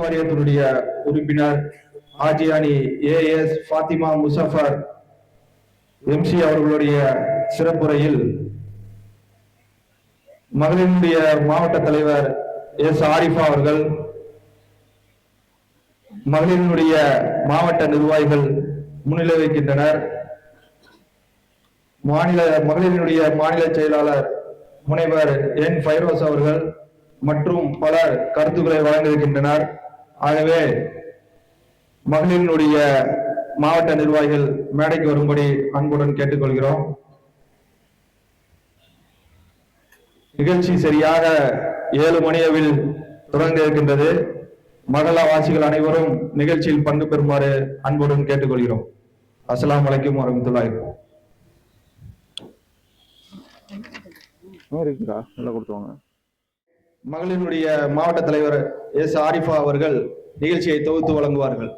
வாரியத்தினுடைய உறுப்பினர் ஆஜியானி as Fathima Muzaffar MC அவர்களுடைய சிறப்புரையில் மகளிருடைய மாவட்ட தலைவர் எஸ் ஆரிஃபா அவர்கள், மகளிருடைய மாவட்ட நிர்வாகிகள் முன்னிலை வைக்கின்றனர். மகளிருடைய மாநில செயலாளர் முனைவர் என் ஃபைரோஸ் அவர்கள் மற்றும் பலர் கருத்துக்களை வழங்க இருக்கின்றனர். ஆகவே மகளிருடைய மாவட்ட நிர்வாகிகள் மேடைக்கு வரும்படி அன்புடன் கேட்டுக்கொள்கிறோம். நிகழ்ச்சி சரியாக 7 மணியவில் தொடங்க இருக்கின்றது. மகளவாசிகள் அனைவரும் நிகழ்ச்சியில் பங்கு பெறுமாறு அன்புடன் கேட்டுக்கொள்கிறோம். அஸ்ஸலாமு அலைக்கும் வரஹ்மத்துல்லாஹி. மகளிருடைய மாவட்ட தலைவர் எஸ் ஆரிஃபா அவர்கள் நிகழ்ச்சியை தொகுத்து வழங்குவார்கள்.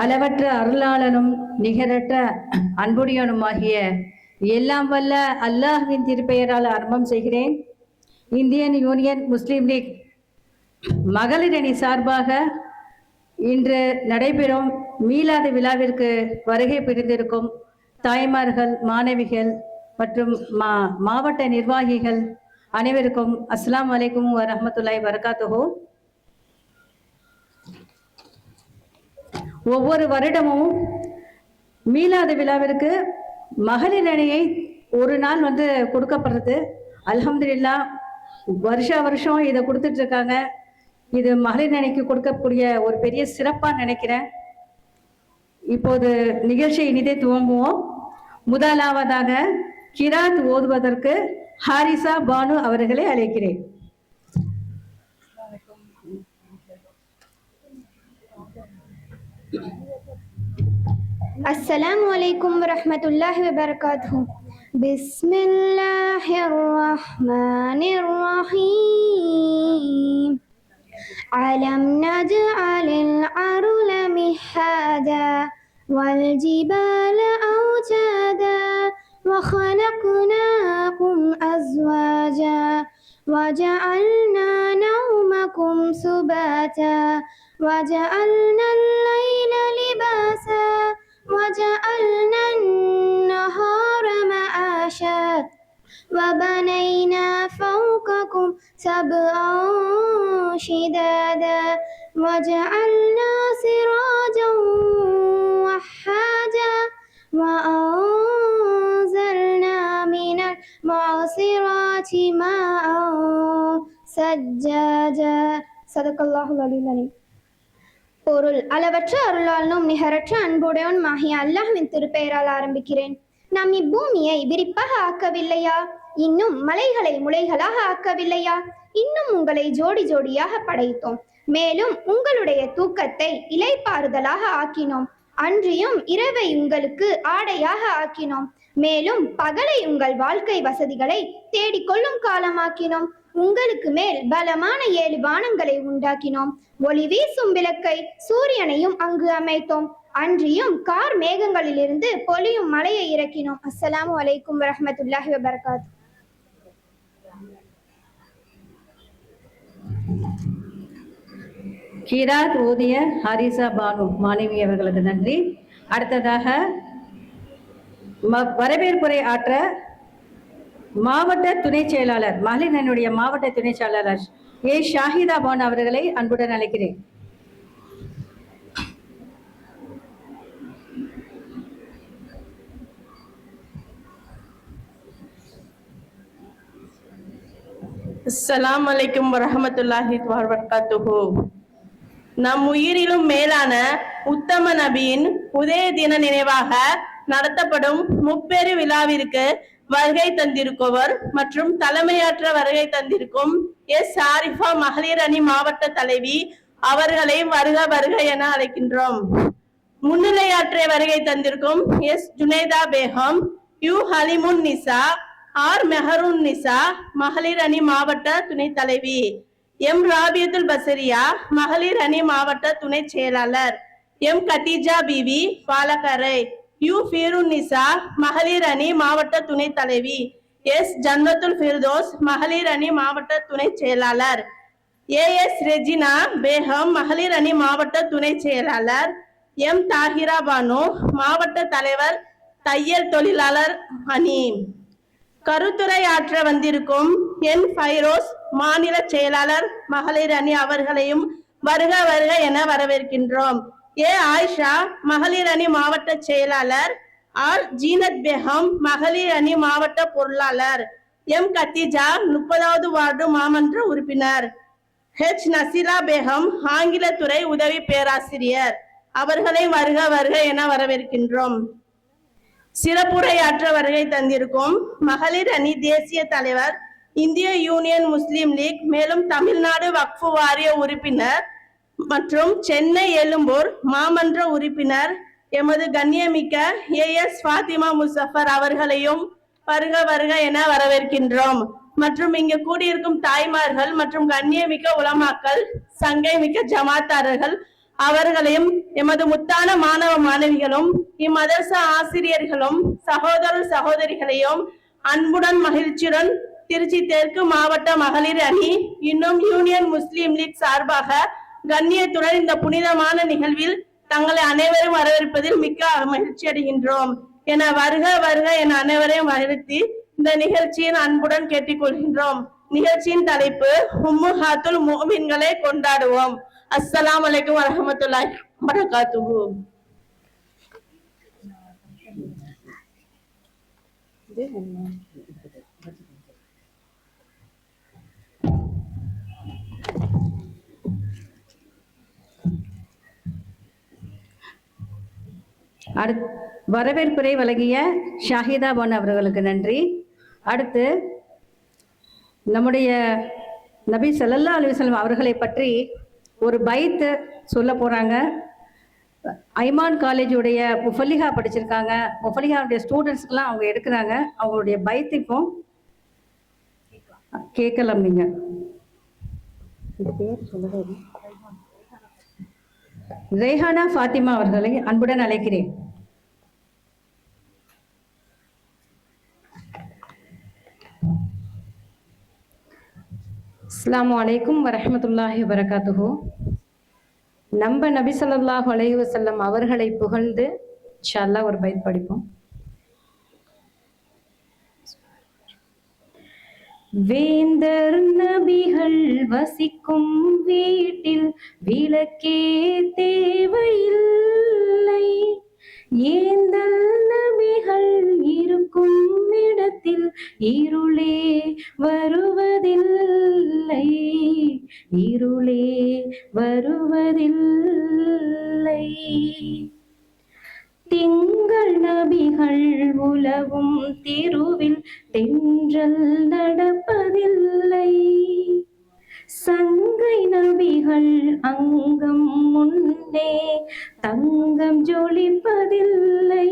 அளவற்ற அருளாளனும் நிகரற்ற அன்புடையனுமாகிய எல்லாம் வல்ல அல்லாஹ்வின் திருப்பெயரால் ஆரம்பம் செய்கிறேன். இந்தியன் யூனியன் முஸ்லீம் லீக் மகளிர் அணி சார்பாக இன்று நடைபெறும் மீலாது விழாவிற்கு வருகை புரிந்திருக்கும் தாய்மார்கள், மாணவிகள் மற்றும் மாவட்ட நிர்வாகிகள் அனைவருக்கும் அஸ்ஸலாமு அலைக்கும் வரஹ்மத்துல்லாஹி வபரகாத்துஹு. ஒவ்வொரு வருடமும் மீலாது விழாவிற்கு மகளிர் அணியை ஒரு நாள் கொடுக்கப்படுறது. அல்ஹம்துலில்லாஹ் வருஷம் இதை கொடுத்துட்டு இருக்காங்க. இது மகளிர் அணிக்கு கொடுக்கக்கூடிய ஒரு பெரிய சிறப்பா நினைக்கிறேன். இப்போது நிகழ்ச்சியை இனிதே துவங்குவோம். முதலாவதாக கிராத் ஓதுவதற்கு ஹாரிசா பானு அவர்களை அழைக்கிறேன். السلام عليكم ورحمة الله وبركاته. بسم الله الرحمن الرحيم. ألم نجعل الأرض مهادا والجبال أوتادا وخلقناكم أزواجا وجعلنا نومكم سباتا وجعلنا الليل لباسا وجعلنا النهار معاشا وبنينا فوقكم سبعا شدادا وجعلنا سراجا وحاجا وأنزلنا من المعصرات ماء سجاجا صدق الله العلي العظيم. பொருள்: அளவற்ற அருளாளனும் நிகரற்ற அன்புடையவனுமாகிய அல்லாஹ்வின் திருப்பெயரால் ஆரம்பிக்கிறேன். நாம் இப்பூமியை விரிப்பாக ஆக்கவில்லையா? இன்னும் மலைகளை முளைகளாக ஆக்கவில்லையா? இன்னும் உங்களை ஜோடி ஜோடியாக படைத்தோம். மேலும் உங்களுடைய தூக்கத்தை இளைப்பாறுதலாக ஆக்கினோம். அன்றியும் இரவை உங்களுக்கு ஆடையாக ஆக்கினோம். மேலும் பகலை உங்கள் வாழ்க்கை வசதிகளை தேடிக்கொள்ளும் காலமாக்கினோம். உங்களுக்கு மேல் பலமான 7 வானங்களை உண்டாக்கினோம். ஒளி வீசும் விளக்கை சூரியனையும் அங்கு அமைத்தோம். அன்றியும் கார் மேகங்களிலிருந்து பொழியும் மலையை இறக்கினோம். அஸ்ஸலாமு அலைக்கும் வரஹ்மத்துல்லாஹி வபரகாத். கிராத் ஓதிய ஹாரிசா பானு மாணவி அவர்களது நன்றி. அடுத்ததாக வரவேற்புரை ஆற்ற மாவட்ட துணை செயலாளர், மகளிர் அணியுடைய மாவட்ட துணை செயலாளர் ஏ ஷாஹிதா பானு அவர்களை அன்புடன் அழைக்கிறேன். அஸ்ஸலாமு அலைக்கும் வரஹ்மத்துல்லாஹி வபரகாத்துஹு. நம் உயிரிலும் மேலான உத்தம நபியின் உதய தின நினைவாக நடத்தப்படும் முப்பெரு விழாவிற்கு வருகை தந்திருப்பவர் மற்றும் தலைமையாற்ற வருகை தந்திருக்கும் எஸ் ஆரிஃபா மகளிர் அணி மாவட்ட தலைவி அவர்களை வருக வருக என அழைக்கின்றோம். முன்னிலையாற்ற வருகை தந்திருக்கும் எஸ் ஜுனைதா பேகம், யு ஹலிமுன் நிசா, ஆர் மெஹருன் நிசா மகளிர் அணி மாவட்ட துணை தலைவி, எம் ராபியத்துல் பசரியா மகளிர் அணி மாவட்ட துணை செயலாளர், M Khadija PV Palakkarai, U ஃபீருன்னிசா மகளிர் அணி மாவட்ட துணை தலைவி, எஸ் ஜன்னத்துல் ஃபிர்தோஸ் மகளிர் அணி மாவட்ட துணை செயலாளர், ஏஎஸ் ரெஜினா பேகம் மகளிர் அணி மாவட்ட துணை செயலாளர், எம் தாஹிரா பானு மாவட்ட தலைவர் தையல் தொழிலாளர் அணி. கருத்துரை ஆற்ற வந்திருக்கும் என் ஃபைரோஸ் மாநில செயலாளர் மகளிர் அணி அவர்களையும் வருக வருக என வரவேற்கின்றோம். ஏ ஆயிஷா மகளிர் அணி மாவட்ட செயலாளர், ஆர் ஜீனத் பேகம் மகளிர் அணி மாவட்ட பொருளாளர், எம் கத்திஜா 30வது வார்டு மாமன்ற உறுப்பினர், ஹெச் நசிலா பேகம் ஆங்கிலத்துறை உதவி பேராசிரியர் அவர்களை வருக வருக என வரவேற்கின்றோம். சிறப்புரையாற்ற வருகை தந்திருக்கும் மகளிர் அணி தேசிய தலைவர் இந்திய யூனியன் முஸ்லிம் லீக், மேலும் தமிழ்நாடு வக்ஃபு வாரிய உறுப்பினர் மற்றும் சென்னை எழும்பூர் மாமன்ற உறுப்பினர் எமது கண்ணியமிக்க ஏஎஸ் ஃபாத்திமா முசஃபர் அவர்களையும் வருக வருக என வரவேற்கின்றோம். மற்றும் இங்கு கூடியிருக்கும் தாய்மார்கள் மற்றும் கண்ணியமிக்க உலமாக்கள், சங்கை மிக்க ஜமாத்தாரர்கள் அவர்களையும் எமது முத்தான மாணவ மாணவிகளும் இம்மதரசா ஆசிரியர்களும் சகோதர சகோதரிகளையும் அன்புடன் மகிழ்ச்சியுடன் திருச்சி தெற்கு மாவட்ட மகளிர் அணி இன்னும் யூனியன் முஸ்லிம் லீக் சார்பாக கண்ணியத்துடன் இந்த புனிதமான நிகழ்வில் தங்களை அனைவரும் வரவேற்பதில் மிக்க மகிழ்ச்சி அடைகின்றோம் என வருக வருக என அனைவரையும் வரவேற்று இந்த நிகழ்ச்சியின் அன்புடன் கேட்டுக்கொள்கின்றோம். நிகழ்ச்சியின் தலைப்பு உம்முஹாத்துல் முஃமின்களை கொண்டாடுவோம். அஸ்ஸலாமு அலைக்கும் வரஹ்மத்துல்லாஹி வபரகாத்துஹு. வரவேற்புரை வழங்கிய ஷாஹிதா பானு அவர்களுக்கு நன்றி. அடுத்து நம்முடைய நபி ஸல்லல்லாஹு அலைஹி வஸல்லம் அவர்களை பற்றி ஒரு பைத்து சொல்ல போறாங்க. ஐமான் காலேஜுடைய முஃபல்லிஹா படிச்சிருக்காங்க. முஃபல்லிஹாவுடைய ஸ்டூடெண்ட்ஸ்க்கெல்லாம் அவங்க எடுக்கிறாங்க. அவங்களுடைய பைத்து இப்போ கேட்கலாம். நீங்க ரெய்ஹானா ஃபாத்திமா அவர்களை அன்புடன் அழைக்கிறேன். அஸ்ஸலாமு அலைக்கும் வரஹ்மத்துல்லாஹி வபரகாத்துஹு. நம்ம நபி ஸல்லல்லாஹு அலைஹி வஸல்லம் அவர்களை புகழ்ந்து இன்ஷா அல்லாஹ் ஒரு பைத் படிப்போம். வேந்தர் நபிகள் வசிக்கும் வீட்டில் விளக்கே தேவையில்லை, ஏந்தல் நபிகள் இருக்கும் இடத்தில் இருளே வருவதில்லை, இருளே வருவதில்லை. திங்கள் நபிகள் உலவும் திருவில் தென்றல் நடப்பதில்லை, சங்கை நபிகள் அங்கம் முன்னே தங்கம் ஜொலிப்பதில்லை,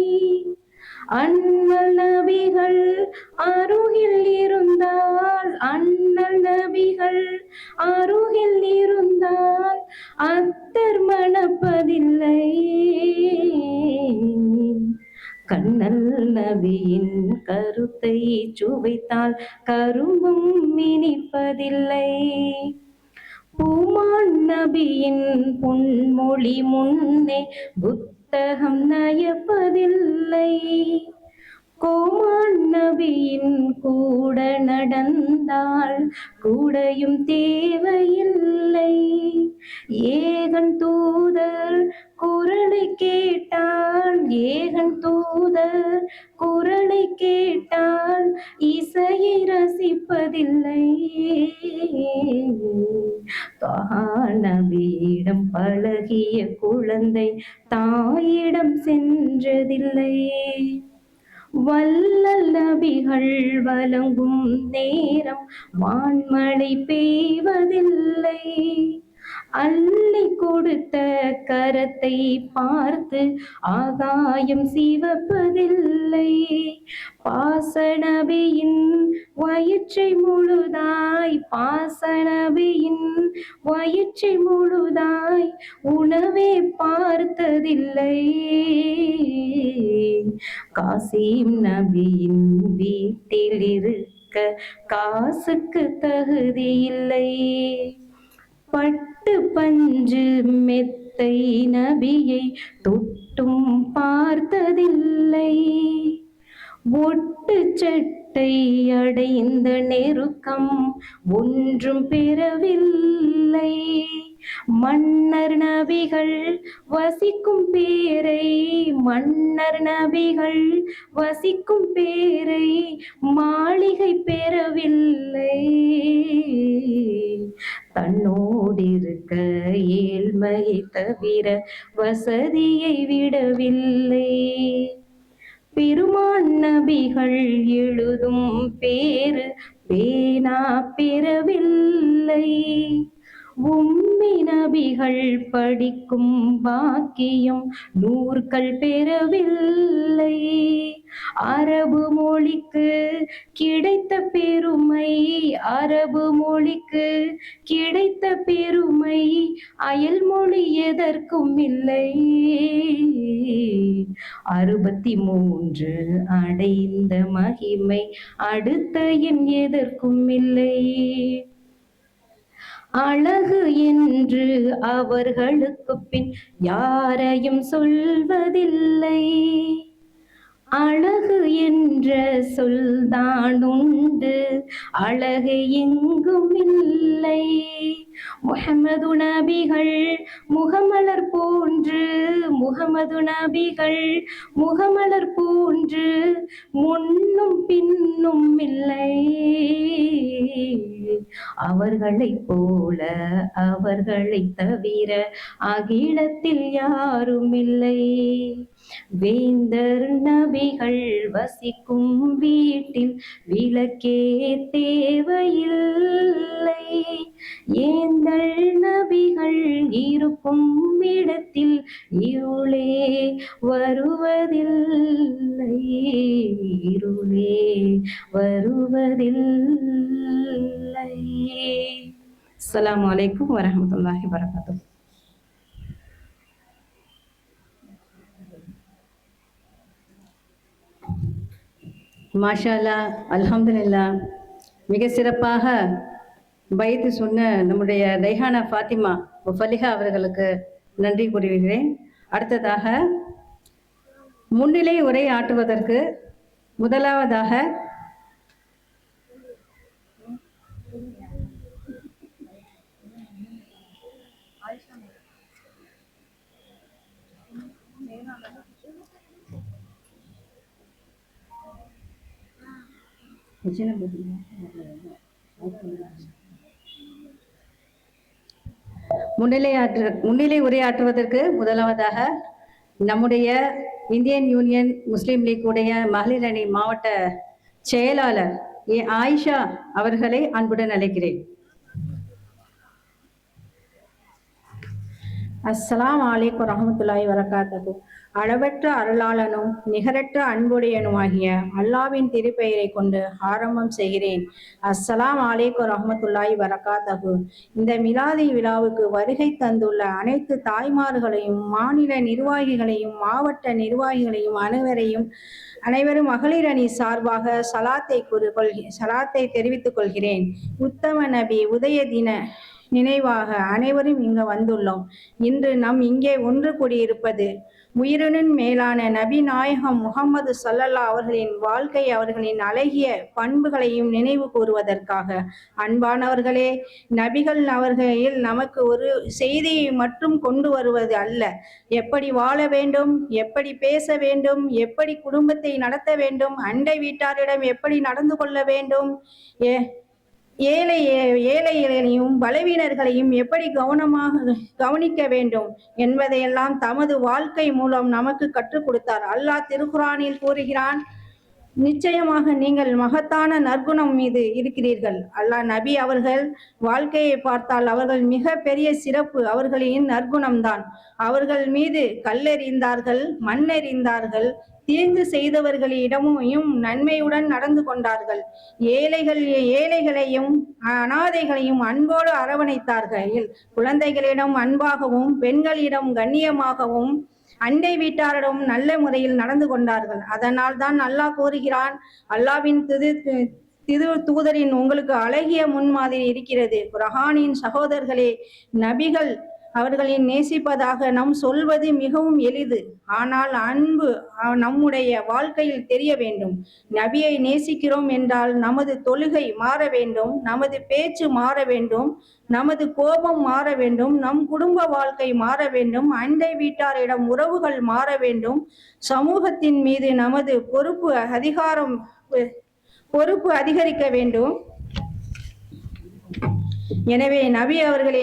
அண்ணல் நபிகள் அருகில் இருந்தால், அண்ணல் நபிகள் அருகில் இருந்தால் அத்தர் மணப்பதில்லை, கண்ணல் நபியின் கருத்தை சுவைத்தால் கரும்பும் இனிப்பதில்லை, பூமான் நபியின் பொன்மொழி முன்னே புத்தகம் நயப்பதில்லை, கோமான் நபியின் கூட நடந்தால் கூடையும் தேவையில்லை, ஏகன் தூதர் குரலை கேட்டால், ஏகன் தூதர் குரலை கேட்டால் இசையை ரசிப்பதில்லை, நபியிடம் பழகிய குழந்தை தாயிடம் சென்றதில்லை, வல்லல் நபிகள் வழங்கும் நேரம் வான்மழை பெய்வதில்லை, அள்ளி கொடுத்த கரத்தை பார்த்து ஆகாயம் சிவப்பதில்லை. பாசநபியின் வயிற்றை முழுதாய் பாசநபியின் வயிற்றை முழுதாய் உணவே பார்த்ததில்லை. காசிம் நபியின் வீட்டில் இருக்க காசுக்கு தகுதியில்லை. பட்டு பஞ்சு மெத்தை நபியை தொட்டும் பார்த்ததில்லை. ஒட்டு சட்டை அடைந்த நெருக்கம் ஒன்றும் பெறவில்லை. மன்னர் நபிகள் வசிக்கும் பேரை மன்னர் நபிகள் வசிக்கும் பேரை மாளிகை பெறவில்லை. தன்னோடிருக்க ஏழ்மையை தவிர வசதியை விடவில்லை. பெருமான் நபிகள் எழுதும் பேரு பேனா பெறவில்லை. உம்மி நபிகள் படிக்கும் பாக்கியம் நூற்கள் பெறவில்லை. அரபு மொழிக்கு கிடைத்த பெருமை அரபு மொழிக்கு கிடைத்த பெருமை அயல் மொழி எதற்கும் இல்லை. 63 அடைந்த மகிமை அடுத்த என் எதற்கும் இல்லை. அழகு என்று அவர்களுக்கு பின் யாரையும் சொல்வதில்லை. அழகு என்ற சொல்தான் உண்டு, அழகு எங்கும் இல்லை. முஹம்மது நபிகள் முகமலர் போன்று முகமது நபிகள் முகமலர் போன்று முன்னும் பின்னும் இல்லை. அவர்களைப் போல அவர்களை தவிர அகிலத்தில் யாரும் இல்லை. வேந்தர் நபிகள் வசிக்கும் வீட்டில் விளக்கே தேவையில்லை. ஏந்தல் நபிகள் இருக்கும் இடத்தில் இருளே வருவதில்லை. இருளே வருவதில்லை. அஸ்ஸலாமு அலைக்கும் வரஹ்மத்துல்லாஹி வபரகாத்துஹு. மாஷா அல்லாஹ், அல்ஹம்துலில்லாஹ். மிக சிறப்பாக பைத்து சொன்ன நம்முடைய ரைஹானா ஃபாத்திமா ஃபலிஹா அவர்களுக்கு நன்றி கூறுகிறேன். அடுத்ததாக முன்னிலை உரை ஆற்றுவதற்கு முதலாவதாக முன்னிலை உரையாற்றுவதற்கு முதலாவதாக நம்முடைய இந்தியன் யூனியன் முஸ்லீம் லீக் உடைய மகளிர் அணி மாவட்ட செயலாளர் ஆயிஷா அவர்களை அன்புடன் அழைக்கிறேன். அஸ்ஸலாமு அலைக்கும் வரஹ்மத்துல்லாஹி வபரகாத்துஹு. அளவற்ற அருளாளனும் நிகரற்ற அன்புடையனுமாகிய அல்லாஹ்வின் திருப்பெயரை கொண்டு ஆரம்பம் செய்கிறேன். அஸ்ஸலாமு அலைக்கும் வரஹ்மத்துல்லாஹி வபரகாத்துஹு. இந்த மிலாதி விழாவுக்கு வருகை தந்துள்ள அனைத்து தாய்மார்களையும் மாநில நிர்வாகிகளையும் மாவட்ட நிர்வாகிகளையும் அனைவரும் மகளிர் அணி சார்பாக சலாத்தை தெரிவித்துக் கொள்கிறேன். உத்தம நபி உதய தின நினைவாக அனைவரும் இங்கு வந்துள்ளோம். இன்று நாம் இங்கே ஒன்று கூடியிருப்பது உயிரினும் மேலான நபி நாயகம் முகமது ஸல்லல்லாஹு அவர்களின் வாழ்க்கை அவர்களின் அழகிய பண்புகளையும் நினைவு கூறுவதற்காக. அன்பானவர்களே, நபிகள் அவர்களில் நமக்கு ஒரு செய்தியை மட்டும் கொண்டு வருவது அல்ல, எப்படி வாழ வேண்டும், எப்படி பேச வேண்டும், எப்படி குடும்பத்தை நடத்த வேண்டும், அண்டை வீட்டாரிடம் எப்படி நடந்து கொள்ள வேண்டும், ஏழைகளையும் பலவீனர்களையும் எப்படி கவனிக்க வேண்டும் என்பதையெல்லாம் தமது வாழ்க்கை மூலம் நமக்கு கற்றுக் கொடுத்தார். அல்லாஹ் திருக்குரானில் கூறுகிறான், நிச்சயமாக நீங்கள் மகத்தான நற்குணம் மீது இருக்கிறீர்கள். அல்லாஹ் நபி அவர்கள் வாழ்க்கையை பார்த்தால் அவர்கள் மிக பெரிய சிறப்பு அவர்களின் நற்குணம்தான். அவர்கள் மீது கல்லெறிந்தார்கள், மண்ணெறிந்தார்கள், தீங்கு செய்தவர்களிடமும் நன்மையுடன் நடந்து கொண்டார்கள். ஏழைகளையும் அனாதைகளையும் அன்போடு அரவணைத்தார்கள். குழந்தைகளிடம் அன்பாகவும் பெண்களிடம் கண்ணியமாகவும் அண்டை வீட்டாரிடம் நல்ல முறையில் நடந்து கொண்டார்கள். அதனால் தான் அல்லாஹ் கூறுகிறான், அல்லாவின் தூதரின் உங்களுக்கு அழகிய முன்மாதிரி இருக்கிறது. குர்ஆனின் சகோதரர்களே, நபிகள் அவர்களின் நேசிப்பதாக நாம் சொல்வது மிகவும் எளிது. ஆனால் அன்பு நம்முடைய வாழ்க்கையில் தெரிய வேண்டும். நபியை நேசிக்கிறோம் என்றால் நமது தொழுகை மாற வேண்டும், நமது பேச்சு மாற வேண்டும், நமது கோபம் மாற வேண்டும், நம் குடும்ப வாழ்க்கை மாற வேண்டும், அண்டை வீட்டாரிடம் உறவுகள் மாற வேண்டும், சமூகத்தின் மீது நமது பொறுப்பு அதிகரிக்க வேண்டும். எனவே நபி அவர்களை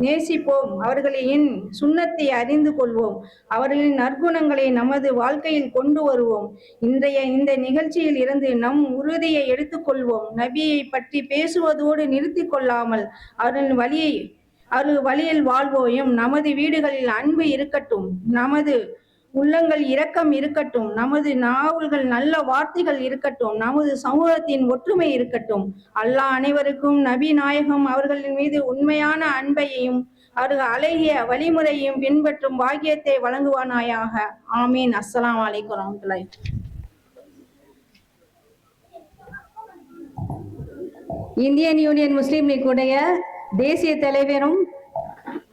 நேசிப்போம், அவர்களின் சுன்னத்தை அறிந்து கொள்வோம், அவர்களின் நற்குணங்களை நமது வாழ்க்கையில் கொண்டு வருவோம். இன்றைய இந்த நிகழ்ச்சியில் இருந்து நம் உறுதியை எடுத்துக்கொள்வோம். நபியை பற்றி பேசுவதோடு நிறுத்தி கொள்ளாமல் அவர்களின் வழியில் வாழ்வோம். நமது வீடுகளில் அன்பு இருக்கட்டும், நமது உள்ளங்கள் இரக்கம் இருக்கட்டும், நமது நாவல்கள் நல்ல வார்த்தைகள் இருக்கட்டும், நமது சமூகத்தின் ஒற்றுமை இருக்கட்டும். அல்லாஹ் அனைவருக்கும் நபி நாயகம் அவர்களின் மீது உண்மையான அன்பையும் அவர்கள் அழகிய வழிமுறையும் பின்பற்றும் பாக்கியத்தை வழங்குவானாயாக. ஆமீன். அஸ்ஸலாமு அலைக்கும் வரஹ்மத்துல்லாஹி. இந்தியன் யூனியன் முஸ்லீம் லீக் உடைய தேசிய தலைவரும்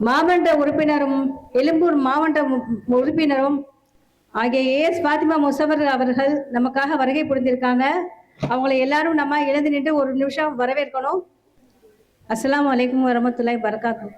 மாவட்ட உறுப்பினரும் எழும்பூர் மாவட்ட உறுப்பினரும் ஆகிய ஏஎஸ் ஃபாத்திமா முசவர் அவர்கள் நமக்காக வருகை புரிந்திருக்காங்க. அவங்களை எல்லாரும் நம்ம எழுந்து நின்று ஒரு நிமிஷம் வரவேற்கணும். அஸ்ஸலாமு அலைக்கும் வரஹ்மத்துல்லாஹி வபரகாத்துஹு.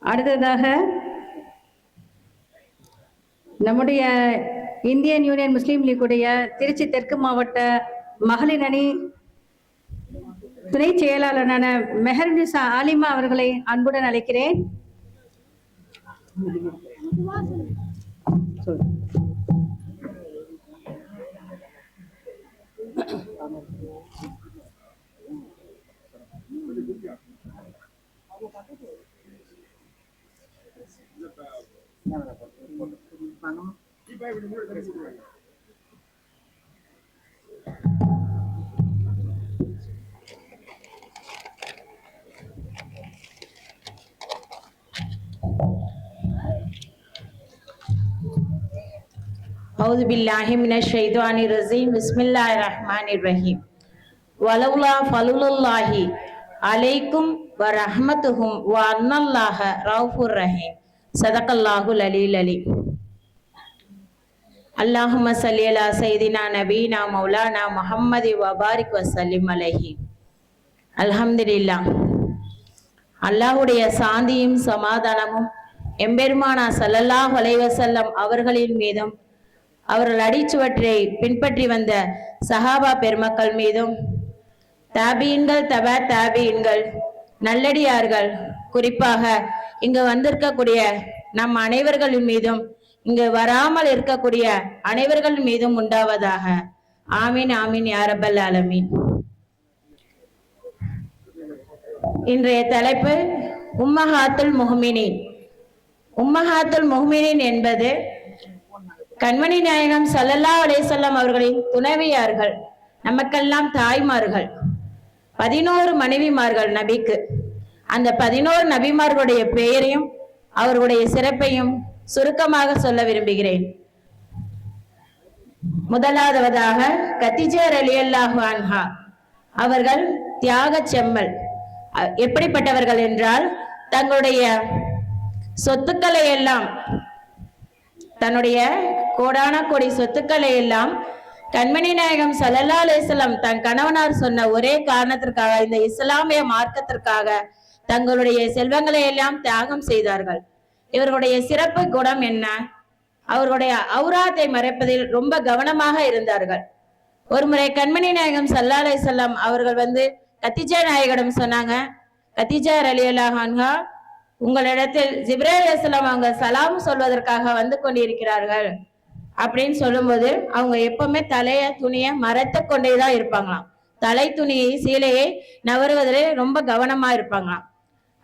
அடுத்ததாக நம்முடைய இந்தியன் யூனியன் முஸ்லீம் லீக்குடைய திருச்சி தெற்கு மாவட்ட மகளிர் அணி துணை செயலாளரான மெஹர்நிசா ஆலிமா அவர்களை அன்புடன் அழைக்கிறேன். அவுது பில்லாஹி மினஷ் ஷைத்தானிர் ரஜீம். பிஸ்மில்லாஹிர் ரஹ்மானிர் ரஹீம். வலவுலா ஃபலுலுல்லாஹி அலைக்கும் வ ரஹ்மத்துஹும் வ அன்னல்லாஹ ரவுஃபுர் ரஹீம். ஸதகல்லாஹுல் அலீல் அலீம். அல்லாஹும்ம ஸல்லி அலா சய்யிதினா நபீனா மௌலானா முஹம்மதி வ பாரிக் வ ஸல்லிம் அலைஹி. அல்ஹம்துலில்லாஹ். அல்லாஹ்வுடைய சாந்தியும் சமாதானமும் எம்பெருமானா ஸல்லல்லாஹு அலைஹி வஸல்லம் அவர்களின் மீதும் அவர்கள் அடிச்சுவற்றை பின்பற்றி வந்த சஹாபா பெருமக்கள் மீதும் தாபீன்கள் தபா தாபீன்கள் நல்லடியார்கள் குறிப்பாக இங்கு வந்திருக்கக்கூடிய நம் அனைவர்களின் மீதும் இங்கு வராமல் இருக்கக்கூடிய அனைவர்கள் மீதும் உண்டாவதாக. ஆமீன் ஆமீன் யா ரப்பல் ஆலமீன். இன்றைய தலைப்பு உம்மஹாத்துல் முஹ்மினீன். உம்மஹாத்துல் முஹ்மினீன் என்பது கண்மணி நாயகம் ஸல்லல்லாஹு அலைஹி வஸல்லம் அவர்களின் துணைவியார்கள், நமக்கெல்லாம் தாய்மார்கள். 11 மனைவிமார்கள் நபிக்கு. அந்த 11 நபிமார்களுடைய பெயரையும் அவர்களுடைய சிறப்பையும் சுருக்கமாக சொல்ல விரும்புகிறேன். முதலாவதாக கதீஜா ரலியல்லாஹு அன்ஹா அவர்கள் தியாக செம்மல். எப்படிப்பட்டவர்கள் என்றால் தங்களுடைய சொத்துக்களை எல்லாம் தன்னுடைய கோடான கோடி சொத்துக்களை எல்லாம் கண்மணி நாயகம் ஸல்லல்லாஹு அலைஹி வஸல்லம் தன் கணவனார் சொன்ன ஒரே காரணத்திற்காக, இந்த இஸ்லாமிய மார்க்கத்திற்காக தங்களுடைய செல்வங்களை எல்லாம் தியாகம் செய்தார்கள். இவர்களுடைய சிறப்பு குணம் என்ன? அவர்களுடைய ஔராத்தை மறைப்பதில் ரொம்ப கவனமாக இருந்தார்கள். ஒருமுறை கண்மணி நாயகம் ஸல்லல்லாஹு அலைஹி வஸல்லம் அவர்கள் கதீஜா நாயகிடம் சொன்னாங்க, கதீஜா ரலியல்லாஹு அன்ஹா, உங்களிடத்தில் ஜிப்ரீல் அலைஹிஸ்ஸலாம் அவங்க சலாம் சொல்வதற்காக வந்து கொண்டிருக்கிறார்கள் அப்படின்னு சொல்லும்போது, அவங்க எப்பவுமே தலைய துணியை மறைத்து கொண்டேதான் இருப்பாங்களாம். தலை துணியை சீலையை நவருவதிலே ரொம்ப கவனமா இருப்பாங்களாம்.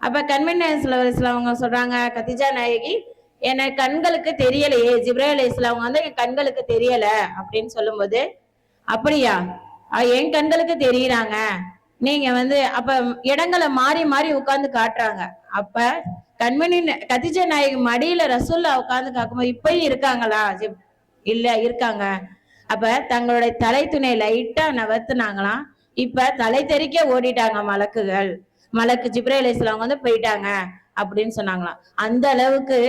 அப்ப கண்மணி நாயகம் ஸல்லல்லாஹு அலைஹி வஸல்லம் அவங்க சொல்றாங்க, கதீஜா நாயகி, என் கண்களுக்கு தெரியலையே, ஜிப்ரீல் அலைஹிஸ்ஸலாம் அவங்க என் கண்களுக்கு தெரியல அப்படின்னு சொல்லும்போது, அப்படியா, என் கண்களுக்கு தெரியுறாங்க, நீங்க அப்ப இடங்களை மாறி மாறி உட்கார்ந்து காட்டுறாங்க. அப்ப கதீஜா நாயகி மடியில ரசூல்லா உட்கார்ந்து காக்கும்போது, இப்பயும் இருக்காங்களா? இல்ல, இருக்காங்க. அப்ப தங்களுடைய தலை துணை லைட்டா நவர்த்துனாங்களாம். இப்ப தலை தெறிக்க ஓடிட்டாங்க மலக்கு ஜிப்ரீல் அலைஹிஸ்ஸலாம் போயிட்டாங்க அப்படின்னு சொன்னாங்களாம். அந்த அளவுக்கு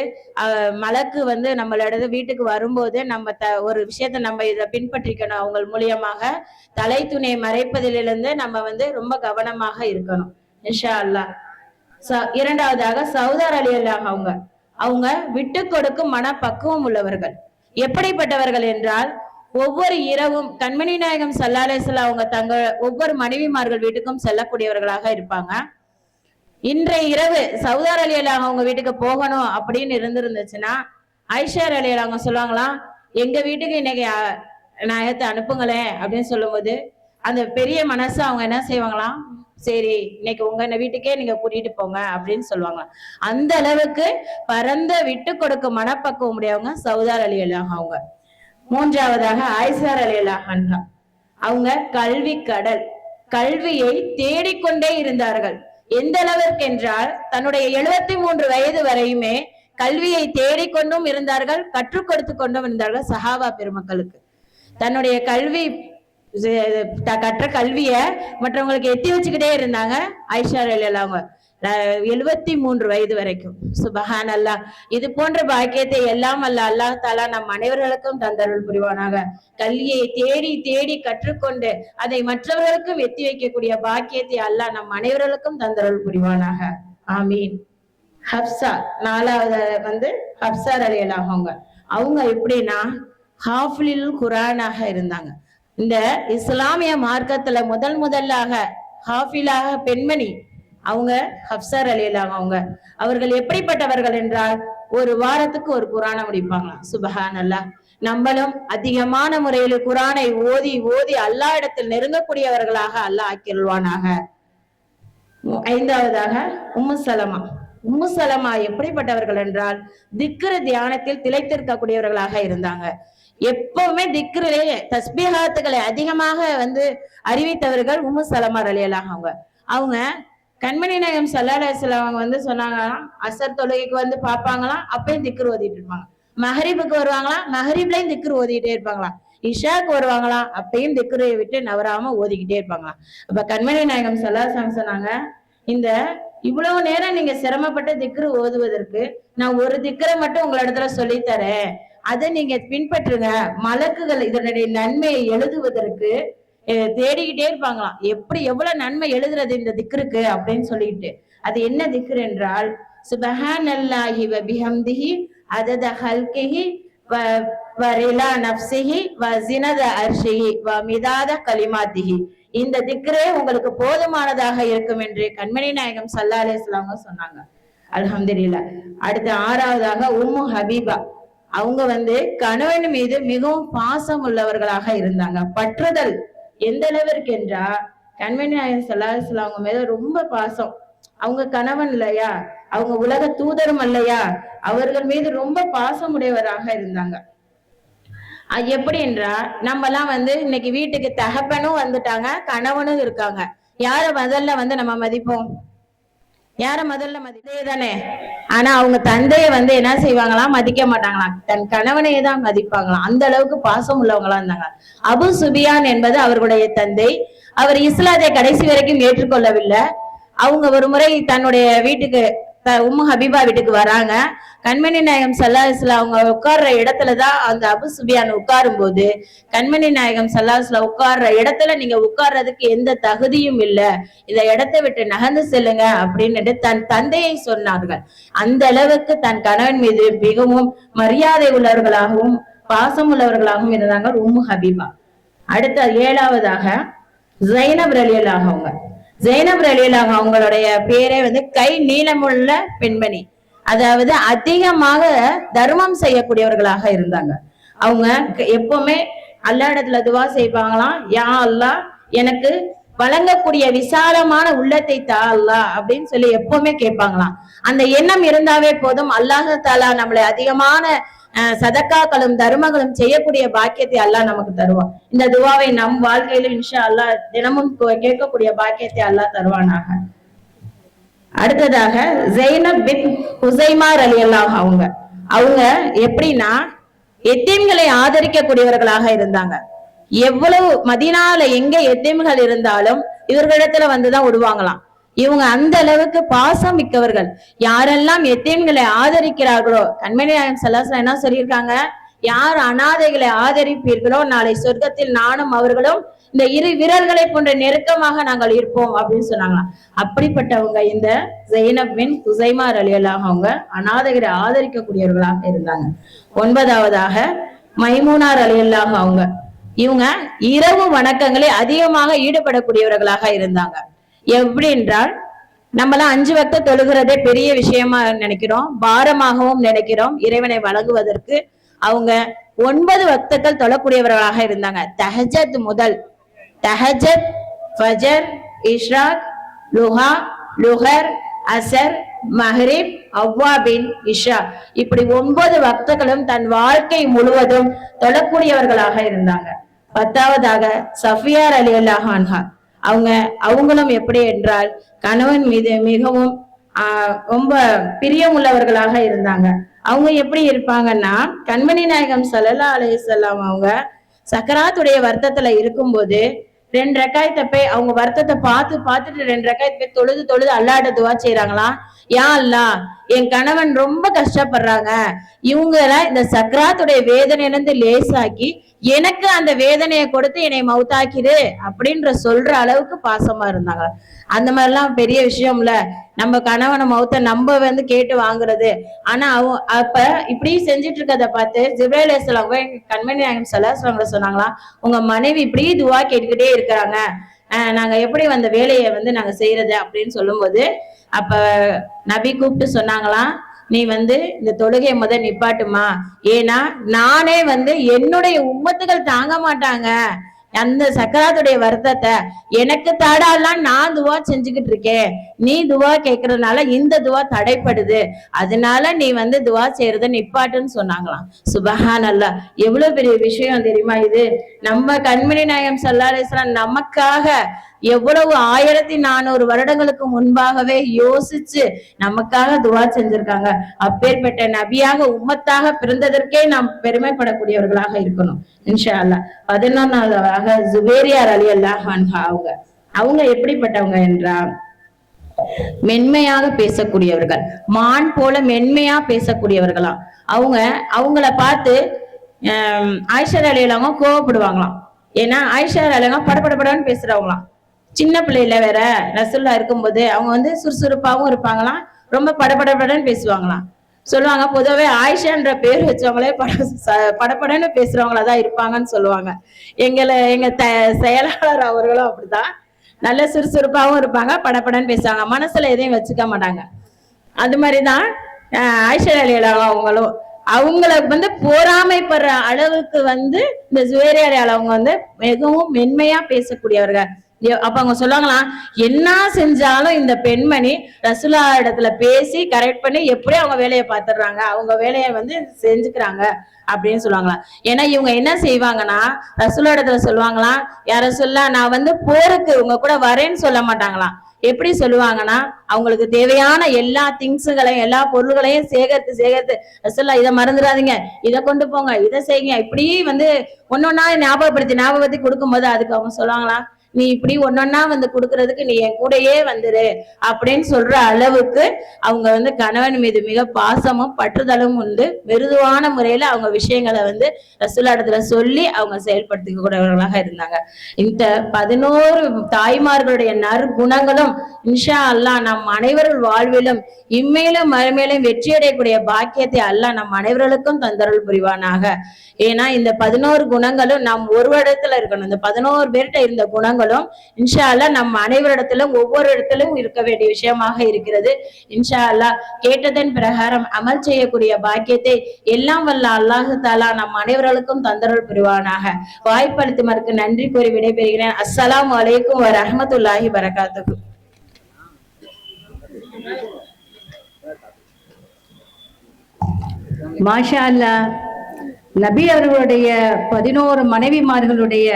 மலக்கு நம்மளோட வீட்டுக்கு வரும்போது நம்ம ஒரு விஷயத்த நம்ம இதை பின்பற்றிக்கணும். அவங்க மூலியமாக தலை துணை மறைப்பதிலிருந்து நம்ம ரொம்ப கவனமாக இருக்கணும் இன்ஷா அல்லாஹ். இரண்டாவதாக சௌதார் ரலியல்லாஹு அவங்க விட்டு கொடுக்கும் மனப்பக்குவம் உள்ளவர்கள். எப்படிப்பட்டவர்கள் என்றால், ஒவ்வொரு இரவும் கண்மணி நாயகம் ஸல்லல்லாஹு அலைஹி வஸல்லம் அவங்க தங்கள் ஒவ்வொரு மனைவிமார்கள் வீட்டுக்கும் செல்லக்கூடியவர்களாக இருப்பாங்க. இன்றைய இரவு சௌதார் ரலியல்லாஹு அவங்க வீட்டுக்கு போகணும் அப்படின்னு இருந்துச்சுன்னா, ஆயிஷா ரலியல்லாஹு அவங்க சொல்லுவாங்களாம், எங்க வீட்டுக்கு இன்னைக்கு நாயகத்தை அனுப்புங்களேன் அப்படின்னு சொல்லும்போது, அந்த பெரிய மனசு அவங்க என்ன செய்வாங்களாம், சரி இன்னைக்கு உங்க வீட்டுக்கே நீங்க கூட்டிட்டு போங்க அப்படின்னு சொல்லுவாங்களாம். அந்த அளவுக்கு பரந்த விட்டு கொடுக்கும் மனப்பக்குவம் உடையவங்க சௌதார் ரலியல்லாஹு அவங்க. மூன்றாவதாக ஆயிஷா ரலியல்லாஹு அன்ஹா அவங்க கல்வி கடல், கல்வியை தேடிக்கொண்டே இருந்தார்கள். எந்த அளவிற்கு என்றால், தன்னுடைய 73 வயது வரையுமே கல்வியை தேடிக்கொண்டும் இருந்தார்கள், கற்றுக் கொடுத்து கொண்டும் இருந்தார்கள் சஹாபா பெருமக்களுக்கு. தன்னுடைய கற்ற கல்விய மற்றவங்களுக்கு எத்தி வச்சுக்கிட்டே இருந்தாங்க ஆயிஷா ரலியல்லாஹு அன்ஹா 73 வயது வரைக்கும். சுபஹான் அல்லாஹ். இது போன்ற பாக்கியத்தை எல்லாம் அல்லாஹ் தஆலா நம் அனைவர்களுக்கும் தந்தருள் புரிவானாக. கல்வியை தேடி தேடி கற்றுக்கொண்டு அதை மற்றவர்களுக்கும் எத்தி வைக்கக்கூடிய பாக்கியத்தை அல்லாஹ் நம் அனைவர்களுக்கும் தந்தருள் புரிவானாக. ஆமீன். ஹப்சா, நாலாவது ஹப்சா ரலியல்லாஹு அன்ஹா அவங்க எப்படின்னா ஹாஃபில் குர்ஆனாக இருந்தாங்க. இந்த இஸ்லாமிய மார்க்கத்துல முதலாக ஹாஃபிலாக பெண்மணி அவங்க ஹப்சா ரலியல்லாஹு அவங்க. அவர்கள் எப்படிப்பட்டவர்கள் என்றால், ஒரு வாரத்துக்கு ஒரு குர்ஆனை முடிப்பாங்களாம். சுபஹானல்லாஹ். நம்மளும் அதிகமான முறையில் குர்ஆனை ஓதி ஓதி அல்லாஹ் இடத்தில் நெருங்கக்கூடியவர்களாக அல்லாஹ் ஆக்கிடுவானாக. ஐந்தாவதாக உம்மு சலமா எப்படிப்பட்டவர்கள் என்றால், திக்ரு தியானத்தில் திளைத்திருக்கக்கூடியவர்களாக இருந்தாங்க. எப்பவுமே திக்ரிலே தஸ்பீஹாத்துகளை அதிகமாக அறிவித்தவர்கள் உம்மு சலமா ரலியல்லாஹு அவங்க. அவங்க கண்மணி நாயகம் ஸல்லல்லாஹு அலைஹி வஸல்லம் அவங்க சொன்னாங்களாம், அசர் தொழுகைக்கு பாப்பாங்களாம், அப்பயும் திக்ரு ஓதிட்டு இருப்பாங்க. மஹரிபுக்கு வருவாங்களாம், மஹரிப்லயும் திக்ரு ஓதிக்கிட்டே இருப்பாங்களாம். இஷாக்கு வருவாங்களாம், அப்பயும் திக்ரை விட்டு நவராம ஓதிக்கிட்டே இருப்பாங்களாம். அப்ப கண்மணி நாயகம் ஸல்லல்லாஹு அலைஹி வஸல்லம் சொன்னாங்க, இந்த இவ்வளவு நேரம் நீங்க சிரமப்பட்டு திக்ரு ஓதுவதற்கு நான் ஒரு திக்ரை மட்டும் உங்களிடத்துல சொல்லித்தரேன், அதை நீங்க பின்பற்றுங்க. மலக்குகள் இதனுடைய நன்மையை எழுதுவதற்கு தேடிக்கிட்டே இருப்பாங்களாம். எவ்வளவு நன்மை எழுதுறது இந்த திக்ருக்கு அப்படின்னு சொல்லிட்டு. அது என்ன திக்ரு என்றால், சுபஹானல்லாஹி வ பிஹம்திஹி அதத ஹல்கிஹி வ ரிலா நஃப்ஸிஹி வ ஸினத அர்ஷிஹி வ மிதாத கலிமாத்திஹி. இந்த திக்ரே உங்களுக்கு போதுமானதாக இருக்கும் என்று கண்மணி நாயகம் ஸல்லல்லாஹு அலைஹி வஸல்லம் சொன்னாங்க. அல்ஹம்துலில்லாஹ். அடுத்து ஆறாவதாக உம்மு ஹபீபா அவங்க கணவன் மீது மிகவும் பாசம் உள்ளவர்களாக இருந்தாங்க. பற்றுதல் எந்த அளவிற்கு என்றா, கண்மணி நாயகம் ஸல்லல்லாஹு அலைஹி வஸல்லம் அவங்க மேல ரொம்ப பாசம். அவங்க கணவன் இல்லையா, அவங்க உலக தூதரும் அல்லையா, அவர்கள் மீது ரொம்ப பாசம் உடையவராக இருந்தாங்க. எப்படி என்றா, நம்ம எல்லாம் இன்னைக்கு வீட்டுக்கு தகப்பனும் வந்துட்டாங்க, கணவனும் இருக்காங்க. யார முதல்ல நம்ம மதிப்போம்? யார முதல்ல மதிப்பே தானே. ஆனா அவங்க தந்தைய என்ன செய்வாங்களாம், மதிக்க மாட்டாங்களாம், தன் கணவனையே தான் மதிப்பாங்களாம். அந்த அளவுக்கு பாசம் உள்ளவங்களா இருந்தாங்க. அபு சுபியான் என்பது அவர்களுடைய தந்தை. அவர் இஸ்லாத்தை கடைசி வரைக்கும் ஏற்றுக்கொள்ளவில்லை. அவங்க ஒரு முறை தன்னுடைய வீட்டுக்கு உம்மு ஹபீபா வீட்டுக்கு வராங்க. கண்மணி நாயகம் ஸல்லல்லாஹு அலைஹி வஸல்லம் அவங்க உட்கார்ற இடத்துலதான் அந்த அபு சுபியான் உட்காரும் போது கண்மணி நாயகம் ஸல்லல்லாஹு அலைஹி வஸல்லம் உட்கார்ற இடத்துல நீங்க உட்கார்றதுக்கு எந்த தகுதியும் இல்ல, இந்த இடத்தை விட்டு நகர்ந்து செல்லுங்க அப்படின்னுட்டு தன் தந்தையை சொன்னார்கள். அந்த அளவுக்கு தன் கணவன் மீது மிகவும் மரியாதை உள்ளவர்களாகவும் பாசம் உள்ளவர்களாகவும் இருந்தாங்க உம்மு ஹபீபா. அடுத்த 7வதாக ஜைனப் ரலியல்லாஹு அவங்க. ஜைனப் ரலியல்லாஹு அவங்களுடைய பேரே கை நீளமுள்ள பெண்மணி, அதாவது அதிகமாக தர்மம் செய்யக்கூடியவர்களாக இருந்தாங்க. அவங்க எப்பவுமே அல்லாஹ் இடத்துல துவா செய்வாங்களாம், யா அல்லாஹ் எனக்கு வழங்கக்கூடிய விசாலமான உள்ளத்தை தா அல்லாஹ் அப்படின்னு சொல்லி எப்பவுமே கேட்பாங்களாம். அந்த எண்ணம் இருந்தாவே போதும், அல்லாஹ் தாலா நம்மளை அதிகமான சதக்காக்களும் தர்மங்களும் செய்யக்கூடிய பாக்கியத்தை அல்லாஹ் நமக்கு தருவான். இந்த துவாவை நம் வாழ்க்கையில இன்ஷா அல்லாஹ் தினமும் கேட்கக்கூடிய பாக்கியத்தை அல்லாஹ் தருவானாக. அடுத்ததாக ஜைனப் பின் ஹுசைமா ரலியல்லாஹு அவங்க எப்படின்னா எத்தீம்களை ஆதரிக்கக்கூடியவர்களாக இருந்தாங்க. எவ்வளவு மதீனால எங்க எத்தீம்கள் இருந்தாலும் இவர்களிடத்துல வந்துதான் விடுவாங்களாம். இவங்க அந்த அளவுக்கு பாசம் மிக்கவர்கள். யாரெல்லாம் எத்தீம்களை ஆதரிக்கிறார்களோ, கண்மணி நாயகம் ஸல்லல்லாஹு அலைஹி வஸல்லம் என்ன சொல்லியிருக்காங்க, யார் அனாதைகளை ஆதரிப்பீர்களோ நாளை சொர்க்கத்தில் நானும் அவர்களும் இந்த இரு வீரர்களை போன்ற நெருக்கமாக நாங்கள் இருப்போம் அப்படின்னு சொன்னாங்களாம். அப்படிப்பட்டவங்க இந்த ஜைனப் பின் ஹுசைமா ரலியல்லாஹு அவங்க அனாதைகளை ஆதரிக்கக்கூடியவர்களாக இருந்தாங்க. 9வதாக மைமூனா ரலியல்லாஹு அவங்க. இவங்க இரவு வணக்கங்களில் அதிகமாக ஈடுபடக்கூடியவர்களாக இருந்தாங்க. எப்படி என்றால், நம்மளாம் 5 வக்த தொழுகிறதே பெரிய விஷயமா நினைக்கிறோம், பாரமாகவும் நினைக்கிறோம். இறைவனை வழங்குவதற்கு அவங்க 9 வக்தங்கள் தொழக்கூடியவர்களாக இருந்தாங்க. தஹஜத் முதல் தஹஜத், ஃபஜர், இஷ்ராக், லுஹா, லுஹர், அசர், மஹ்ரிப், அவ்வாபின், இஷா, இப்படி 9 வக்தங்களும் தன் வாழ்க்கை முழுவதும் தொழக்கூடியவர்களாக இருந்தாங்க. 10வதாக சஃபியா ரலியல்லாஹு அன்ஹா. அவங்களும் எப்படி என்றால் கணவன் மீது மிகவும் ரொம்ப பிரியம் உள்ளவர்களாக இருந்தாங்க. அவங்க எப்படி இருப்பாங்கன்னா, கண்மணி நாயகம் ஸல்லல்லாஹு அலைஹி வஸல்லம் அவங்க சக்கராத்துடைய வருத்தத்துல இருக்கும்போது 2 ரக்காயத்தை போய் அவங்க வருத்தத்தை பார்த்துட்டு 2 ரக்காயத்தை போய் தொழுது அல்லாஹ்ட்ட துவா செய்யறாங்களாம், யா அல்லாஹ் என் கணவன் ரொம்ப கஷ்டப்படுறாங்க, இவங்கள இந்த சக்கராத்துடைய வேதனையிலிருந்து லேசாக்கி எனக்கு அந்த வேதனையை கொடுத்து என்னை மௌத்தாக்கிடு அப்படின்ற சொல்ற அளவுக்கு பாசமா இருந்தாங்க. அந்த மாதிரிலாம் பெரிய விஷயம்ல, நம்ம கணவனை மௌத்த நம்ம கேட்டு வாங்குறது. ஆனா அப்ப இப்படி செஞ்சுட்டு இருக்கத பார்த்து ஜிப்ரீல் அலைஹிஸ்ஸலாம் கண்மணி நாயகம் ஸல்லல்லாஹு அலைஹி வஸல்லம் சொன்னாங்களாம், உங்க மனைவி இப்படி துவா கேட்டுக்கிட்டே இருக்கிறாங்க, நாங்க எப்படி அந்த வேலையை நாங்க செய்யறது அப்படின்னு சொல்லும்போது அப்ப நபி கூப்பிட்டு சொன்னாங்களாம், நீ இந்த தொழுகையை நிப்பாட்டுமா, ஏன்னா நானே என்னுடைய உம்மத்துகள் தாங்க மாட்டாங்க அந்த சக்கராத்துடைய வருத்தத்தை, எனக்கு தடாலாம் நான் துவா செஞ்சுக்கிட்டு இருக்கேன், நீ துவா கேட்கறதுனால இந்த துவா தடைப்படுது, அதனால நீ துவா செய்யறத நிப்பாட்டுன்னு சொன்னாங்களாம். சுபஹான் அல்லாஹ், எவ்வளவு பெரிய விஷயம் தெரியுமா இது. நம்ம கண்மணி நாயகம் ஸல்லல்லாஹு அலைஹி வஸல்லம் நமக்காக எவ்வளவு 1400 வருடங்களுக்கு முன்பாகவே யோசிச்சு நமக்காக துவா செஞ்சிருக்காங்க. அப்பேற்பட்ட நபியாக உம்மத்தாக பிறந்ததற்கே நாம் பெருமைப்படக்கூடியவர்களாக இருக்கணும் இன்ஷா அல்லாஹ். 11வதாக ஜுபைரியா ரலியல்லாஹு அன்ஹா அவங்க எப்படிப்பட்டவங்க என்றால் மென்மையாக பேசக்கூடியவர்கள், மான் போல மென்மையா பேசக்கூடியவர்களாம். அவங்கள பார்த்து ஆயிஷா ரலியல்லாஹு கோவப்படுவாங்களாம். ஏன்னா ஆயிஷா ரலியல்லாஹு படபடன்னு பேசுறவங்களாம். சின்ன பிள்ளையில வேற ரசூலுல்லாஹ் இருக்கும்போது அவங்க சுறுசுறுப்பாவும் இருப்பாங்களாம், ரொம்ப படபடன்னு பேசுவாங்களாம். சொல்லுவாங்க பொதுவாகவே ஆயிஷான்ற பேர் வச்சவங்களே படபடன்னு பேசுறவங்களதான் இருப்பாங்கன்னு சொல்லுவாங்க. எங்க செயலாளர் அவர்களும் அப்படிதான், நல்ல சுறுசுறுப்பாவும் இருப்பாங்க, படபடன்னு பேசுவாங்க, மனசுல எதையும் வச்சுக்க மாட்டாங்க. அது மாதிரிதான் ஆயிஷா ரலியல்லாஹு அவங்களும் அவங்கள போராமைப்படுற அளவுக்கு இந்த ஜுபைரியா அவங்க மிகவும் மென்மையா பேசக்கூடியவர்கள். அப்ப அவங்க சொல்லுவாங்களாம், என்ன செஞ்சாலும் இந்த பெண்மணி ரசூலா இடத்துல பேசி கரெக்ட் பண்ணி எப்படி அவங்க வேலையை பார்த்துடுறாங்க, அவங்க வேலையை செஞ்சுக்கிறாங்க அப்படின்னு சொல்லுவாங்களாம். ஏன்னா இவங்க என்ன செய்வாங்கன்னா ரசூலா இடத்துல சொல்லுவாங்களாம், யார சொல்ல நான் போருக்கு உங்க கூட வரேன்னு சொல்ல மாட்டாங்களாம். எப்படி சொல்லுவாங்கன்னா அவங்களுக்கு தேவையான எல்லா திங்ஸுகளையும் எல்லா பொருள்களையும் சேகரித்து ரசூலுல்லாஹ் இதை மறந்துடாதீங்க, இதை கொண்டு போங்க, இதை செய்யுங்க, இப்படி ஒன்னொன்னா ஞாபகப்படுத்தி கொடுக்கும் போது அதுக்கு அவங்க சொல்லுவாங்களாம், நீ இப்படி ஒன்னொன்னா வந்து கொடுக்கறதுக்கு நீ என் கூடயே வந்துரு அப்படின்னு சொல்ற அளவுக்கு அவங்க வந்து கணவன் மீது மிக பாசமும் பற்றுதலும் உண்டு. மிருதுவான முறையில அவங்க விஷயங்களை வந்து ரசூலுல்லாஹ்விடத்துல சொல்லி அவங்க செயல்படுத்திக்கூடியவர்களாக இருந்தாங்க. இந்த 11 தாய்மார்களுடைய நற்குணங்களும் இன்ஷா அல்லாஹ் நம் அனைவர்கள் வாழ்விலும் இம்மையிலும் மறுமையிலும் வெற்றியடையக்கூடிய பாக்கியத்தை அல்லாஹ் நம் அனைவர்களுக்கும் தந்தருள் புரிவானாக. ஏன்னா இந்த 11 குணங்களும் நம் ஒரு இடத்துல இருக்கணும். இந்த 11 பேர்கிட்ட இருந்த குணங்களும் இன்ஷா அல்லாஹ் நம் அனைவரிடத்திலும் ஒவ்வொரு இடத்திலும் இருக்க வேண்டிய விஷயமாக இருக்கிறது. இன்ஷா அல்லாஹ் கேட்டதன் பிரகாரம் அமல் செய்யக்கூடிய பாக்கியத்தை எல்லாம் வல்ல அல்லாஹு தாலா நம் அனைவர்களுக்கும் தந்தருள் புரிவானாக. வாய்ப்பளித்தமருக்கு நன்றி கூறி விடைபெறுகிறேன். அஸ்ஸலாமு அலைக்கும் வரஹ்மத்துல்லாஹி வரகாத்துஹு. மாஷா அல்லாஹ், நபி அவர்களுடைய 11 மனைவிமார்களுடைய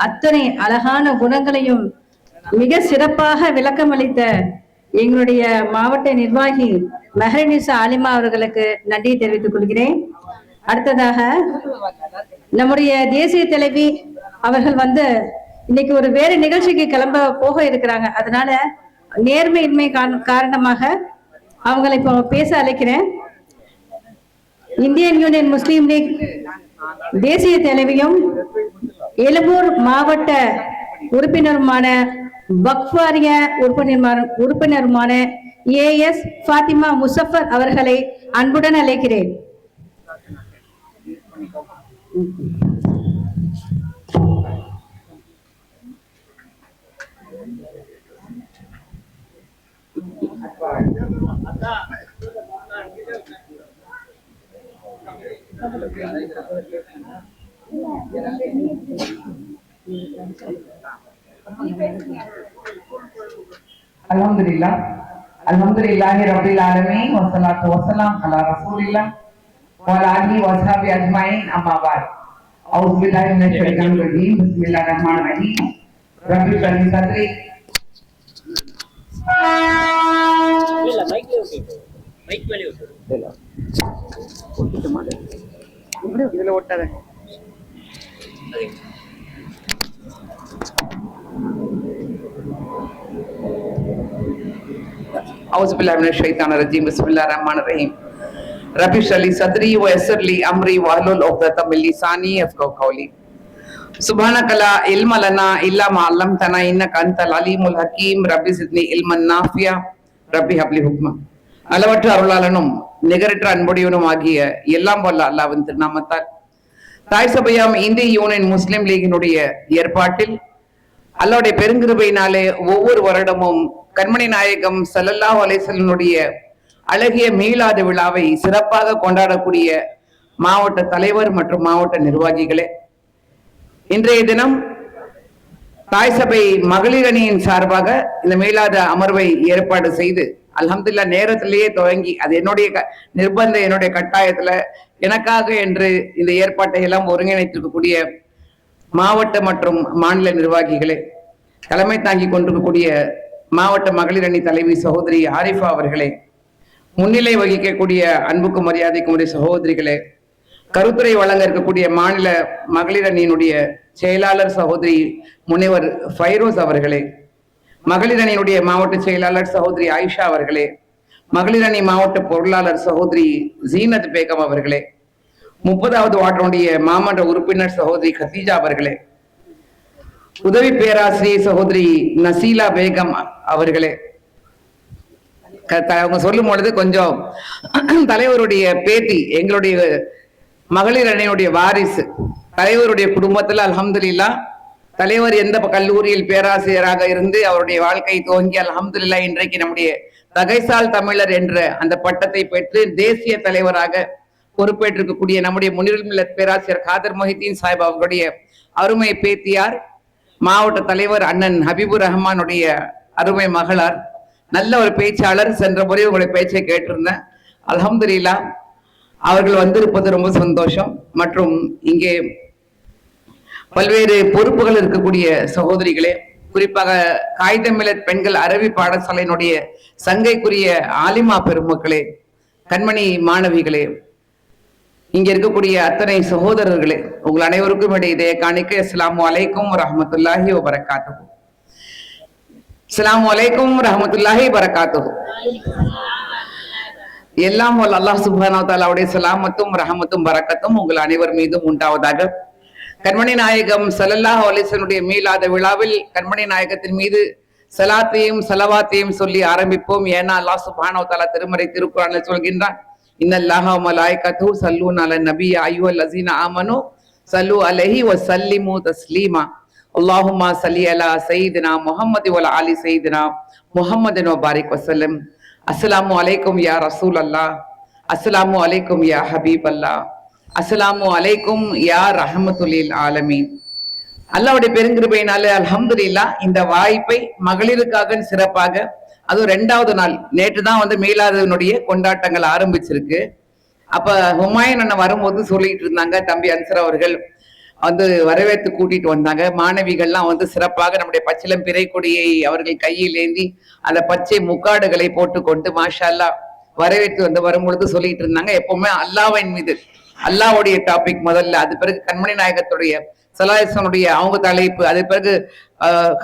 அத்தனை அழகான குணங்களையும் மிக சிறப்பாக விளக்கமளித்த எங்களுடைய மாவட்ட நிர்வாகி மெஹரனிசா ஆலிமா அவர்களுக்கு நன்றி தெரிவித்துக் கொள்கிறேன். அடுத்ததாக நம்முடைய தேசிய தலைவி அவர்கள் வந்து இன்னைக்கு ஒரு வேறு நிகழ்ச்சிக்கு கிளம்ப போக இருக்கிறாங்க. அதனால நேர்மையின்மை காரணமாக அவங்களை இப்போ பேச அழைக்கிறேன். இந்தியன் யூனியன் முஸ்லீம் லீக் தேசிய தலைவியும் எழும்பூர் மாவட்ட உறுப்பினருமான வக்ஃப் வாரிய உறுப்பினருமான AS ஃபாத்திமா முசஃபர் அவர்களை அன்புடன் அழைக்கிறேன். Alhamdulillah, Alhamdulillahi Rabbil Alameen, wassalatu wassalam ala Rasulillah wa ala alihi wa ashabihi ajma'in, amma ba'd. A'udhu billahi minash shaitanir rajim. Bismillahirrahmanirrahim. Rabbi shrah li sadri. A'udhu billahi minash shaitanir rajim. Bismillahirrahmanirrahim. Rabbi shrah li sadri wa yassir li amri wahlul 'uqdatam min lisani yafqahu qawli. Subhanaka la ilma lana illa ma 'allamtana innaka antal alimul hakim. Rabbi zidni ilman nafi'a. Rabbi habli hukma. அளவற்ற அருளாளனும் நிகரற்ற அன்புடையவனும் ஆகிய எல்லாம் வல்ல அல்லாஹ்வின் திருநாமத்தால் தாய் சபையாம் இந்திய union முஸ்லிம் லீகினுடைய ஏற்பாட்டில் அல்லாஹ்வுடைய பெருங்கிருபையினாலே ஒவ்வொரு வருடமும் கண்மணி நாயகம் ஸல்லல்லாஹு அலைஹி வஸல்லம் அழகிய மீலாது விழாவை சிறப்பாக கொண்டாடக்கூடிய மாவட்ட தலைவர் மற்றும் மாவட்ட நிர்வாகிகளே, இன்றைய தினம் தாய் சபை மகளிர் அணியின் சார்பாக இந்த மீலாது அமர்வை ஏற்பாடு செய்து அல்ஹம்துலில்லாஹ் நேரத்திலேயே துவங்கி, அது என்னுடைய நிர்பந்த என்னுடைய கட்டாயத்துல எனக்காக என்று இந்த ஏற்பாட்டை எல்லாம் ஒருங்கிணைத்திருக்கக்கூடிய மாவட்ட மற்றும் மாநில நிர்வாகிகளே, தலைமை தாங்கி கொண்டிருக்கக்கூடிய மாவட்ட மகளிர் அணி தலைவி சகோதரி ஆரிஃபா அவர்களே, முன்னிலை வகிக்கக்கூடிய அன்புக்கும் மரியாதைக்கும் உரிய சகோதரிகளே, கருத்துரை வழங்க இருக்கக்கூடிய மாநில மகளிர் அணியினுடைய செயலாளர் சகோதரி முனைவர் ஃபைரோஸ் அவர்களே, மகளிர் அணியினுடைய மாவட்ட செயலாளர் சகோதரி ஆயிஷா அவர்களே, மகளிர் அணி மாவட்ட பொருளாளர் சகோதரி ஜீனத் பேகம் அவர்களே, 30வது வார்டுடைய மாமன்ற உறுப்பினர் சகோதரி கத்தீஜா அவர்களே, உதவி பேராசிரியர் சகோதரி நசீலா பேகம் அவர்களே, அவங்க சொல்லும் பொழுது கொஞ்சம் தலைவருடைய பேத்தி, எங்களுடைய மகளிர் அணியினுடைய வாரிசு, தலைவருடைய குடும்பத்துல அல்ஹம்துலில்லாஹ் தலைவர் எந்த கல்லூரியில் பேராசிரியராக இருந்து அவருடைய வாழ்க்கை துவங்கி அல்ஹம்துலில்லாஹ் இன்றைக்கு நம்முடைய தகைசால் தமிழர் என்ற அந்த பட்டத்தை பெற்று தேசிய தலைவராக பொறுப்பேற்றிருக்கக்கூடிய நம்முடைய முனிருல் மில்லத் பேராசிரியர் காதர் மொஹிதீன் சாஹிப் அவர்களுடைய அருமை பேத்தியார், மாவட்ட தலைவர் அண்ணன் ஹபீபுர் ரஹ்மானுடைய அருமை மகளார், நல்ல ஒரு பேச்சாளர். சென்ற முறை உங்களுடைய பேச்சை கேட்டிருந்தேன். அல்ஹம்துலில்லாஹ் அவர்கள் வந்திருப்பது ரொம்ப சந்தோஷம். மற்றும் இங்கே பல்வேறு பொறுப்புகள் இருக்கக்கூடிய சகோதரிகளே, குறிப்பாக காயிதமில்லத் பெண்கள் அரபி பாடசாலையினுடைய சங்கைக்குரிய ஆலிமா பெருமக்களே, கண்மணி மாணவிகளே, இங்க இருக்கக்கூடிய அத்தனை சகோதரர்களே, உங்கள் அனைவருக்கும் இடையே காணிக்க அஸ்ஸலாமு அலைக்கும் வரஹ்மத்துல்லாஹி வபரகாத்துஹு. அஸ்ஸலாமு அலைக்கும் ரஹ்மத்துல்லாஹி வரகாத்துஹு. எல்லாம் வல்ல அல்லாஹ் சுப்ஹானஹு வ தஆலாவுடைய ஸலாமத்தும் ரஹமத்தும் பரக்கத்தும் உங்கள் அனைவர் மீதும் உண்டாவதாக. கண்மணி நாயகம் ஸல்லல்லாஹு அலைஹி வஸல்லம் மீலாத விழாவில் கண்மணி நாயகத்தின் மீது ஸலாத்தையும் ஸலவாத்தையும் சொல்லி ஆரம்பிப்போம். ஏன்னா அல்லாஹ் சுப்ஹானஹு வ தஆலா திருமறை திருக்குர்ஆனில் சொல்கின்றான், இன்னல்லாஹ வ மலாயிகத்துஹு ஸல்லூன அலன் நபி அய்யுஹல்லஸீன ஆமனு ஸல்லு அலைஹி வ ஸல்லிமு தஸ்லீமா. அல்லாஹும்ம ஸல்லி அலா சய்யிதினா முஹம்மது வ ஆலி சய்யிதினா முஹம்மதின் வ பாரிக் வஸல்லம். அஸ்ஸலாமு அலைக்கும் யா ரசூல் அல்லாஹ், அஸ்ஸலாமு அலைக்கும் யா ஹபீப் அல்லாஹ், அஸ்ஸலாமு அலைக்கும் யா ரஹ்மத்துல் ஆலமீன். அல்லாஹ்வுடைய பெருங்கிருபையினால அல்ஹம்துலில்லாஹ் இந்த வாய்ப்பை மகளிருக்காக சிறப்பாக, அதுவும் 2வது நாள் நேற்று தான் மீலாதுனுடைய கொண்டாட்டங்கள் ஆரம்பிச்சிருக்கு. அப்ப ஹுமாயூன் அண்ணன் வரும்போது சொல்லிட்டு இருந்தாங்க, தம்பி அன்சர் அவர்கள் வரவேற்று கூட்டிட்டு வந்தாங்க. மாணவிகள்லாம் சிறப்பாக நம்முடைய பச்சிலம் பிறை கொடியை அவர்கள் கையில் ஏந்தி அந்த பச்சை முக்காடுகளை போட்டுக்கொண்டு மாஷா அல்லா வரவேற்று வரும்பொழுது சொல்லிட்டு இருந்தாங்க, எப்பவுமே அல்லாஹ்வின் மீது அல்லாஹ்வுடைய டாபிக் முதல்ல, அது பிறகு கண்மணி நாயகத்துடைய ஸல்லல்லாஹு அவங்க தலைப்பு, அது பிறகு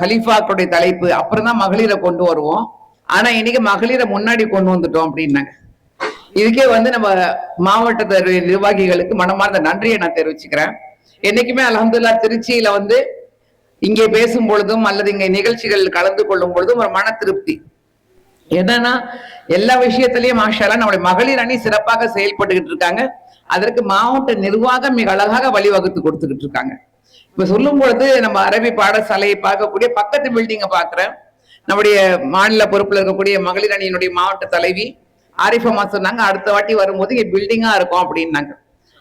கலீஃபாக்களுடைய தலைப்பு, அப்புறம் தான் மகளிரை கொண்டு வருவோம். ஆனா இன்னைக்கு மகளிரை முன்னாடி கொண்டு வந்துட்டோம் அப்படின்னாங்க. இதுக்கே நம்ம மாவட்ட நிர்வாகிகளுக்கு மனமார்ந்த நன்றியை நான் தெரிவிச்சுக்கிறேன். என்னைக்குமே அல்ஹம்துலில்லாஹ் திருச்சியில இங்கே பேசும் பொழுதும் அல்லது இங்க நிகழ்ச்சிகள் கலந்து கொள்ளும் பொழுதும் ஒரு மன திருப்தி. என்னன்னா எல்லா விஷயத்திலயும் மாஷா அல்லாஹ் நம்முடைய மகளிர் அணி சிறப்பாக செயல்பட்டுக்கிட்டு இருக்காங்க. அதற்கு மாவட்ட நிர்வாகம் மிக அழகாக வழிவகுத்து கொடுத்துக்கிட்டு இருக்காங்க. இப்ப சொல்லும் பொழுது நம்ம அரபி பாடசாலையை பார்க்கக்கூடிய பக்கத்து பில்டிங்கை பாக்குறேன். நம்முடைய மாநில பொறுப்புல இருக்கக்கூடிய மகளிர் அணியினுடைய மாவட்ட தலைவி ஆரிஃபம்மா சொன்னாங்க, அடுத்த வாட்டி வரும்போது இங்க பில்டிங்கா இருக்கும் அப்படின்னாங்க.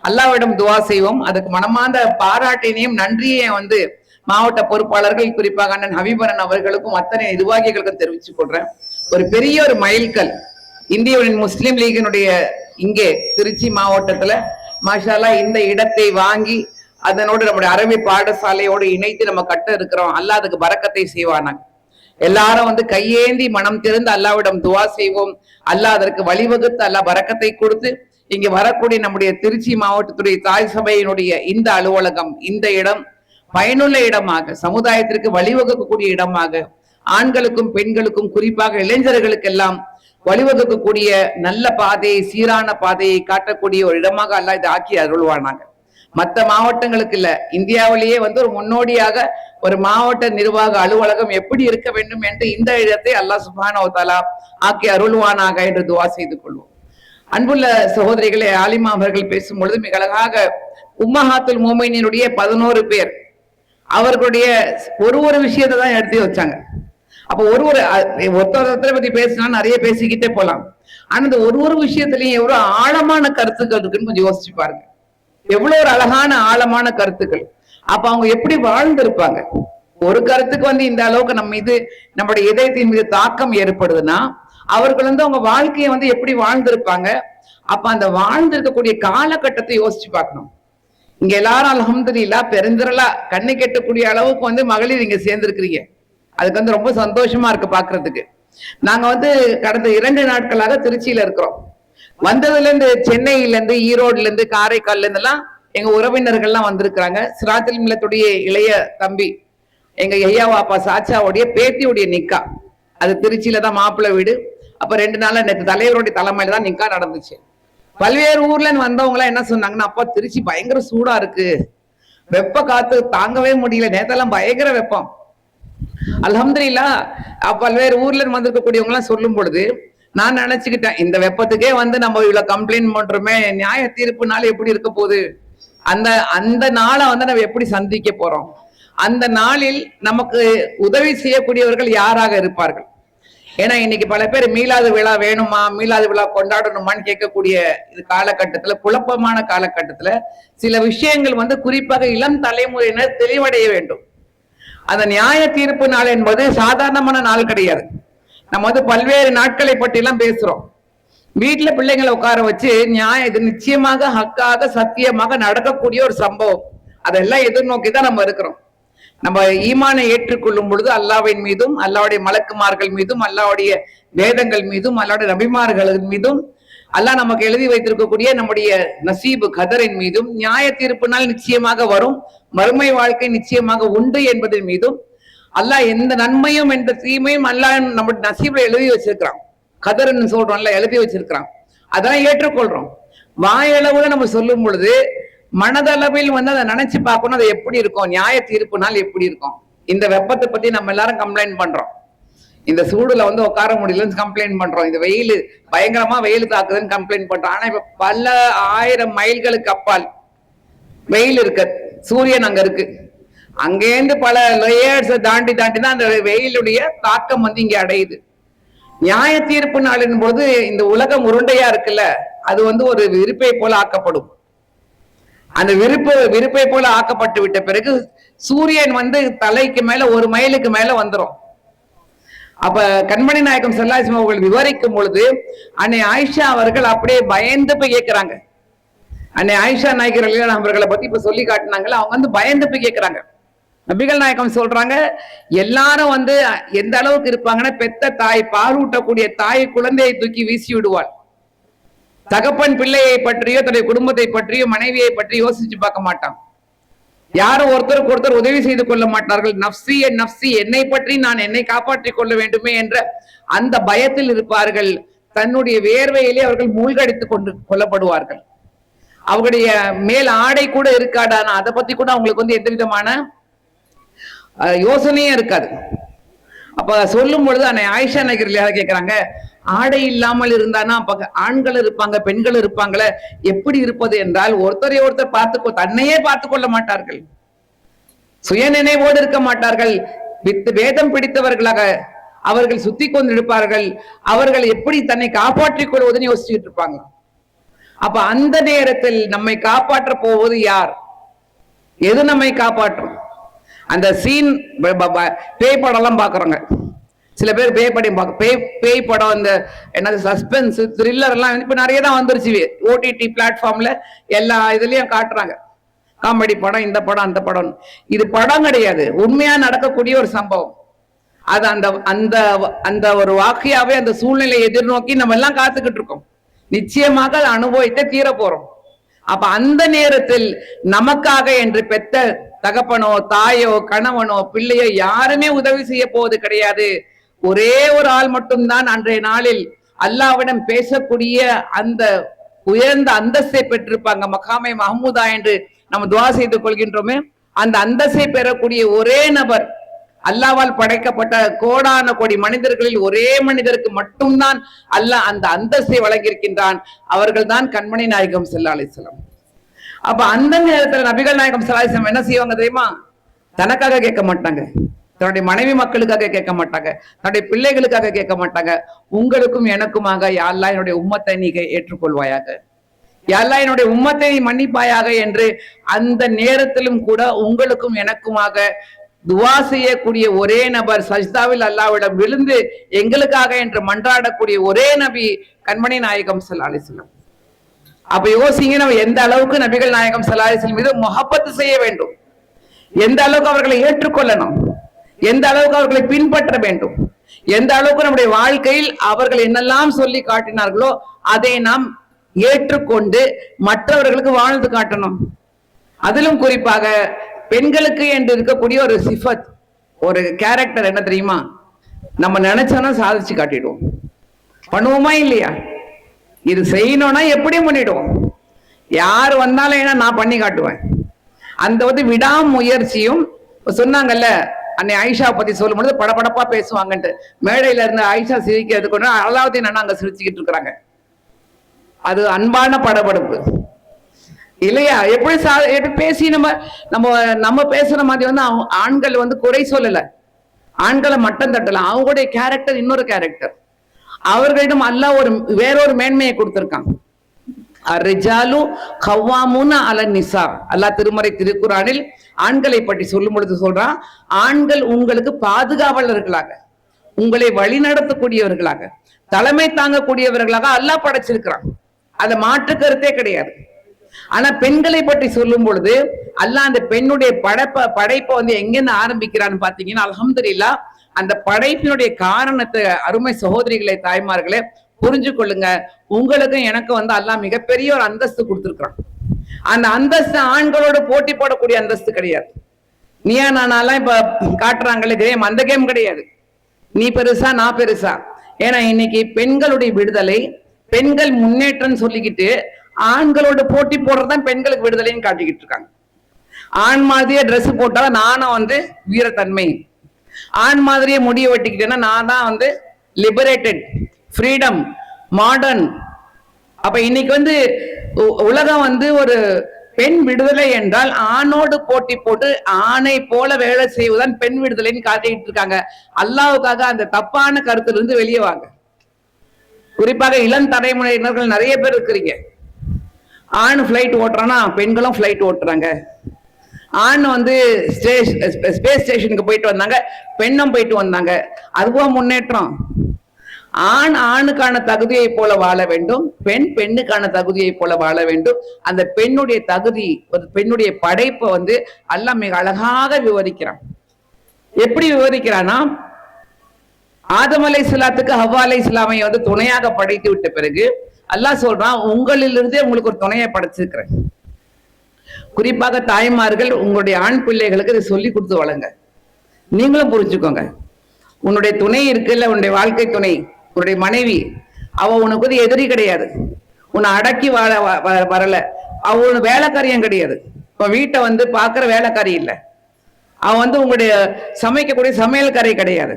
அல்லாஹ்விடம் துவா செய்வோம். அதுக்கு மனமார்ந்த பாராட்டினையும் நன்றியையும் மாவட்ட பொறுப்பாளர்கள், குறிப்பாக அண்ணன் ஹபீபரன் அவர்களுக்கும் அத்தனை நிர்வாகிகளுக்கும் தெரிவித்துக் கொள்றேன். ஒரு பெரிய ஒரு மைல்கல் இந்திய முஸ்லிம் லீகினுடைய இங்கே திருச்சி மாவட்டத்துல மாஷா அல்லாஹ் இந்த இடத்தை வாங்கி அதனோடு நம்முடைய அரபி பாடசாலையோடு இணைத்து நம்ம கட்ட இருக்கிறோம். அல்லாஹ் அதுக்கு பரக்கத்தை செய்வானாங்க. எல்லாரும் கையேந்தி மனம் திறந்து அல்லாஹ்விடம் துவா செய்வோம். அல்லாஹ் அதற்கு வழிவகுத்து அல்லாஹ் பரக்கத்தை கொடுத்து இங்க வரக்கூடிய நம்முடைய திருச்சி மாவட்டத்துடைய தாய் சபையினுடைய இந்த அலுவலகம், இந்த இடம் பயனுள்ள இடமாக, சமுதாயத்திற்கு வழிவகுக்கக்கூடிய இடமாக, ஆண்களுக்கும் பெண்களுக்கும் குறிப்பாக இளைஞர்களுக்கெல்லாம் வழிவகுக்கக்கூடிய நல்ல பாதையை, சீரான பாதையை காட்டக்கூடிய ஒரு இடமாக அல்லாஹ் இதை ஆக்கி அருள்வானாங்க. மற்ற மாவட்டங்களுக்கு இல்ல, இந்தியாவிலேயே ஒரு முன்னோடியாக ஒரு மாவட்ட நிர்வாக அலுவலகம் எப்படி இருக்க வேண்டும் என்று இந்த இடத்தை அல்லாஹ் சுப்ஹானஹு வ தஆலா ஆக்கி அருள்வானாக என்று துவா செய்து கொள்வோம். அன்புள்ள சகோதரிகளே, ஆலிமா அவர்கள் பேசும்பொழுது மிக அழகாக உம்மஹாத்துல் மோமினினுடைய 11 பேர் அவர்களுடைய ஒரு விஷயத்தை தான் எடுத்து வச்சாங்க. அப்ப ஒருத்தரை பத்தி பேசினா நிறைய பேசிக்கிட்டே போலாம். ஆனா இந்த ஒரு விஷயத்திலையும் எவ்வளவு ஆழமான கருத்துக்கள் இருக்குன்னு கொஞ்சம் யோசிச்சு பாருங்க. எவ்வளவு ஒரு அழகான ஆழமான கருத்துக்கள். அப்ப அவங்க எப்படி வாழ்ந்திருப்பாங்க? ஒரு கருத்துக்கு இந்த அளவுக்கு நம்ம மீது, நம்முடைய இதயத்தின் மீது தாக்கம் ஏற்படுதுன்னா அவர்கள் அவங்க வாழ்க்கையை எப்படி வாழ்ந்திருப்பாங்க? அப்ப அந்த வாழ்ந்திருக்கக்கூடிய காலகட்டத்தை யோசிச்சு பார்க்கணும். இங்க எல்லாரும் அல்ஹம்துலில்லாஹ் பெருந்திரளா கண்ணை கெட்டக்கூடிய அளவுக்கு மகளிர் இங்க சேர்ந்திருக்கிறீங்க. அதுக்கு ரொம்ப சந்தோஷமா இருக்கு பாக்குறதுக்கு. நாங்க கடந்த 2 நாட்களாக திருச்சியில இருக்கிறோம். வந்ததுல இருந்து சென்னையில இருந்து, ஈரோடுல இருந்து, காரைக்கால்ல இருந்து எல்லாம் எங்க உறவினர்கள்லாம் வந்திருக்கிறாங்க. சிராஜுல் மில்லத்துடைய இளைய தம்பி எங்க ஐயா வாப்பா சாச்சாவுடைய பேத்தியுடைய நிக்கா, அது திருச்சியில தான் மாப்பிள்ளை வீடு. அப்ப 2 நாள்ல நேற்று தலைவருடைய தலைமையில தான் நிக்கா நடந்துச்சு. பல்வேறு ஊர்ல இருந்து வந்தவங்க எல்லாம் என்ன சொன்னாங்கன்னா, அப்பா திருச்சி பயங்கர சூடா இருக்கு, வெப்ப காத்து தாங்கவே முடியல, நேத்தெல்லாம் பயங்கர வெப்பம். அல்ஹம்துலில்லாஹ் பல்வேறு ஊர்ல இருந்து வந்திருக்கக்கூடியவங்க எல்லாம் சொல்லும் பொழுது நான் நினைச்சுக்கிட்டேன், இந்த வெப்பத்துக்கே நம்ம இவ்வளவு கம்ப்ளைண்ட் பண்றோமே, நியாய தீர்ப்புனால எப்படி இருக்க போகுது, அந்த நாளை நம்ம எப்படி சந்திக்க போறோம், அந்த நாளில் நமக்கு உதவி செய்யக்கூடியவர்கள் யாராக இருப்பார்கள்? ஏன்னா இன்னைக்கு பல பேர் மீலாது விழா வேணுமா, மீலாது விழா கொண்டாடணுமான்னு கேட்கக்கூடிய இது காலகட்டத்துல, குழப்பமான காலகட்டத்துல சில விஷயங்கள் குறிப்பாக இளம் தலைமுறையினர் தெளிவடைய வேண்டும். அந்த நியாய தீர்ப்பு நாள் என்பது சாதாரணமான நாள் கிடையாது. நம்ம பல்வேறு நாட்களை பற்றி எல்லாம் பேசுறோம். வீட்டுல பிள்ளைங்களை உட்கார வச்சு இது நிச்சயமாக ஹக்காக சத்தியமாக நடக்கக்கூடிய ஒரு சம்பவம், அதெல்லாம் எதிர்நோக்கி தான் நம்ம இருக்கிறோம். நம்ம ஈமானை ஏற்றுக்கொள்ளும் பொழுது அல்லாஹ்வின் மீதும், அல்லாஹ்வுடைய மலக்குமார்கள் மீதும், அல்லாஹ்வுடைய வேதங்கள் மீதும், அல்லாஹ்வுடைய நபிமார்களின் மீதும், அல்லாஹ் நமக்கு எழுதி வைத்திருக்கக்கூடிய நம்முடைய நசீபு கதரின் மீதும், நியாய தீர்ப்பு நாள் நிச்சயமாக வரும், மறுமை வாழ்க்கை நிச்சயமாக உண்டு என்பதன் மீதும், அல்லாஹ் எந்த நன்மையும் எந்த தீமையும் அல்லாஹ் நம்ம நசீப்ல எழுதி வச்சிருக்கிறான். கதர்ன்னு சொல்றோம்ல, எழுதி வச்சிருக்கிறான். அதெல்லாம் ஏற்றுக்கொள்றோம். வாயளவுல நம்ம சொல்லும் பொழுது மனதளவில் வந்து அதை நினைச்சு பார்க்கணும், அது எப்படி இருக்கும், நியாய தீர்ப்பு நாள் எப்படி இருக்கும். இந்த வெப்பத்தை பத்தி நம்ம எல்லாரும் கம்ப்ளைண்ட் பண்றோம். இந்த சூடுல வந்து உட்கார முடியலன்னு கம்ப்ளைண்ட் பண்றோம். இந்த வெயில் பயங்கரமா வெயில் தாக்குதுன்னு கம்ப்ளைண்ட் பண்றோம். ஆனா இப்ப பல 1000 மைல்களுக்கு அப்பால் வெயில் இருக்கு, சூரியன் அங்க இருக்கு. அங்கேருந்து பல லேயர்ஸ் தாண்டி தான் அந்த வெயிலுடைய தாக்கம் வந்து இங்க அடையுது. நியாய தீர்ப்பு நாளின் போது இந்த உலகம் உருண்டையா இருக்குல்ல, அது வந்து ஒரு விருப்பை போல ஆக்கப்படும். அந்த விருப்பை போல ஆக்கப்பட்டு விட்ட பிறகு சூரியன் வந்து தலைக்கு மேல 1 மைலுக்கு மேல வந்துரும். அப்ப கண்மணி நாயகம் ஸல்லல்லாஹு அலைஹி அவர்கள் விவரிக்கும் பொழுது அன்னை ஆயிஷா அவர்கள் அப்படியே பயந்து போய் கேட்கிறாங்க. அன்னை ஆயிஷா நாயகர் அவர்களை பத்தி இப்ப சொல்லி காட்டினாங்கல்ல, அவங்க வந்து பயந்து போய் கேட்கிறாங்க. நபிகள் நாயகம் சொல்றாங்க, எல்லாரும் வந்து எந்த அளவுக்கு இருப்பாங்கன்னா, பெத்த தாய், பாலூட்டக்கூடிய தாய் குழந்தையை தூக்கி வீசி விடுவாள். தகப்பன் பிள்ளையை பற்றியோ தன்னுடைய குடும்பத்தை பற்றியோ மனைவியை பற்றி யோசிச்சு பார்க்க மாட்டான். யாரும் ஒருத்தருக்கு ஒருத்தர் உதவி செய்து கொள்ள மாட்டார்கள். நப்சி நப்சி, என்னை பற்றி நான் என்னை காப்பாற்றிக் கொள்ள வேண்டுமே என்ற அந்த பயத்தில் இருப்பார்கள். தன்னுடைய வேர்வையிலே அவர்கள் மூழ்கடித்து கொல்லப்படுவார்கள். அவங்களுடைய மேல் ஆடை கூட இருக்காடானா அதை பத்தி கூட அவங்களுக்கு வந்து எந்த விதமான யோசனையும் இருக்காது. அப்ப சொல்லும் பொழுது அன்னை ஆயிஷா நகர் கேட்கிறாங்க, ஆடை இல்லாமல் இருந்தானா அப்ப ஆண்கள் இருப்பாங்க, பெண்கள் இருப்பாங்களே, எப்படி இருப்பது என்றால் ஒருத்தரை ஒருத்தர் தன்னையே பார்த்து கொள்ள மாட்டார்கள், சுய நினைவோடு இருக்க மாட்டார்கள். வேதம் பிடித்தவர்களாக அவர்கள் சுத்தி கொண்டிருப்பார்கள். அவர்கள் எப்படி தன்னை காப்பாற்றிக் கொள்வதுன்னு யோசிச்சுட்டு இருப்பாங்க. அப்ப அந்த நேரத்தில் நம்மை காப்பாற்ற போவது யார், எது நம்மை காப்பாற்றும்? அந்த சீன் பேய் படம் எல்லாம் பாக்குறாங்க சில பேர், பேய் படம், இந்த என்னது சஸ்பென்ஸ் த்ரில்லர் எல்லாம் இப்ப நிறைய தான் வந்துருச்சு. ஓடிடி பிளாட்ஃபார்ம்ல எல்லா இதுலயும் காட்டுறாங்க. காமெடி படம், இந்த படம், அந்த படம். இது படம் கிடையாது, உண்மையா நடக்கக்கூடிய ஒரு சம்பவம். அது அந்த அந்த அந்த ஒரு வாக்கியாவே அந்த சூழ்நிலையை எதிர்நோக்கி நம்ம எல்லாம் காத்துக்கிட்டு இருக்கோம். நிச்சயமாக அதை அனுபவித்த தீர போறோம். அப்ப அந்த நேரத்தில் நமக்காக என்று பெத்த தகப்பனோ தாயோ கணவனோ பிள்ளையோ யாருமே உதவி செய்ய போவது கிடையாது. ஒரே ஒரு ஆள் மட்டும்தான் அன்றைய நாளில் அல்லாஹ்விடம் பேசக்கூடிய அந்த உயர்ந்த அந்தஸ்தை பெற்றிருப்பாங்க. மகாமே மஹமூதா என்று நம்ம துவா செய்து கொள்கின்றோமே, அந்த அந்தஸ்தை பெறக்கூடிய ஒரே நபர், அல்லாஹ்வால் படைக்கப்பட்ட கோடான கோடி மனிதர்களில் ஒரே மனிதருக்கு மட்டும்தான் அல்லாஹ் அந்த அந்தஸ்தை வழங்கியிருக்கின்றான். அவர்கள் தான் கண்மணி நாயகம் ஸல்லல்லாஹு அலைஹி வஸல்லம். அப்ப அந்த நேரத்துல நபிகள் நாயகம் ஸல்லல்லாஹு அலைஹி வஸல்லம் என்ன செய்வாங்க தெரியுமா? தனக்காக கேட்க மாட்டாங்க, தன்னுடைய மனைவி மக்களுக்காக கேட்க மாட்டாங்க, தன்னுடைய பிள்ளைகளுக்காக கேட்க மாட்டாங்க. உங்களுக்கும் எனக்குமாக, யா அல்லாஹ் என்னுடைய உம்மத்தை நீ ஏற்றுக்கொள்வாயாக, யா அல்லாஹ் என்னுடைய உம்மத்தை நீ மன்னிப்பாயாக என்று அந்த நேரத்திலும் கூட உங்களுக்கும் எனக்குமாக துவா செய்யக்கூடிய ஒரே நபர், சஜ்தாவில் அல்லாஹ்விடம் விழுந்து எங்களுக்காக என்று மன்றாடக்கூடிய ஒரே நபி கண்மணி நாயகம் ஸல்லல்லாஹு அலைஹி வஸல்லம். அப்ப யோசிங்க, நம்ம எந்த அளவுக்கு நபிகள் நாயகம் ஸல்லல்லாஹு அலைஹி வஸல்லம் மீது முஹப்பத் செய்ய வேண்டும், எந்த அளவுக்கு அவர்களை ஏற்றுக்கொள்ளணும், எந்த அளவுக்கு அவர்களை பின்பற்ற வேண்டும், எந்த அளவுக்கு நம்முடைய வாழ்க்கையில் அவர்கள் என்னெல்லாம் சொல்லி காட்டினார்களோ அதை நாம் ஏற்றுக்கொண்டு மற்றவர்களுக்கு வாழ்ந்து காட்டணும். அதிலும் குறிப்பாக பெண்களுக்கு என்று இருக்கக்கூடிய ஒரு சிஃபத், ஒரு கேரக்டர் என்ன தெரியுமா? நம்ம நினைச்சோன்னா சாதிச்சு காட்டிடுவோம். பண்ணுவோமா இல்லையா? இது செய்யணும்னா எப்படியும் பண்ணிடுவோம். யார் வந்தாலும் ஏன்னா நான் பண்ணி காட்டுவேன். அந்த வந்து விடாமுயற்சியும் சொன்னாங்கல்ல, அன்னை ஆயிஷா பத்தி சொல்லும் பொழுது படபடப்பா பேசுவாங்கன்ட்டு, மேடையில இருந்து ஆயிஷா சிரிக்கிறதுக்கு ஒன்று அலாவுதீன் அண்ணா அங்க சிரிச்சுக்கிட்டு இருக்கிறாங்க. அது அன்பான படபடப்பு இல்லையா? எப்படி பேசி நம்ம பேசுற மாதிரி வந்து ஆண்கள் வந்து குறை சொல்லல, ஆண்களை மட்டம் தட்டலாம். அவங்களுடைய கேரக்டர் இன்னொரு கேரக்டர். அவர்களிடம் அல்லாஹ் வேறொரு மேன்மையை கொடுத்திருக்கான். ரிஜாலு கவ்வாமுன அல நிசா, அல்லாஹ் திருமறை திருக்குறானில் ஆண்களை பற்றி சொல்லும் பொழுது சொல்றான், ஆண்கள் உங்களுக்கு பாதுகாவலர்களாக, உங்களை வழிநடத்தக்கூடியவர்களாக, தலைமை தாங்கக்கூடியவர்களாக அல்லாஹ் படைச்சிருக்கிறான். அத மாற்று கருத்தே கிடையாது. ஆனா பெண்களை பற்றி சொல்லும் பொழுது அல்லாஹ் அந்த பெண்ணுடைய படைப்பை வந்து எங்கிருந்து ஆரம்பிக்கிறான்னு பாத்தீங்கன்னா, அல்ஹம்துலில்லாஹ் அந்த படைப்பினுடைய காரணத்தை அருமை சகோதரிகளை தாய்மார்களே புரிஞ்சு கொள்ளுங்க. உங்களுக்கும் எனக்கு வந்து அல்லாஹ் மிகப்பெரிய ஒரு அந்தஸ்து கொடுத்திருக்கிறான். அந்த அந்தஸ்து ஆண்களோட போட்டி போடக்கூடிய அந்தஸ்து கிடையாது. நீயா நானாலாம் இப்ப காட்டுறாங்களே கேம், அந்த கேம் கிடையாது. நீ பெருசா நான் பெருசா. ஏன்னா இன்னைக்கு பெண்களுடைய விடுதலை, பெண்கள் முன்னேற்றம் சொல்லிக்கிட்டு ஆண்களோட போட்டி போடுறதுதான் பெண்களுக்கு விடுதலைன்னு காட்டிக்கிட்டு இருக்காங்க. ஆண் மாதிரியே ட்ரெஸ் போட்டாலும் நானும் வந்து வீரத்தன்மை, ஆண் மாதிரியே முடிய வெட்டிக்கிட்டேன்னா நான் தான் வந்து லிபரேட்டட், ஃப்ரீடம், மாடர்ன். அப்ப இன்னைக்கு வந்து உலகம் வந்து ஒரு பெண் விடுதலை என்றால் ஆணோடு போட்டி போட்டு ஆணை போல வேலை செய்வதுதான் பெண் விடுதலைன்னு காட்டிக்கிட்டு இருக்காங்க. அல்லாவுக்காக அந்த தப்பான கருத்துல இருந்து வெளியே வாங்க. குறிப்பாக இளம் தலைமுறையினர்கள் நிறைய பேர் இருக்கிறீங்க. ஆண் பிளைட் ஓட்டுறான்னா பெண்களும் பிளைட் ஓட்டுறாங்க. ஆண் வந்து ஸ்பேஸ் ஸ்டேஷனுக்கு போயிட்டு வந்தாங்க, பெண்ணும் போயிட்டு வந்தாங்க. அதுவும் முன்னேற்றம். ஆண் ஆணுக்கான தகுதியை போல வாழ வேண்டும், பெண் பெண்ணுக்கான தகுதியை போல வாழ வேண்டும். அந்த பெண்ணுடைய தகுதி, ஒரு பெண்ணுடைய படைப்பை வந்து அல்லாஹ் மிக அழகாக விவரிக்கிறான். எப்படி விவரிக்கிறான்னா, ஆதம் அலைஹிஸ்ஸலாத்துக்கு ஹவ்வா அலைஹிஸ்ஸலாமை வந்து துணையாக படைத்து விட்ட பிறகு அல்லாஹ் சொல்றான், உங்களிலிருந்தே உங்களுக்கு ஒரு துணையை படைச்சிருக்கிறேன். குறிப்பாக தாய்மார்கள் உங்களுடைய ஆண் பிள்ளைகளுக்கு இதை சொல்லி கொடுத்து வளங்க. நீங்களும் புரிஞ்சுக்கோங்க. உன்னுடைய துணை இருக்குல்ல, உன்னுடைய வாழ்க்கை துணை, உன்னுடைய மனைவி, அவ உனக்கு வந்து எதிரி கிடையாது. உன்னை அடக்கி வரல. அவ உன் வேலைக்காரியம் கிடையாது. இப்ப வீட்டை வந்து பாக்குற வேலைக்காரி இல்லை. அவன் வந்து உங்களுடைய சமைக்கக்கூடிய சமையல்காரி கிடையாது.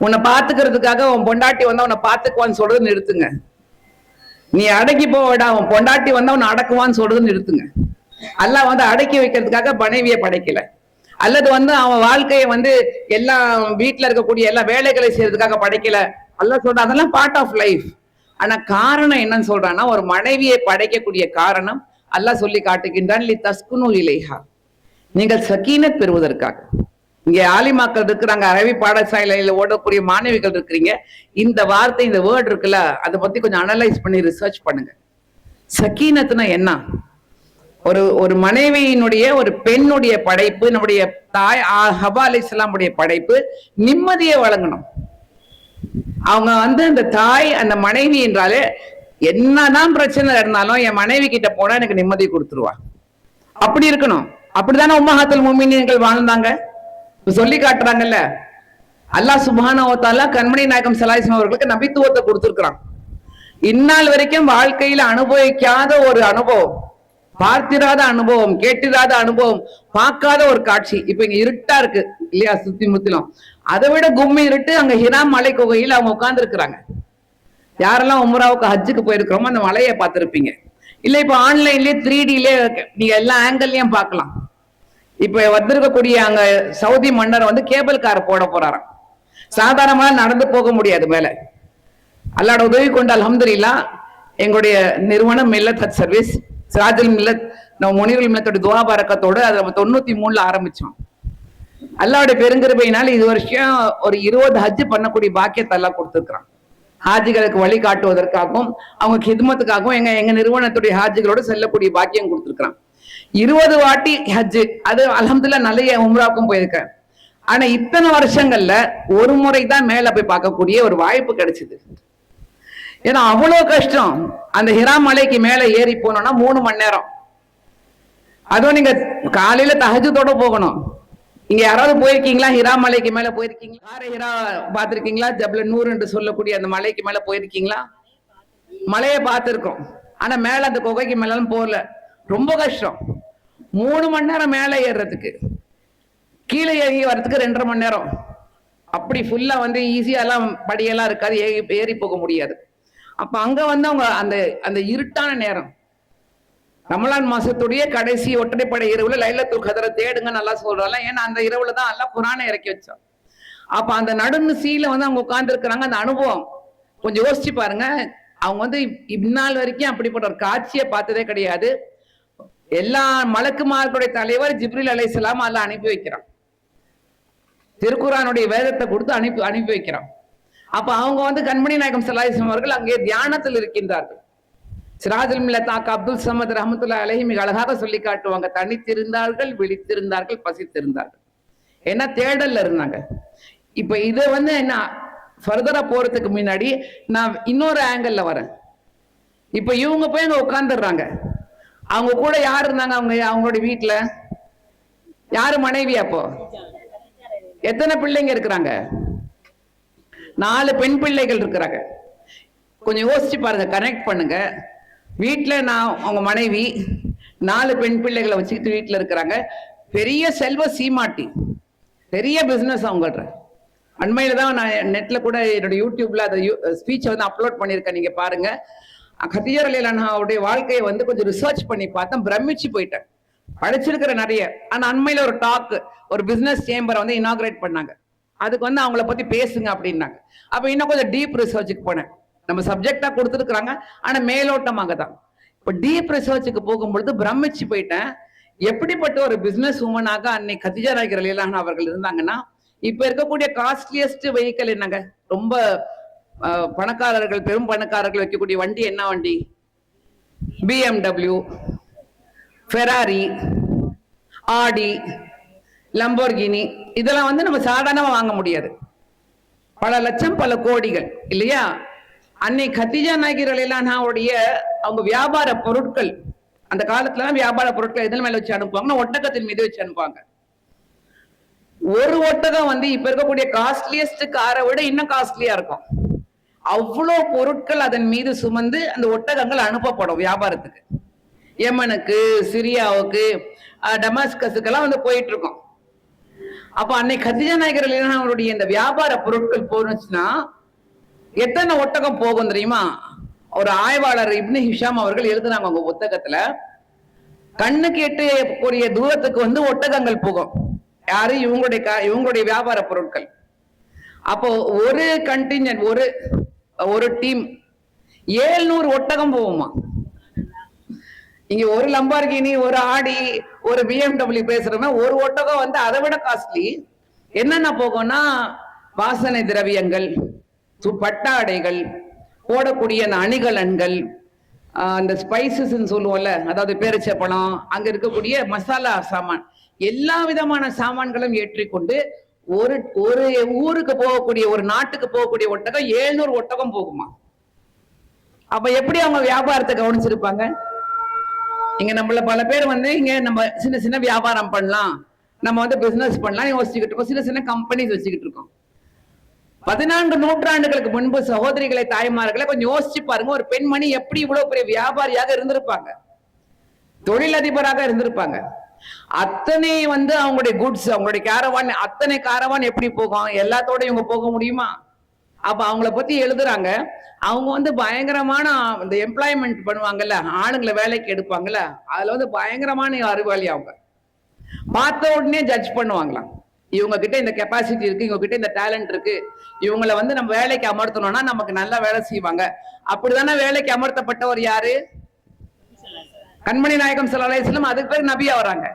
உன்னை பாத்துக்கிறதுக்காக உன் பொண்டாட்டி வந்தா உன்னை பாத்துக்குவான்னு சொல்றது நிறுத்துங்க. நீ அடக்கி போவடா, உன் பொண்டாட்டி வந்தா உன்னை அடக்குவான்னு சொல்றது நிறுத்துங்க. அல்லாஹ் வந்து அடக்கி வைக்கிறதுக்காக மனைவியை படைக்கல. அல்லது வந்து அவன் வாழ்க்கையை வந்து எல்லாம் வீட்டுல இருக்கக்கூடிய எல்லா வேலைகளை செய்யறதுக்காக படைக்கல. அல்லாஹ் சொல்ற அதெல்லாம் பார்ட் ஆஃப் லைஃப். ஆனா காரணம் என்னன்னு சொல்றான்னா, ஒரு மனைவியை படைக்கக்கூடிய காரணம் அல்லாஹ் சொல்லி காட்டுகின்றான், லி தஸ்குனு இலைஹா, நீங்கள் சக்கீனத் பெறுவதற்காக. இங்க ஆலிமாக்கள் இருக்கிறாங்க, அரபி பாடசாலையில ஓடக்கூடிய மாணவிகள் இருக்கிறீங்க. இந்த வார்த்தை, இந்த வேர்ட் இருக்குல்ல, அதை பத்தி கொஞ்சம் அனலைஸ் பண்ணி ரிசர்ச் பண்ணுங்க. சக்கீனத்துனா என்ன? ஒரு மனைவியினுடைய, ஒரு பெண்ணுடைய படைப்பு, நம்முடைய தாய் ஹவ்வா அலைஹிஸ்ஸலாமுடைய படைப்பு நிம்மதியை வழங்கணும். அவங்க வந்து அந்த தாய், அந்த மனைவி என்றாலே என்னதான் பிரச்சனை இருந்தாலும் என் மனைவி கிட்ட போனா எனக்கு நிம்மதி கொடுத்துருவா. அப்படி இருக்கணும். அப்படித்தானே உம்மஹாத்துல் முஃமினீன்கள் வாழ்ந்தாங்க. சொல்லி காட்டுறாங்கல்ல, அல்லாஹ் சுப்ஹானஹு வ தஆலா கண்மணி நாயகம் ஸல்லல்லாஹு அலைஹி வஸல்லம் அவர்களுக்கு நபித்துவத்தை கொடுத்திருக்கிறான். இந்நாள் வரைக்கும் வாழ்க்கையில அனுபவிக்காத ஒரு அனுபவம், பார்த்திராத அனுபவம், கேட்டிராத அனுபவம், பார்க்காத ஒரு காட்சி. இப்ப இங்க இருட்டா இருக்கு இல்லையா, சுத்தி முத்திலும். அதை விட கும்மி இருட்டு அங்க ஹிரா மலை குகையில் அவங்க உட்கார்ந்து இருக்கிறாங்க. யாரெல்லாம் உம்ராவுக்கு ஹஜ்ஜுக்கு போயிருக்கிறோமோ அந்த மலையை பார்த்திருப்பீங்க. இல்ல இப்ப ஆன்லைன்லயே 3Dலயே நீங்க எல்லா ஆங்கிள்லயும் பார்க்கலாம். இப்ப வந்திருக்கக்கூடிய அங்க சவுதி மன்னர் வந்து கேபிள் கார் போட போறாராம். சாதாரணமா நடந்து போக முடியாது மேல. அல்லாஹ்வோட உதவி கொண்டு அல்ஹம்துலில்லாஹ் எங்களுடைய நிறுவனம் மில்லத் ஹஜ் சர்வீஸ், சிராஜுல் மில்லத், நம்ம முனீருல் மில்லத்தோட துவா பரக்கத்தோடு அதை நம்ம 93ல ஆரம்பிச்சோம். அல்லாஹ்வுடைய பெருங்கிருபையினால் இது வருஷம் ஒரு 20 ஹஜ் பண்ணக்கூடிய பாக்கியத்தை அல்லாஹ் கொடுத்திருக்கிறான். ஹாஜிகளுக்கு வழி காட்டுவதற்காகவும் அவங்க ஹித்மத்துக்காகவும் எங்க நிறுவனத்துடைய ஹாஜிகளோடு செல்லக்கூடிய பாக்கியம் கொடுத்திருக்கிறான். 20 வாட்டி ஹஜ், அது அல்ஹம்துலில்லாஹ் நிறைய உம்ராவுக்கும் போயிருக்கேன். ஆனா இத்தனை வருஷங்கள்ல ஒரு முறை தான் மேல போய் பார்க்கக்கூடிய ஒரு வாய்ப்பு கிடைச்சது. ஏன்னா அவ்வளவு கஷ்டம். அந்த ஹிரா மலைக்கு மேல ஏறி போனோம்னா 3 மணி நேரம். அதுவும் நீங்க காலையில தஹஜ்ஜுதோட போகணும். இங்க யாராவது போயிருக்கீங்களா? ஹிரா மலைக்கு மேல போயிருக்கீங்களா? ஹிரா பார்த்திருக்கீங்களா? ஜப்ல நூர் என்று சொல்லக்கூடிய அந்த மலைக்கு மேல போயிருக்கீங்களா? மலையை பார்த்திருக்கோம். ஆனா மேல அந்த குகைக்கு மேலும் போகல. ரொம்ப கஷ்டம். 3 மணி நேரம் மேல ஏறுறதுக்கு, கீழே ஏறி வர்றதுக்கு 2.5 மணி நேரம். அப்படி ஃபுல்லா வந்து ஈஸியாலாம் படியெல்லாம் இருக்காது, ஏறி போக முடியாது. அப்ப அங்க வந்து அவங்க அந்த அந்த இருட்டான நேரம், ரமலான் மாசத்துடைய கடைசி ஒற்றைப்படை இரவுல லைலத்துல் கத்ரை தேடுங்க நல்லா சொல்றாங்க. ஏன்னா அந்த இரவுல தான் அல்லாஹ் குர்ஆனை இறக்கி வச்சான். அப்ப அந்த நடுநிசையில வந்து அவங்க உட்கார்ந்து இருக்கிறாங்க. அந்த அனுபவம் கொஞ்சம் யோசிச்சு பாருங்க. அவங்க வந்து இந்நாள் வரைக்கும் அப்படிப்பட்ட ஒரு காட்சியை பார்த்ததே கிடையாது. எல்லா மலக்குமார்களுடைய தலைவர் ஜிப்ரீல் அலைஹிஸ்ஸலாம் அல்லாஹ் அனுப்பி வைக்கிறான். திருக்குர்ஆனுடைய வேதத்தை கொடுத்து அனுப்பி வைக்கிறான். அப்ப அவங்க வந்து கண்மணி நாயகம் ஸல்லல்லாஹு அலைஹி வஸல்லம் அவர்கள் அங்கே தியானத்தில் இருக்கின்றார்கள். சிராஜுல் மில்லத் அப்துல் சமத் ரஹ்மத்துல்லாஹி அலைஹி மிக அழகாக சொல்லி காட்டுவாங்க. தனித்திருந்தார்கள், விழித்திருந்தார்கள், பசித்திருந்தார்கள். ஏன்னா தேடல்ல இருந்தாங்க. இப்ப இதை வந்து என்ன ஃபர்தரா போறதுக்கு முன்னாடி நான் இன்னொரு ஆங்கிள் வரேன். இப்ப இவங்க போய் அங்க உட்கார்ந்துடுறாங்க. அவங்க கூட யார் இருந்தாங்க? அவங்களுடைய வீட்டுல யாரு மனைவி? அப்போ எத்தனை பிள்ளைங்க இருக்கிறாங்க? 4 பெண் பிள்ளைகள் இருக்கிறாங்க. கொஞ்சம் யோசிச்சு பாருங்க, கனெக்ட் பண்ணுங்க. வீட்டுல நான் அவங்க மனைவி 4 பெண் பிள்ளைகளை வச்சுக்கிட்டு வீட்டுல இருக்கிறாங்க. பெரிய செல்வ சீமாட்டி, பெரிய பிசினஸ் அவங்கள்ட்ட. அண்மையில தான் நான் நெட்ல கூட என்னோட யூடியூப்ல அந்த ஸ்பீச்சை வந்து அப்லோட் பண்ணியிருக்கேன், நீங்க பாருங்க. கதீஜா ரலியல்லாஹு அன்ஹாவுடைய வாழ்க்கையை வந்து கொஞ்சம் ரிசர்ச் பண்ணி பார்த்தேன், பிரமிச்சு போயிட்டேன். படிச்சிருக்கிற நிறைய. ஆனா அண்மையில ஒரு டாக், ஒரு பிசினஸ் சேம்பரை வந்து இனாகிரேட் பண்ணாங்க. அதுக்கு வந்து அவங்கள பத்தி பேசுங்க அப்படின்னாங்க. அப்ப இன்னும் கொஞ்சம் டீப் ரிசர்ச்சுக்கு போனேன். நம்ம சப்ஜெக்டா கொடுத்துருக்காங்க, ஆனா மேலோட்டமாக தான். இப்ப டீப் ரிசர்ச்சுக்கு போகும்பொழுது பிரமிச்சு போயிட்டேன். எப்படிப்பட்ட ஒரு பிசினஸ் உமனாக அன்னை கதீஜா நாயகி ரலியல்லாஹு அன்ஹா அவர்கள் இருந்தாங்கன்னா, இப்ப இருக்கக்கூடிய காஸ்ட்லியஸ்ட் வெஹிக்கிள் என்னங்க? ரொம்ப பணக்காரர்கள், பெரும் பணக்காரர்கள் வைக்கக்கூடிய வண்டி என்ன வண்டி? BMW, ஃபெராரி, ஆடி, லம்போர்கினி. இதெல்லாம் வந்து நம்ம சாதாரணமா வாங்க முடியாது. பல லட்சம், பல கோடிகள் இல்லையா? அன்னை கதீஜா நாயகி ரலியல்லாஹு அன்ஹாவுடைய அவங்க வியாபார பொருட்கள், அந்த காலத்துல வியாபார பொருட்கள் எதன் மேல வச்சு அனுப்புவாங்கன்னா ஒட்டகத்தின் மீது வச்சு அனுப்புவாங்க. ஒரு ஒட்டகம் வந்து இப்ப இருக்கக்கூடிய காஸ்ட்லியஸ்ட் காரை விட இன்னும் காஸ்ட்லியா இருக்கும். அவ்வளவு பொருட்கள் அதன் மீது சுமந்து அந்த ஒட்டகங்கள் அனுப்பப்படும் வியாபாரத்துக்கு. யமனுக்கு, சிரியாவுக்கு, டமாஸ்கஸுக்கெல்லாம் வந்து போயிட்டு இருக்கோம். அப்ப அன்னை கதீஜா நாயகி ரலியல்லாஹு அன்ஹாவுடைய இந்த வியாபார பொருட்கள் போனுச்சுன்னா எத்தனை ஒட்டகம் போகும் தெரியுமா? ஒரு ஆய்வாளர் இப்னு ஹிஷாம் அவர்கள் எழுதுனாங்க அவங்க புத்தகத்துல, கண்ணுக்கு எட்டக்கூடிய தூரத்துக்கு வந்து ஒட்டகங்கள் போகும். யாரு? இவங்களுடைய வியாபார பொருட்கள். அப்போ ஒரு கண்டிஞ்சன், ஒரு டீம் 700 ஒட்டகம் போகுமா? இங்க ஒரு லம்பார்கினி, ஒரு ஆடி, ஒரு BMW பேசுறோம்னா ஒரு ஒட்டகம் வந்து அதை விட காஸ்ட்லி. என்னென்ன போகும்னா வாசனை திரவியங்கள், பட்டாடைகள், போடக்கூடிய அந்த அணிகலன்கள், அந்த ஸ்பைசஸ் சொல்லுவோம்ல, அதாவது பேரிச்சப்பழம், அங்க இருக்கக்கூடிய மசாலா சாமான், எல்லா விதமான சாமான்களும் ஏற்றிக்கொண்டு ஒரு ஊருக்கு போகக்கூடிய, ஒரு நாட்டுக்கு போகக்கூடிய ஒட்டகம் 700 ஒட்டகம் போகுமா? அப்ப எப்படி அவங்க வியாபாரத்தை கவனிச்சிருப்பாங்க? இங்க நம்மள பல பேர் வந்து இங்க நம்ம சின்ன சின்ன வியாபாரம் பண்ணலாம், நம்ம வந்து பிசினஸ் பண்ணலாம் யோசிச்சுக்கிட்டு இருக்கோம். சின்ன சின்ன கம்பெனிஸ் வச்சுக்கிட்டு இருக்கோம். 14 நூற்றாண்டுகளுக்கு முன்பு சகோதரிகளை, தாய்மார்களை கொஞ்சம் யோசிச்சு பாருங்க. ஒரு பெண்மணி எப்படி இவ்வளவு பெரிய வியாபாரியாக இருந்திருப்பாங்க, தொழிலதிபராக இருந்திருப்பாங்க. அத்தனை வந்து அவங்களுடைய குட்ஸ், அவங்களுடைய கேரவான், அத்தனை காரவான் எப்படி போகும்? எல்லாத்தோட இவங்க போக முடியுமா? அப்ப அவங்கள பத்தி எழுதுறாங்க. அவங்க வந்து பயங்கரமான இந்த எம்ப்ளாய்மெண்ட் பண்ணுவாங்கல்ல, ஆளுங்களை வேலைக்கு எடுப்பாங்கல்ல, அதுல வந்து பயங்கரமான அறிவாளி. அவங்க பார்த்த உடனே ஜட்ஜ் பண்ணுவாங்களாம். இவங்க கிட்ட இந்த கெப்பாசிட்டி இருக்கு, இவங்க கிட்ட இந்த டேலண்ட் இருக்கு, இவங்களை வந்து நம்ம வேலைக்கு அமர்த்தணும்னா நமக்கு நல்லா வேலை செய்வாங்க. அப்படிதானே வேலைக்கு அமர்த்தப்பட்டவர் யாரு? கண்மணி நாயகம் ஸல்லல்லாஹு அலைஹி வஸல்லம். அதுக்கு பேர் நபியா வராங்க.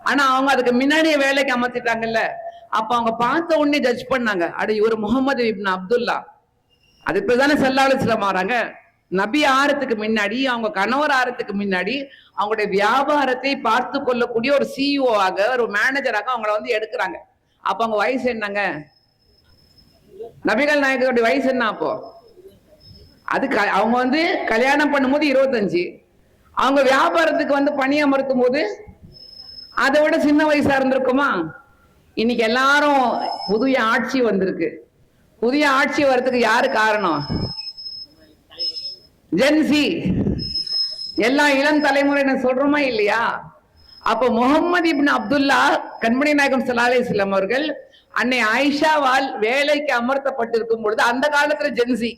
ஆனா அவங்க அதுக்கு முன்னாடியே வேலைக்கு அமர்த்திட்டாங்கல்ல. அப்ப அவங்க பார்த்த உடனே ஜட்ஜ் பண்ணாங்க, அட இவர் முகமது இப்னு அப்துல்லா. அதுக்கு பேர் தானே ஸல்லல்லாஹு அலைஹி வஸல்லம் வராங்க. நபி ஆறதுக்கு முன்னாடி, அவங்க கணவர் ஆறதுக்கு முன்னாடி அவங்களுடைய வியாபாரத்தை பார்த்து கொள்ளக்கூடிய ஒரு CEO ஆக, ஒரு மேனேஜராக அவங்கள வந்து எடுக்கிறாங்க. அப்ப அவங்க வயசு என்னங்க? நபிகள் நாயகருடைய வயசு என்ன அப்போ? அது அவங்க வந்து கல்யாணம் பண்ணும்போது 25, அவங்க வியாபாரத்துக்கு வந்து பணி அமர்த்தும் போது அதை விட சின்ன வயசா இருந்திருக்குமா? இன்னைக்கு எல்லாரும் புதிய ஆட்சி வந்திருக்கு. புதிய ஆட்சி வர்றதுக்கு யாரு காரணம்? ஜென்சி, எல்லா இளம் தலைமுறையினர் சொல்றோமா இல்லையா? அப்ப முகமது இப்னு அப்துல்லா, கண்மணி நாயகம் ஸல்லல்லாஹு அலைஹி வஸல்லம் அவர்கள் அன்னை ஆயிஷாவால் வேலைக்கு அமர்த்தப்பட்டிருக்கும் பொழுது, அந்த காலத்துல ஜென்சி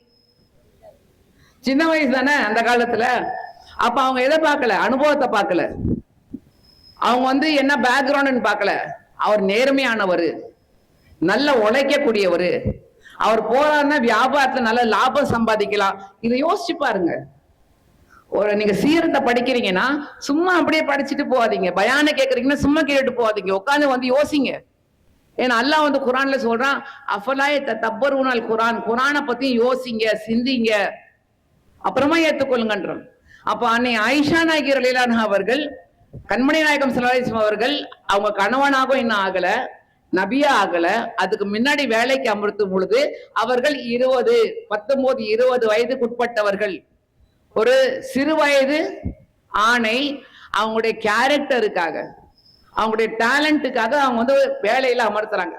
சின்ன வயசு தானே அந்த காலத்துல. அப்ப அவங்க எதை பார்க்கல? அனுபவத்தை பார்க்கல. அவங்க வந்து என்ன பேக்ரவுண்ட் பார்க்கல. அவர் நேர்மையானவர், நல்ல உழைக்கக்கூடியவர், அவர் போறாருன்னா வியாபாரத்துல நல்ல லாபம் சம்பாதிக்கலாம். இதை யோசிச்சு பாருங்க. ஒரு நீங்க சீரத்தை படிக்கிறீங்கன்னா சும்மா அப்படியே படிச்சுட்டு போகாதீங்க. பயானை கேட்கறீங்கன்னா சும்மா கேட்டுட்டு போகாதீங்க, உட்காந்து வந்து யோசிங்க. ஏன்னா அல்லாஹ் வந்து குரான்ல சொல்றான், அஃபலாய தப்பருனால் குரான், குரானை பத்தி யோசிங்க, சிந்திங்க, அப்புறமா ஏற்றுக்கொள்ளுங்கன்றோம். அப்ப அன்னை ஆயிஷா நாயகி ரலியல்லாஹு அன்ஹா அவர்கள், கண்மணி நாயகம் ஸல்லல்லாஹு அலைஹி வஸல்லம் அவர்கள் அவங்க கணவனாக இன்னும் ஆகல, நபியா ஆகல. அதுக்கு முன்னாடி வேலைக்கு அமர்த்தும் பொழுது அவர்கள் 19, 20 வயதுக்குட்பட்டவர்கள். ஒரு சிறு வயது ஆணை அவங்களுடைய கேரக்டருக்காக, அவங்களுடைய டேலண்ட்டுக்காக அவங்க வந்து வேலையில அமர்த்துறாங்க.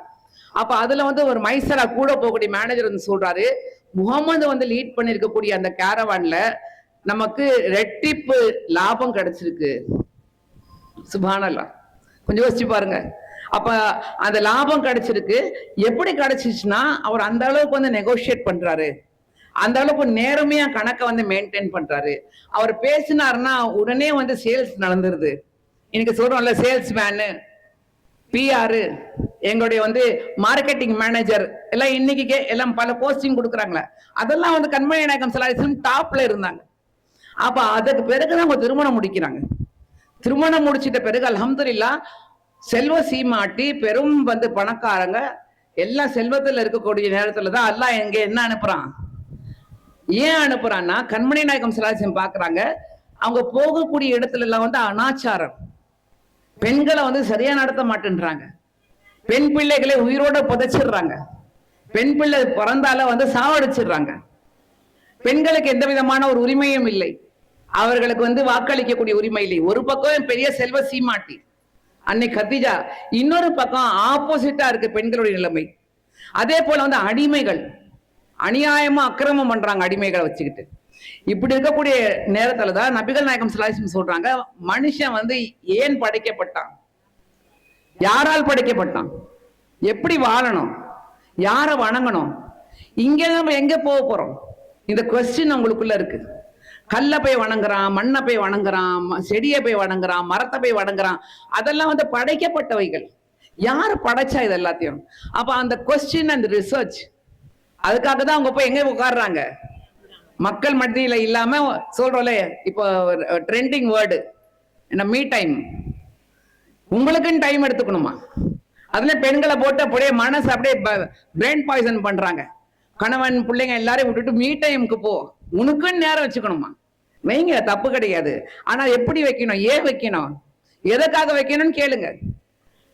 அப்ப அதுல வந்து ஒரு மைசரா கூட போகக்கூடிய மேனேஜர் வந்து சொல்றாரு, முகமது வந்து லீட் பண்ணிருக்கக்கூடிய அந்த கேரவான்ல நமக்கு ரெட்டிப்பு லாபம் கிடைச்சிருக்கு. சுப்ஹானல்லாஹ், கொஞ்சம் யோசிச்சு பாருங்க. அப்ப அந்த லாபம் கிடைச்சிருக்கு. எப்படி கிடைச்சிச்சுன்னா அவர் அந்த அளவுக்கு வந்து நெகோசியேட் பண்றாரு, அந்த அளவுக்கு நேர்மையா கணக்கை வந்து மெயின்டைன் பண்றாரு. அவர் பேசினாருன்னா உடனே வந்து சேல்ஸ் நடந்துருது. இன்னைக்கு சொல்றோம்ல, சேல்ஸ் மேனு, பிஆர், எங்களுடைய வந்து மார்க்கெட்டிங் மேனேஜர் எல்லாம் இன்னைக்கு எல்லாம் பல போஸ்டிங் கொடுக்குறாங்களே, அதெல்லாம் வந்து கண்மணி நாயகம் ஸல்லல்லாஹு அலைஹி வஸல்லம் டாப்ல இருந்தாங்க. அப்ப அதுக்கு பிறகுதான் அவங்க திருமணம் முடிக்கிறாங்க. திருமணம் முடிச்சிட்ட பிறகு அல்ஹம்துலில்லாஹ் செல்வ சீமாட்டி பெரும் வந்து பணக்காரங்க எல்லாம் செல்வத்துல இருக்கக்கூடிய நேரத்துலதான் அல்லாஹ் எங்க என்ன அனுப்புறான். ஏன் அனுப்புறான்னா கண்மணி நாயகம் ஸல்லல்லாஹு அலைஹி வஸல்லம் பாக்குறாங்க, அவங்க போகக்கூடிய இடத்துல எல்லாம் வந்து அனாச்சாரம், பெண்களை வந்து சரியா நடத்த மாட்டேன்றாங்க, பெண் பிள்ளைகளை உயிரோட புதைச்சிடுறாங்க, பெண் பிள்ளை பிறந்தால வந்து சாவடிச்சிடுறாங்க, பெண்களுக்கு எந்த விதமான ஒரு உரிமையும் இல்லை, அவர்களுக்கு வந்து வாக்களிக்கக்கூடிய உரிமை இல்லை. ஒரு பக்கம் பெரிய செல்வ சீமாட்டி அன்னை கதீஜா, இன்னொரு பக்கம் ஆப்போசிட்டா இருக்கு பெண்களுடைய நிலைமை. அதே போல வந்து அடிமைகள் அநியாயமா அக்கிரமம் பண்றாங்க அடிமைகளை வச்சுக்கிட்டு. இப்படி இருக்கக்கூடிய நேரத்துலதான் நபிகள் நாயகம் ஸல்லல்லாஹு அலைஹி வஸல்லம் சொல்றாங்க, மனுஷன் வந்து ஏன் படைக்கப்பட்டான், யாரால் படைக்கப்பட்டான், எப்படி வாழணும், யாரை வணங்கணும், இங்க நம்ம எங்க போக போறோம், இந்த கொஸ்டின் உங்களுக்குள்ள இருக்கு. கல்லை போய் வணங்குறான், மண்ணை போய் வணங்குறான், செடியை போய் வணங்குறான், மரத்தை போய் வணங்குறான், அதெல்லாம் வந்து படைக்கப்பட்டவைகள். யாரு படைச்சா இது எல்லாத்தையும்? அப்ப அந்த கொஸ்டின் அந்த ரிசர்ச், அதுக்காக தான் அவங்க போய் எங்க உட்கார்றாங்க, மக்கள் மத்தியில இல்லாம. சொல்றோம்ல இப்போ ட்ரெண்டிங் வேர்டு என்ன, மீ டைம். உங்களுக்குன்னு டைம் எடுத்துக்கணுமா? அதுல பெண்களை போட்டு அப்படியே மனசு அப்படியே பிரெயின் பாய்சன் பண்றாங்க. கணவன் பிள்ளைங்க எல்லாரையும் விட்டுட்டு மீ டைமுக்கு போ, உனக்குன்னு நேரம் வச்சுக்கணுமா? வைங்க, தப்பு கிடையாது. ஆனா எப்படி வைக்கணும், ஏன் வைக்கணும், எதுக்காக வைக்கணும்னு கேளுங்க.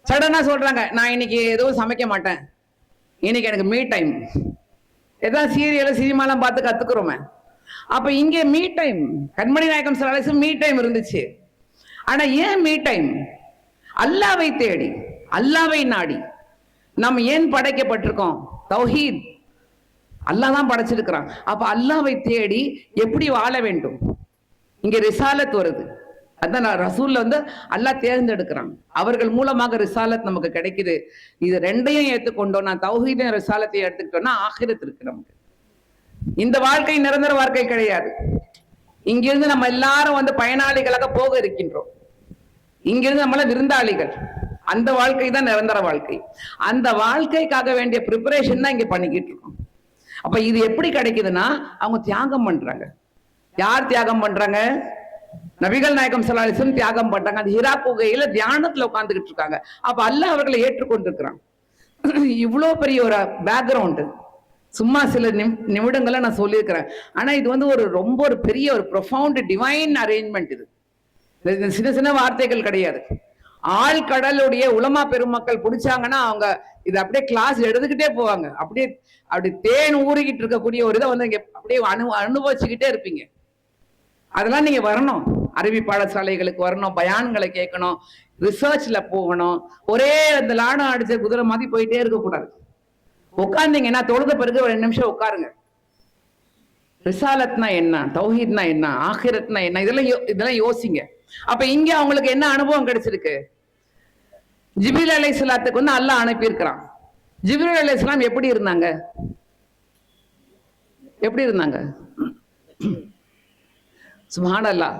சடனா சொல்றாங்க, நான் இன்னைக்கு எதுவும் சமைக்க மாட்டேன், இன்னைக்கு எனக்கு மீ டைம். ஏதாவது சீரியல் சினிமாலாம் பார்த்து கத்துக்கிறோமே. அப்ப இங்க மீ டைம், கண்மணி நாயகம் ஸல்லல்லாஹு அலைஹி வஸல்லம் மீ டைம் இருந்துச்சு. ஆனா ஏன் மீ டைம்? அல்லாவை தேடி, அல்லாவை நாடி. நம்ம ஏன் படைக்கப்பட்டிருக்கோம்? தௌஹீத், அல்லாஹ் தான் படைச்சிருக்கிறான். அப்ப அல்லாவை தேடி எப்படி வாழ வேண்டும், இங்க ரிசாலத் வருது. அதான் ரசூல்ல வந்து அல்லாஹ் தேர்ந்தெடுக்கிறான், அவர்கள் மூலமாக ரிசாலத் நமக்கு கிடைக்குது. இது ரெண்டையும் ஏற்றுக்கொண்டோம்னா, தௌஹீதையும் ரிசாலத்தையும் எடுத்துக்கிட்டோம்னா ஆகிரத் இருக்கு நமக்கு. இந்த வாழ்க்கை நிரந்தர வாழ்க்கை கிடையாது. இங்கிருந்து நம்ம எல்லாரும் வந்து பயனாளிகளாக போக இருக்கின்றோம், இங்கிருந்து நம்மள விருந்தாளிகள். அந்த வாழ்க்கை தான் நிரந்தர வாழ்க்கை. அந்த வாழ்க்கைக்காக வேண்டிய ப்ரிப்பரேஷன் தான் இங்க பண்ணிக்கிட்டு இருக்கோம். அப்ப இது எப்படி கிடைக்குதுன்னா, அவங்க தியாகம் பண்றாங்க. யார் தியாகம் பண்றாங்க? நபிகள் நாயகம் ஸல்லல்லாஹு அலைஹி வஸல்லம் தியாகம் பண்றாங்க. அந்த ஹிரா குகையில தியானத்துல உட்கார்ந்துகிட்டு இருக்காங்க. அப்ப அல்லாஹ் அவர்களை ஏற்றுக்கொண்டிருக்கிறான். இவ்வளவு பெரிய ஒரு பேக்ரவுண்டு சும்மா சில நிமிடங்களை நான் சொல்லியிருக்கிறேன். ஆனா இது வந்து ஒரு ரொம்ப ஒரு பெரிய ஒரு ப்ரொஃபவுண்ட் டிவைன் அரேஞ்ச்மெண்ட். இது சின்ன சின்ன வார்த்தைகள் கிடையாது. ஆழ்கடலுடைய உலமா பெருமக்கள் பிடிச்சாங்கன்னா அவங்க இது அப்படியே கிளாஸ் எடுத்துக்கிட்டே போவாங்க. அப்படியே அப்படி தேன் ஊறிக்கிட்டு இருக்கக்கூடிய ஒரு இதை வந்து இங்க அப்படியே அனுபவிச்சுக்கிட்டே இருப்பீங்க. அதெல்லாம் நீங்க வரணும், அரபி பாடசாலைகளுக்கு வரணும், பயான்களை கேட்கணும், ரிசர்ச்ல போகணும். ஒரே அந்த லாடம் அடிச்ச குதிரை மாதிரி போயிட்டே இருக்கக்கூடாது. உட்கார்ந்தீங்கன்னா தொழுத பிறகு ஒரு 2 நிமிஷம் உட்காருங்க. ரிசாலத்னா என்ன, தௌஹீத்னா என்ன, ஆகிரத்னா என்ன, இதெல்லாம் யோசிங்க. அப்ப இங்க அவங்களுக்கு என்ன அனுபவம் கிடைச்சிருக்கு? ஜிப்ரீல் அலைஹிஸ்ஸலாத்துக்கு வந்து அல்லாஹ் அனுப்பி இருக்கிறான். ஜிப்ரீல் அலைஹிஸ்ஸலாம் எப்படி இருந்தாங்க? எப்படி இருந்தாங்க? சுப்ஹானல்லாஹ்,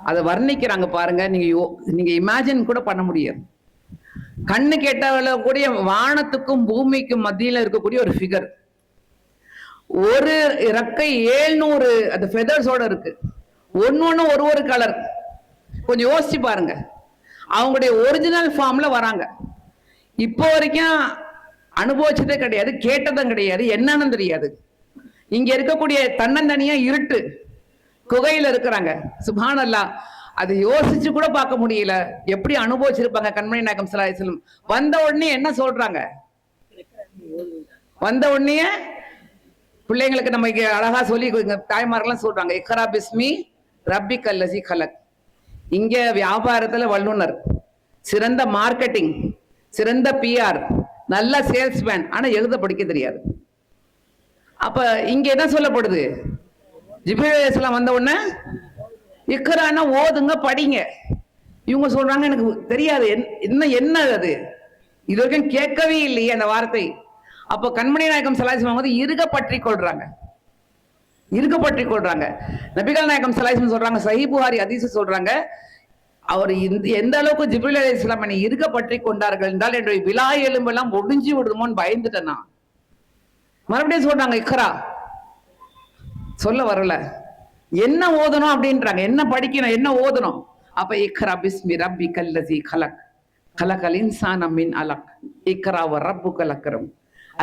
அதை வர்ணிக்கிறாங்க பாருங்க. நீங்க இமேஜின் கூட பண்ண முடியாது. கண்ணு கேட்டவள கூடிய வானத்துக்கும் பூமிக்கும் மத்தியில இருக்கக்கூடிய ஒரு ஃபிகர். ஒரு இறக்கை 700 அந்த ஃபெதர்ஸோட இருக்கு. ஒன்னு ஒரு கலர். கொஞ்சம் யோசிச்சு பாருங்க. அவங்களுடைய ஒரிஜினல் ஃபார்ம்ல வராங்க. இப்போ வரைக்கும் அனுபவிச்சதே கிடையாது, கேட்டதும் கிடையாது, என்னன்னு தெரியாது. இங்க இருக்கக்கூடிய தன்னந்தனியா இருட்டு குகையில இருக்கிறாங்க. சுப்ஹானல்லாஹ், அதை யோசிச்சு கூட பார்க்க முடியல. எப்படி அனுபவிச்சிருப்பாங்க கண்மணி நாயகம் ஸல்லல்லாஹு அலைஹி வஸல்லம். வந்த உடனே என்ன சொல்றாங்க? வந்த உடனே பிள்ளைங்களுக்கு நம்ம இங்க அழகா சொல்லி தாய்மாரெல்லாம் சொல்றாங்க, இக்ரா பிஸ்மி ரப்பிக்கல் லஸீ கலக். இங்க வியாபாரத்துல வல்லுனர், சிறந்த மார்க்கெட்டிங், சிறந்த பிஆர், நல்ல சேல்ஸ்மேன், ஆனா எழுத படிக்க தெரியாது. அப்ப இங்க என்ன சொல்லப்படுது? ஜிப்ரீல் அலைஹிஸ்ஸலாம் வந்த உடனே இக்ரானா ஓதுங்க, படிங்க. இவங்க சொல்றாங்க எனக்கு தெரியாது, என்ன அது, இது வரைக்கும் கேட்கவே இல்லையே அந்த வார்த்தை. அப்போ கண்மணி நாயகம் ஸல்லல்லாஹு அலைஹி வஸல்லம் வந்து இருக பற்றி கொள்றாங்க. நபிகள் நாயகம் ஸல்லல்லாஹு அலைஹி வஸல்லம் சொல்றாங்க, சஹீஹ் புகாரி ஹதீஸ் சொல்றாங்க, அவர் எந்த அளவுக்கு ஜிப்ரீல் அலைஹிஸ்ஸலாம் என்னை இருக பற்றி கொண்டார்கள் என்றால் என்னுடைய விலா எலும்பெல்லாம் ஒடிஞ்சு விடுமோன்னு பயந்துட்டேன் நான். மறுபடியும் சொல்றாங்க இக்ரா, சொல்ல வரல, என்ன ஓதணும் அப்படின்றாங்க, என்ன படிக்கணும், என்ன ஓதணும். அப்ப இக்ரா பிஸ்மி ரப்பிக்கல் லஸீ கலக் கலகல் இன்சான மின் அலக் இக்ரா வ ரப்புக்கல் அக்ரம்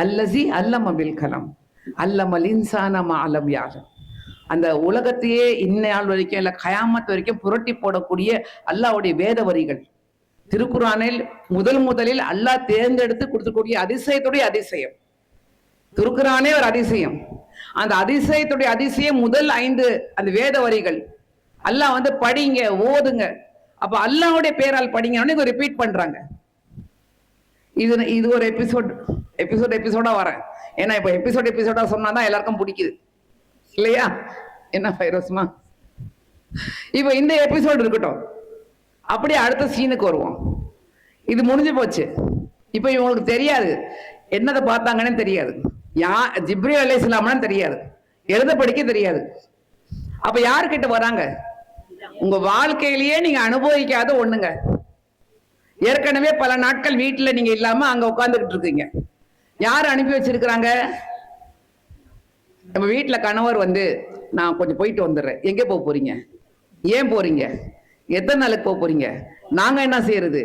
அல்லஸீ அல்லம பில் கலம் அல்லமல் இன்சான மா அலம் யாலம். அந்த உலகத்தையே இந்நாள் வரைக்கும் இல்ல கயாமத் வரைக்கும் புரட்டி போடக்கூடிய அல்லாஹ்வுடைய வேத வரிகள். திருக்குர்ஆனில் முதலில் அல்லாஹ் தேர்ந்தெடுத்து கொடுக்கக்கூடிய அதிசயத்துடைய அதிசயம். திருக்குர்ஆனே ஒரு அதிசயம். அந்த அதிசயத்துடைய அதிசயம் முதல் 5 அந்த வேத வரிகள். அல்லாஹ் வந்து படிங்க, ஓதுங்க. அப்ப அல்லாஹ்வுடைய பேரால் படிங்க ரிப்பீட் பண்றாங்க. இது ஒரு எபிசோடா வரேன். ஏன்னா இப்ப எபிசோடா சொன்னாதான் எல்லாருக்கும் பிடிக்குது இல்லையா? என்ன ஃபைரோஸ்மா, இப்ப இந்த எபிசோடு இருக்கட்டும், அப்படியே அடுத்த சீனுக்கு வருவோம். இது முடிஞ்சு போச்சு. இப்ப இவங்களுக்கு தெரியாது என்னதை பார்த்தாங்கன்னு தெரியாது, ஜிப்ரீல் அலைஹிஸ்ஸலாம் தெரியாது, எழுத படிக்க தெரியாது. அப்ப யாருக்கிட்ட வராங்க? உங்க வாழ்க்கையிலேயே நீங்க அனுபவிக்காத ஒண்ணுங்க. ஏற்கனவே பல நாட்கள் வீட்டுல நீங்க இல்லாம அங்க உட்கார்ந்துகிட்டு இருக்கீங்க. யார் அனுப்பி வச்சிருக்கிறாங்க? நம்ம வீட்டுல கணவர் வந்து, நான் கொஞ்சம் போயிட்டு வந்துடுறேன். எங்க போக போறீங்க? ஏன் போறீங்க? எத்தனை நாளுக்கு போக போறீங்க? நாங்க என்ன செய்யறது?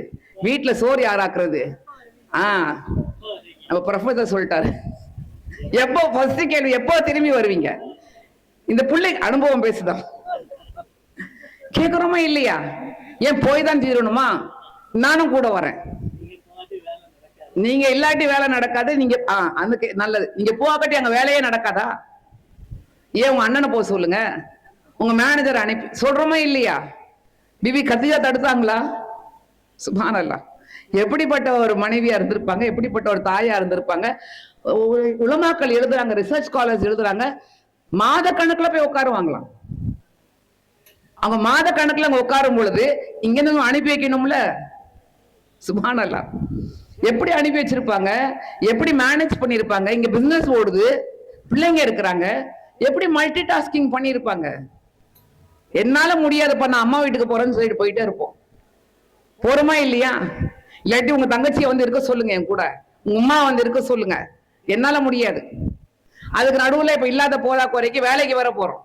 வீட்டுல சோறு யாராக்குறது? நம்ம ப்ரொஃபசர் சொல்லிட்டாரு. எப்போ ஃபர்ஸ்ட் கேள்வி, எப்போ திரும்பி வருவீங்க? இந்த பிள்ளை அனுபவம் பேசுதான். கேட்கிறோமா இல்லையா? ஏன் போய் தான் தீரணுமா? நானும் கூட வரேன். நீங்க இல்லாட்டி வேலை நடக்காது. நீங்க அந்த நல்லது, நீங்க போகாட்டி அங்க வேலையே நடக்காதா? ஏன் உங்க அண்ணனை போக சொல்லுங்க, உங்க மேனேஜர் அனுப்பி சொல்றோமா இல்லையா? பிபி கத்திஜா தடுத்தாங்களா? சுப்ஹானல்லாஹ். எப்படிப்பட்ட ஒரு மனைவியா இருந்திருப்பாங்க, எப்படிப்பட்ட ஒரு தாயா இருந்திருப்பாங்க. உலமாக்கள் எழுதுறாங்க, ரிசர்ச் ஸ்காலர்ஸ் எழுதுறாங்க, மாத கணக்குல போய் உட்காருவாங்களாம். அவங்க மாத கணக்குல அங்க உட்காரும் பொழுது இங்க இருந்து அனுப்பி வைக்கணும்ல. சுப்ஹானல்லாஹ். எப்படி அனுப்பி வச்சிருப்பாங்க, எப்படி மேனேஜ் பண்ணிருப்பாங்க. இங்க பிசினஸ் ஓடுது, பிள்ளைங்க இருக்கிறாங்க, எப்படி மல்டி டாஸ்கிங் பண்ணிருப்பாங்க. என்னால முடியாதுப்பா, நான் அம்மா வீட்டுக்கு போறேன்னு சொல்லிட்டு போயிட்டே இருப்போம். போறோமா இல்லையா? இல்லாட்டி உங்க தங்கச்சியை வந்து இருக்க சொல்லுங்க, என் கூட உங்க அம்மா வந்து இருக்க சொல்லுங்க. என்னால முடியாது. அதுக்கு நடுவுல இப்ப இல்லாத போதா குறைக்கு வேலைக்கு வர போறோம்.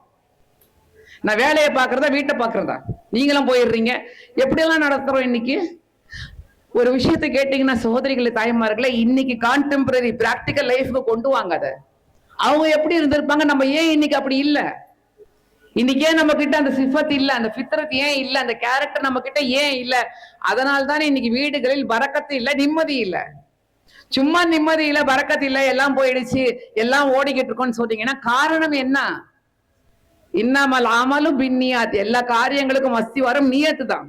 நான் வேலையை பாக்குறதா வீட்டை பாக்குறதா? நீங்களும் போயிடுறீங்க. எப்படியெல்லாம் நடத்துறோம் இன்னைக்கு. ஒரு விஷயத்தை கேட்டீங்கன்னா சகோதரிகளை, தாய்மார்களை, இன்னைக்கு கான்டெம்பரரி பிராக்டிக்கல் லைஃப்க்கு கொண்டு வாங்க. அதை அவங்க எப்படி இருந்திருப்பாங்க, நம்ம ஏன் இன்னைக்கு அப்படி இல்லை? இன்னைக்கு ஏன் நம்ம கிட்ட அந்த சிஃபத் இல்ல, அந்த ஃபித்ரத் ஏன் இல்ல, அந்த கேரக்டர் நம்ம கிட்ட ஏன் இல்ல? அதனால தானே இன்னைக்கு வீடுகளில் பரக்கத்து இல்ல, நிம்மதி இல்ல. சும்மா நிம்மதி இல்ல, பரக்கத்து இல்ல, எல்லாம் போயிடுச்சு, எல்லாம் ஓடிக்கிட்டு இருக்கோம்னு சொல்றீங்கன்னா காரணம் என்ன? இன்னமல் அமலும் பின்னியாத், எல்லா காரியங்களுக்கும் மஸ்தி வரும் நியத்து தான்.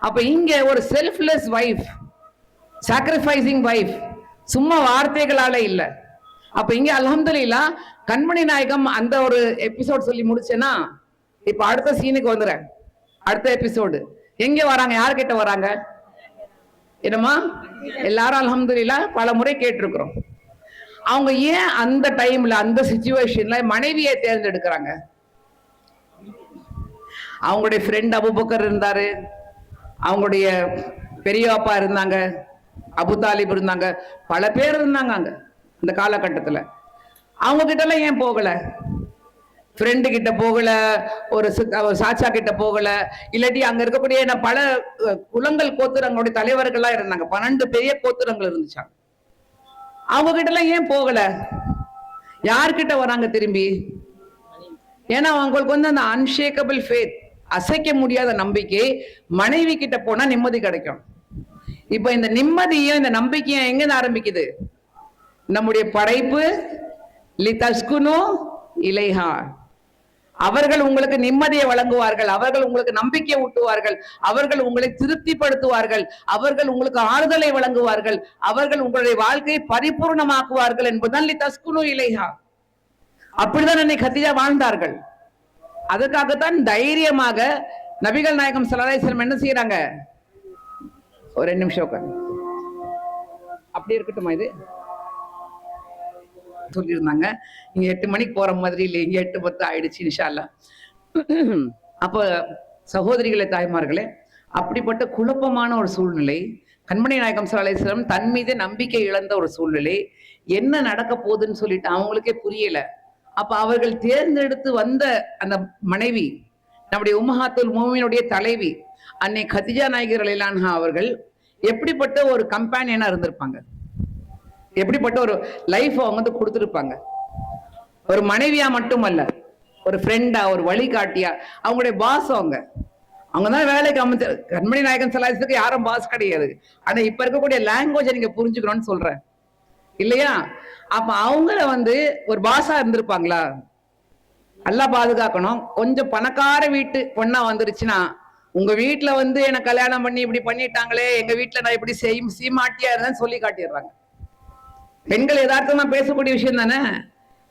அப்ப இங்க ஒரு செல்ஃப்லெஸ் வைஃப், சாக்ரிஃபைசிங் வைஃப், சும்மா வார்த்தைகளால இல்ல. அப்ப இங்க அல்ஹம்துலில்லாஹ் கண்மணி நாயகம் அந்த ஒரு எபிசோட் சொல்லி முடிச்சேன்னா, இப்ப அடுத்த சீனுக்கு வந்துடுறேன். அடுத்த எபிசோடு எங்க வராங்க, யார்கிட்ட வராங்க? என்னமா எல்லாரும் அல்ஹம்துலில்லாஹ் பல முறை கேட்டிருக்கிறோம். அவங்க ஏன் அந்த டைம்ல, அந்த சிச்சுவேஷன்ல மனைவியை தேர்ந்தெடுக்கிறாங்க? அவங்களுடைய ஃப்ரெண்ட் அபூபக்கர் இருந்தாரு, அவங்களுடைய பெரியப்பா இருந்தாங்க, அபு தாலிப் இருந்தாங்க, பல பேர் இருந்தாங்க அங்க இந்த காலகட்டத்துல. அவங்க கிட்ட எல்லாம் ஏன் போகல? ஃப்ரெண்டு கிட்ட போகல, ஒரு சாச்சா கிட்ட போகல, இல்லாட்டி அங்க இருக்கக்கூடிய பல குலங்கள் கோத்திரங்களுடைய தலைவர்கள்லாம் இருந்தாங்க. 12 பெரிய கோத்திரங்கள் இருந்துச்சாங்க. அவங்க கிட்ட எல்லாம் ஏன் போகல? யார்கிட்ட வராங்க திரும்பி? ஏன்னா அவங்களுக்கு வந்து அந்த அன்ஷேக்கபிள் ஃபேத், அசைக்க முடியாத நம்பிக்கை. மனைவி கிட்ட போனா நிம்மதி கிடைக்கும். இப்ப இந்த நிம்மதியும் இந்த நம்பிக்கையும் எங்க ஆரம்பிக்குது? நம்முடைய படைப்பு லிதஸ்குனு இலைஹா, அவர்கள் உங்களுக்கு நிம்மதியை வழங்குவார்கள், அவர்கள் உங்களுக்கு நம்பிக்கை ஊட்டுவார்கள், அவர்கள் உங்களை திருப்திப்படுத்துவார்கள், அவர்கள் உங்களுக்கு ஆறுதலை வழங்குவார்கள், அவர்கள் உங்களுடைய வாழ்க்கையை பரிபூர்ணமாக்குவார்கள் என்பதுதான் லிதஸ்குனு இலைஹா. அப்படிதான் அன்னை கதீஜா வாழ்ந்தார்கள். அதற்காகத்தான் தைரியமாக நபிகள் நாயகம் ஸல்லல்லாஹு அலைஹி வஸல்லம் என்ன செய்யறாங்க, ஒரு 2 நிமிஷம் உட்காருங்க, அப்படி இருக்கட்டுமா, இது சொல்லியிருந்தாங்க இங்க 8 மணிக்கு போற மாதிரி இல்லை, இங்க 8:10 ஆயிடுச்சு இன்ஷா அல்லாஹ். அப்ப சகோதரிகளே, தாய்மார்களே, அப்படிப்பட்ட குழப்பமான ஒரு சூழ்நிலை, கண்மணி நாயகம் ஸல்லல்லாஹு அலைஹி வஸல்லம் தன் மீது நம்பிக்கை இழந்த ஒரு சூழ்நிலை, என்ன நடக்க போகுதுன்னு சொல்லிட்டு அவங்களுக்கே புரியல. அப்ப அவர்கள் தேர்ந்தெடுத்து வந்த அந்த மனைவி, நம்முடைய உம்மஹாத்துல் முஃமினீனுடைய தலைவி அன்னை கதீஜா நாயகி ரலியல்லாஹு அன்ஹா அவர்கள் எப்படிப்பட்ட ஒரு கம்பேனியனா இருந்திருப்பாங்க, எப்படிப்பட்ட ஒரு லைஃப் அவங்க வந்து கொடுத்துருப்பாங்க. ஒரு மனைவியா மட்டுமல்ல, ஒரு ஃப்ரெண்டா, ஒரு வழிகாட்டியா, அவங்களுடைய பாஸ். அவங்கதான் வேலைக்கு அமைச்ச கண்மணி நாயகன் ஸல்லல்லாஹு அலைஹி வஸல்லம் யாரும் பாஸ் கிடையாது. ஆனா இப்ப இருக்கக்கூடிய லாங்குவேஜை நீங்க புரிஞ்சுக்கணும்னு சொல்றேன் இல்லையா? அப்ப அவங்கள வந்து ஒரு பாஸா இருந்திருப்பாங்களா? அல்லாஹ் பாதுகாக்கணும். கொஞ்சம் பணக்கார வீட்டு பொண்ணா வந்துருச்சுன்னா, உங்க வீட்டுல வந்து என்ன கல்யாணம் பண்ணி இப்படி பண்ணிட்டாங்களே, எங்க வீட்டுல நான் இப்படி சீமாட்டியா இருந்தேன்னு சொல்லி காட்டிடுறாங்க. பெண்கள் யதார்த்தமா பேசக்கூடிய விஷயம் தானே.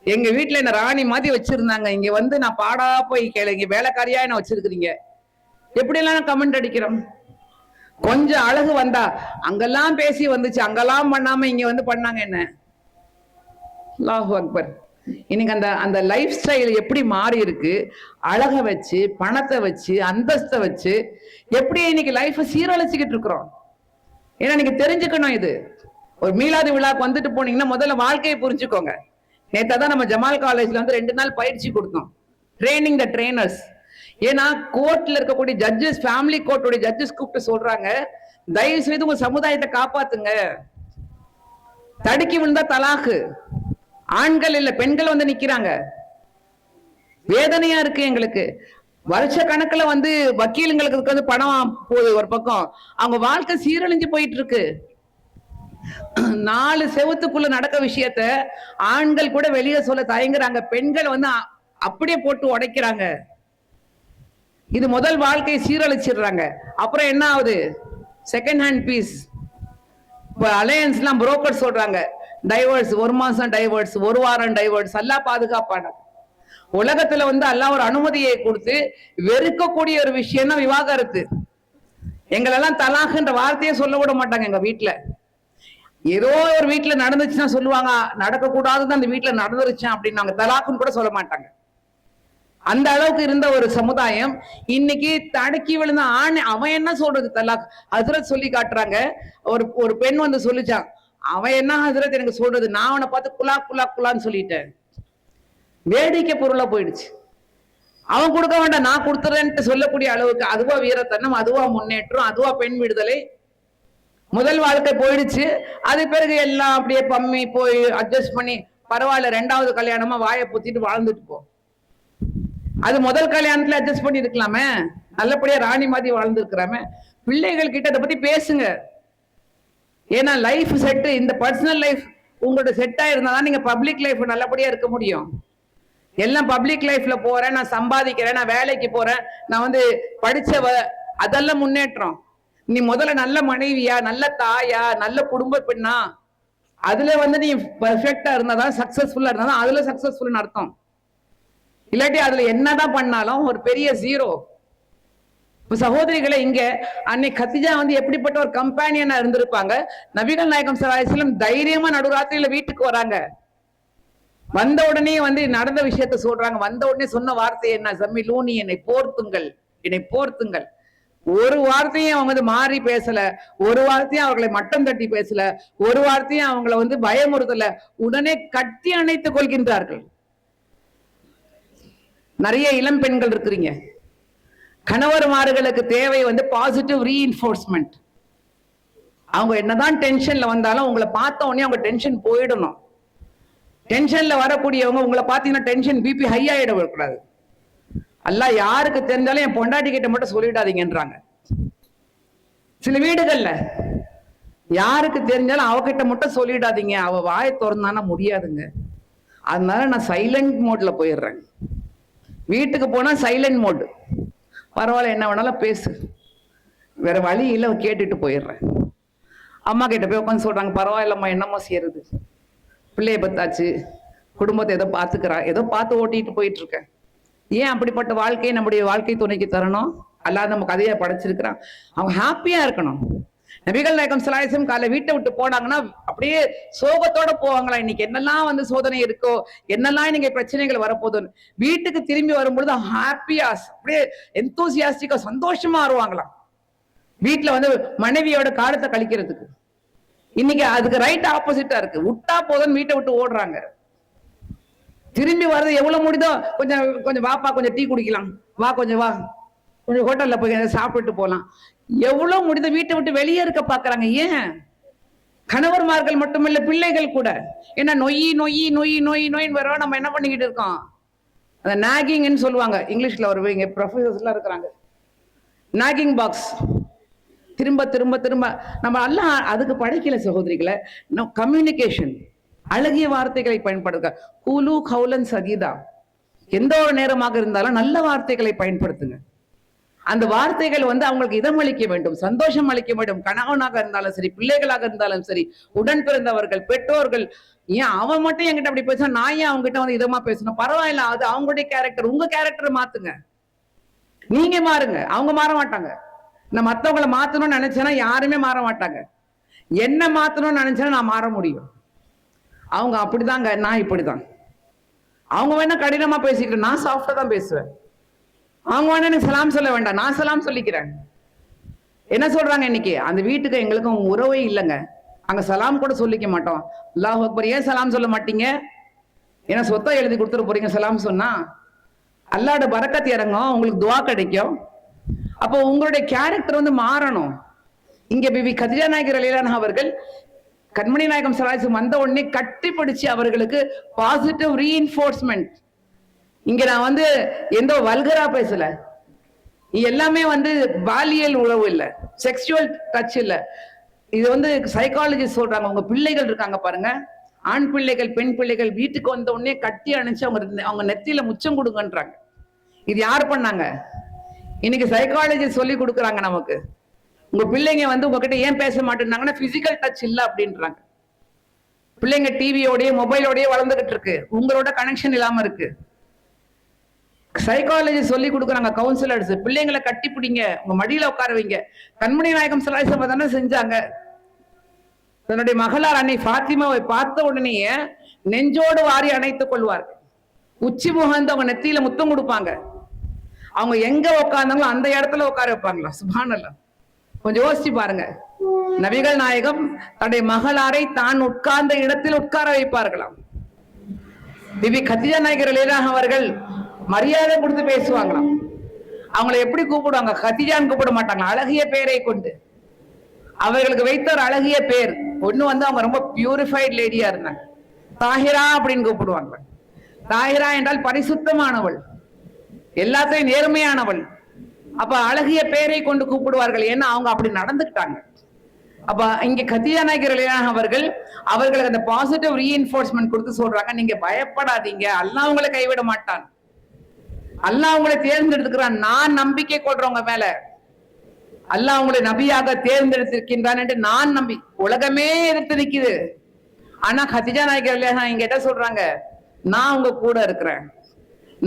எங்க வீட்டுல என்ன ராணி மாதிரி வச்சிருந்தாங்க, இங்க வந்து நான் பாடா போய் கேளுங்க, வேலைக்காரியா என்ன வச்சிருக்கிறீங்க, எப்படி எல்லாம் கமெண்ட் அடிக்கிறோம். கொஞ்சம் அழகு வந்தா அங்கெல்லாம் பேசி வந்துச்சு, அங்கெல்லாம் பண்ணாம இங்க வந்து பண்ணாங்க என்ன. அல்லாஹு அக்பர். இன்னைக்கு அந்த லைஃப் ஸ்டைல் எப்படி மாறி இருக்கு. அழகை வச்சு, பணத்தை வச்சு, அந்தஸ்தை வச்சு எப்படி இன்னைக்கு லைஃபை சீரழிச்சுக்கிட்டு இருக்கிறோம். ஏன்னா நீங்க தெரிஞ்சுக்கணும், இது ஒரு மீலாது விழாக்கு வந்துட்டு போனீங்கன்னா முதல்ல வாழ்க்கையை புரிஞ்சுக்கோங்க. நேத்தான் நம்ம ஜமால் காலேஜ்ல வந்து 2 நாள் பயிற்சி கொடுத்தோம், ட்ரைனிங் த ட்ரெயினர்ஸ். ஏன்னா கோர்ட்ல இருக்கக்கூடிய ஜட்ஜஸ், ஃபேமிலி கோர்ட்டுடைய ஜட்ஜஸ் கூப்பிட்டு சொல்றாங்க, தயவு செய்து உங்க சமுதாயத்தை காப்பாத்துங்க. தடுக்கி விழுந்தா தலாக்கு. ஆண்கள் இல்ல, பெண்கள் வந்து நிக்கிறாங்க. வேதனையா இருக்கு எங்களுக்கு. வருஷ கணக்குல வந்து வக்கீலுங்களுக்கு வந்து பணம் போகுது ஒரு பக்கம், அவங்க வாழ்க்கை சீரழிஞ்சு போயிட்டு இருக்கு. 4 செவத்துக்குள்ள நடக்க விஷயத்த ஆண்கள் கூட வெளியே சொல்ல தயங்குறாங்க, பெண்கள் வந்து அப்படியே போட்டு உடைக்கிறாங்க. இது முதல் வாழ்க்கையை சீரழிச்சிடுறாங்க. அப்புறம் என்ன ஆகுது, செகண்ட் ஹேண்ட் பீஸ். அலையன்ஸ் எல்லாம் புரோக்கர் சொல்றாங்க, டைவர்ஸ், 1 மாசம் டைவர்ஸ், 1 வாரம் டைவர்ஸ். அல்லாஹ் பாதுகாப்பான உலகத்துல வந்து அல்லாஹ் ஒரு அனுமதியை கொடுத்து வெறுக்கக்கூடிய ஒரு விஷயம் தான் விவாகரத்து. எங்களெல்லாம் தலாக்ன்ற வார்த்தையே சொல்ல விட மாட்டாங்க எங்க வீட்டுல. ஏதோ ஒரு வீட்டுல நடந்துச்சுன்னா சொல்லுவாங்க, நடக்க கூடாதுன்னு அந்த வீட்டுல நடந்துருச்சேன் அப்படின்னு தலாக்குன்னு கூட சொல்ல மாட்டாங்க. அந்த அளவுக்கு இருந்த ஒரு சமுதாயம் இன்னைக்கு தடுக்கி விழுந்த ஆண். அவன் என்ன சொல்றது தலாக்? ஹஸ்ரத் சொல்லி காட்டுறாங்க. ஒரு பெண் வந்து சொல்லிச்சான், அவன் என்ன ஹஸ்ரத் எனக்கு சொல்றது, நான் அவனை பார்த்து குலா குலா குலான்னு சொல்லிட்டேன். வேடிக்கை பொருளா போயிடுச்சு. அவன் கொடுக்க வேண்டாம், நான் கொடுத்துறேன்ட்டு சொல்லக்கூடிய அளவுக்கு அதுவா வீரத்தனம், அதுவா முன்னேற்றம், அதுவா பெண் விடுதலை. முதல் வாழ்க்கை போயிடுச்சு. அது பிறகு எல்லாம் அப்படியே பம்மி போய் அட்ஜஸ்ட் பண்ணி பரவாயில்ல, 2வது கல்யாணமா வாயை புத்திட்டு வாழ்ந்துட்டு போ. அது முதல் கல்யாணத்துல அட்ஜஸ்ட் பண்ணி இருக்கலாமே, நல்லபடியா ராணி மாதிரி வாழ்ந்து இருக்கிறாமே. பிள்ளைகள் கிட்ட அதை பத்தி பேசுங்க. ஏன்னா லைஃப் செட்டு, இந்த பர்சனல் லைஃப் உங்களோட செட்டா இருந்தாதான் நீங்க பப்ளிக் லைஃப் நல்லபடியா இருக்க முடியும். எல்லாம் பப்ளிக் லைஃப்ல போறேன், நான் சம்பாதிக்கிறேன், நான் வேலைக்கு போறேன், நான் வந்து படிச்சவ, அதெல்லாம் முன்னேற்றம். நீ முதல்ல நல்ல மனைவியா, நல்ல தாயா, நல்ல குடும்ப பெண்ணா, அதுல வந்து நீ பெர்ஃபெக்டா இருந்தாதான், சக்சஸ்ஃபுல்லா இருந்தாதான் அதுல சக்சஸ்ஃபுல்னு அர்த்தம். இல்லாட்டி அதுல என்னதான் பண்ணாலும் ஒரு பெரிய ஜீரோ. சகோதரிகளை, இங்க அன்னை கதீஜா வந்து எப்படிப்பட்ட ஒரு கம்பேனியனா இருந்திருப்பாங்க. நபிகள் நாயகம் ஸல்லல்லாஹு அலைஹி வஸல்லம் தைரியமா நடுராத்திரியில வீட்டுக்கு வராங்க. வந்த உடனே வந்து நடந்த விஷயத்த சொல்றாங்க. வந்த உடனே சொன்ன வார்த்தை என்ன, ஜம்மிலூனி, என்னை போர்த்துங்கள், என்னை போர்த்துங்கள். ஒரு வார்த்தையும் அவங்க வந்து மாறி பேசல, ஒரு வார்த்தையும் அவர்களை மட்டம் தட்டி பேசல, ஒரு வார்த்தையும் அவங்களை வந்து பயமுறுத்தல, உடனே கட்டி அணைத்துக் கொள்கின்றார்கள். நிறைய இளம் பெண்கள் இருக்கிறீங்க, கணவர்மார்களுக்கு தேவை வந்து பாசிட்டிவ் ரீஇன்ஃபோர்ஸ்மெண்ட். அவங்க என்னதான் டென்ஷன்ல வந்தாலும் உங்களை பார்த்த உடனே அவங்க டென்ஷன் போயிடணும். டென்ஷன்ல வரக்கூடியவங்க உங்களை பார்த்தீங்கன்னா டென்ஷன் பிபி ஹை ஆயிட கூடாது. அல்லாஹ் யாருக்கு தெரிஞ்சாலும் என் பொண்டாட்டி கிட்ட மட்டும் சொல்லிடாதீங்கன்றாங்க. சில வீடுகள்ல யாருக்கு தெரிஞ்சாலும் அவகிட்ட மட்டும் சொல்லிடாதீங்க, அவ வாயை திறந்தானா முடியாதுங்க. அதனால நான் சைலண்ட் மோட்ல போயிடுறேன். வீட்டுக்கு போனா சைலண்ட் மோடு, பரவாயில்ல என்ன வேணாலும் பேசு, வேற வழி இல்லை கேட்டுட்டு போயிடுறேன். அம்மா கிட்ட போய் உட்காந்து சொல்றாங்க, பரவாயில்லம்மா என்னம்மா செய்யறது, பிள்ளைய பத்தாச்சு, குடும்பத்தை ஏதோ பார்த்துக்கிறா, ஏதோ பார்த்து ஓட்டிட்டு போயிட்டு இருக்கேன். ஏன் அப்படிப்பட்ட வாழ்க்கையை நம்முடைய வாழ்க்கை துணைக்கு தரணும்? அல்லாத நம்ம கதையா படைச்சிருக்கிறான். அவங்க ஹாப்பியா இருக்கணும். நபிகள் நாயகம் ஸல்லல்லாஹு அலைஹி வஸல்லம் காலை வீட்டை விட்டு போனாங்கன்னா அப்படியே சோகத்தோட போவாங்களா, இன்னைக்கு என்னெல்லாம் வந்து சோதனை இருக்கோ, என்னெல்லாம் இன்னைக்கு பிரச்சனைகள் வரப்போகுதுன்னு. வீட்டுக்கு திரும்பி வரும்பொழுது ஹாப்பியா அப்படியே எந்தூசியாஸ்டிக்கா சந்தோஷமா வருவாங்களாம், வீட்டுல வந்து மனைவியோட காலத்தை கழிக்கிறதுக்கு. இன்னைக்கு அதுக்கு ரைட் ஆப்போசிட்டா இருக்கு. விட்டா போதும்னு வீட்டை விட்டு ஓடுறாங்க. திரும்பி வர்றது எவ்வளவு முடியுதோ, கொஞ்சம் கொஞ்சம் வாப்பா, கொஞ்சம் டீ குடிக்கலாம், வா கொஞ்சம் வா, கொஞ்சம் ஹோட்டல்ல போய் சாப்பிட்டுட்டு போலாம், எவ்வளவு முடியுதோ வீட்டை விட்டு வெளியே இருக்க பாக்குறாங்க. ஏன்? கணவர்மார்கள் மட்டுமில்ல, பிள்ளைகள் கூட. ஏன்னா நொய் நொய் நொய் நொய் நொயின்னு வர நம்ம என்ன பண்ணிக்கிட்டு இருக்கோம், அந்த நாகிங்னு சொல்லுவாங்க இங்கிலீஷ்ல. ஒரு இங்க ப்ரொஃபசர்ஸ் எல்லாம் இருக்கிறாங்க, நாகிங் பாக்ஸ். திரும்ப திரும்ப திரும்ப நம்ம எல்லாம் அதுக்கு படைக்கல சகோதரிகளை. கம்யூனிகேஷன், அழகிய வார்த்தைகளை பயன்படுத்த, கூலு கௌலன் சகீதா. எந்த ஒரு நேரமாக இருந்தாலும் நல்ல வார்த்தைகளை பயன்படுத்துங்க. அந்த வார்த்தைகள் வந்து அவங்களுக்கு இதமளிக்க வேண்டும், சந்தோஷம் அளிக்க வேண்டும். கணவனாக இருந்தாலும் சரி, பிள்ளைகளாக இருந்தாலும் சரி, உடன் பிறந்தவர்கள், பெற்றோர்கள். ஏன் அவன் மட்டும் என்கிட்ட அப்படி பேசணும், நான் ஏன் அவங்க கிட்ட வந்து இதமா பேசணும்? பரவாயில்ல, அது அவங்களுடைய கேரக்டர். உங்க கேரக்டரை மாத்துங்க, நீங்க மாறுங்க, அவங்க மாற மாட்டாங்க. நான் மத்தவங்களை மாத்தணும்னு நினைச்சேன்னா யாருமே மாற மாட்டாங்க. என்ன மாத்தணும்னு நினைச்சேன்னா நான் மாற முடியும். அவங்க அப்படிதாங்க, நான் இப்படிதான். அவங்க வேணா கடினமா பேசிக்கிறேன், நான் சாஃப்டா தான் பேசுவேன். அவங்க வேணா எனக்கு சலாம் சொல்ல வேண்டாம், நான் சலாம் சொல்லிக்கிறேன். என்ன சொல்றாங்க இன்னைக்கு, அந்த வீட்டுக்கு எங்களுக்கும் உறவே இல்லைங்க, அங்க சலாம் கூட சொல்லிக்க மாட்டோம். அல்லாஹ் அக்பர். ஏன் சலாம் சொல்ல மாட்டீங்க? ஏன்னா சொத்தை எழுதி கொடுத்துட்டு போறீங்க சலாம் சொன்னா? அல்லாஹ்வோட பரக்கத் இறங்கும், உங்களுக்கு துவா கிடைக்கும். அப்போ உங்களுடைய கேரக்டர் வந்து மாறணும். இங்க பிபி கதிஜா நாயகர் ரலியல்லாஹு அன்ஹா அவர்கள் கண்மணி நாயகம் ஸல்லல்லாஹு அலைஹி வஸல்லம் வந்த உடனே கட்டி பிடிச்சு அவர்களுக்கு பாசிட்டிவ் ரீஇன்ஃபோர்ஸ்மெண்ட். இங்க நான் வந்து எந்த வல்கரா பேசல, எல்லாமே வந்து பாலியல் உறவு இல்ல, செக்ஷுவல் டச் இல்ல. இது வந்து சைக்காலஜிஸ்ட் சொல்றாங்க. உங்க பிள்ளைகள் இருக்காங்க பாருங்க, ஆண் பிள்ளைகள் பெண் பிள்ளைகள், வீட்டுக்கு வந்த உடனே கட்டி அணைச்சு அவங்க நெத்தியில முச்சம் கொடுங்கன்றாங்க. இது யார் பண்ணாங்க? இன்னைக்கு சைக்காலஜி சொல்லி கொடுக்குறாங்க நமக்கு. உங்க பிள்ளைங்க வந்து உங்ககிட்ட ஏன் பேச மாட்டேன்னாங்கன்னா பிசிக்கல் டச் இல்ல அப்படின்றாங்க. பிள்ளைங்க டிவியோடய மொபைலோடய வளர்ந்துகிட்டு இருக்கு, உங்களோட கனெக்ஷன் இல்லாம இருக்கு. சைக்காலஜி சொல்லி கொடுக்குறாங்க கவுன்சிலர்ஸ். பிள்ளைங்களை கட்டி பிடிங்க, உங்க மடியில உட்கார வைங்க. கண்மணி நாயகம் ஸல்லல்லாஹு அலைஹி வஸல்லம் தானே செஞ்சாங்க. தன்னுடைய மகளார் அன்னை ஃபாத்திமாவை பார்த்த உடனேயே நெஞ்சோடு வாரி அணைத்துக் கொள்வார்கள். உச்சி முகந்து அவங்க நெத்தியில முத்தம் கொடுப்பாங்க. அவங்க எங்க உட்கார்ந்தாங்களோ அந்த இடத்துல உட்கார வைப்பாங்களா? சுப்ஹானல்லாஹ். கொஞ்சம் யோசிச்சு பாருங்க. நபிகள் நாயகம் தன்னுடைய மகளாரை தான் உட்கார்ந்த இடத்தில் உட்கார வைப்பார்களாம். பிபி கதிஜா நாயகர் ரலியல்லாஹு அன்ஹா அவர்கள் மரியாதை கொடுத்து பேசுவாங்களாம். அவங்களை எப்படி கூப்பிடுவாங்க? கதிஜான்னு கூப்பிட மாட்டாங்க, அழகிய பெயரை கொண்டு. அவர்களுக்கு வைத்த ஒரு அழகிய பேர் ஒண்ணு வந்து அவங்க ரொம்ப பியூரிஃபைட் லேடியா இருந்தாங்க. தாஹிரா அப்படின்னு கூப்பிடுவாங்க. தாஹிரா என்றால் பரிசுத்தமானவள், எல்லாத்தையும் நேர்மையானவள். அப்ப அழகிய பெயரை கொண்டு கூப்பிடுவார்கள், ஏன்னா அவங்க அப்படி நடந்துக்கிட்டாங்க. அப்ப இங்க கதிஜா நாயகர் ரலியல்லாஹு அன்ஹா அவர்களுக்கு அந்த பாசிட்டிவ் ரீஇன்ஃபோர்ஸ்மெண்ட் கொடுத்து சொல்றாங்க, நீங்க பயப்படாதீங்க, அல்லாஹ் உங்களை கைவிட மாட்டான், அல்லாஹ் உங்களை தேர்ந்தெடுத்துக்கிறான், நான் நம்பிக்கை கொள்றவங்க மேல அல்லாஹ் உங்களை நபியாக தேர்ந்தெடுத்திருக்கின்றான் என்று நான் நம்பி. உலகமே எதிர்த்து நிக்குது, ஆனா கதிஜா நாயகர் ரலியல்லாஹு அன்ஹா இங்க என்ன சொல்றாங்க, நான் உங்க கூட இருக்கிறேன்,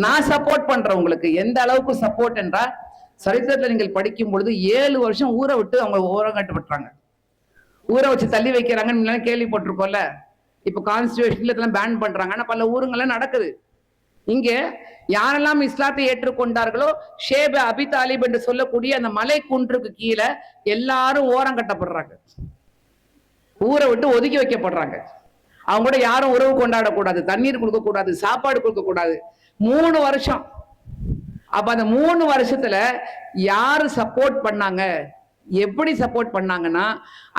நான் சப்போர்ட் பண்றேன் உங்களுக்கு. எந்த அளவுக்கு சப்போர்ட் என்றால், சரித்திரத்துல நீங்கள் படிக்கும் பொழுது 7 வருஷம் ஊரை விட்டு அவங்க ஓரம் கட்டுப்பட்டாங்க, ஊரை வச்சு தள்ளி வைக்கிறாங்கன்னு கேள்விப்பட்டிருக்கோம்ல. இப்ப கான்ஸ்டிடியூஷன்ல இதெல்லாம் பேன் பண்றாங்க, ஆனா பல ஊருங்கள்லாம் நடக்குது. இங்க யாரெல்லாம் இஸ்லாத்தை ஏற்றுக்கொண்டார்களோ, ஷேப் அபி தாலிப் என்று சொல்லக்கூடிய அந்த மலை குன்றுக்கு கீழே எல்லாரும் ஓரம் கட்டப்படுறாங்க, ஊரை விட்டு ஒதுக்கி வைக்கப்படுறாங்க. அவங்க கூட யாரும் உறவு கொண்டாடக்கூடாது, தண்ணீர் கொடுக்க கூடாது, சாப்பாடு கொடுக்க கூடாது. 3 வருஷம். அப்ப அந்த 3 வருஷத்துல யாரு சப்போர்ட் பண்ணாங்க, எப்படி சப்போர்ட் பண்ணாங்கன்னா,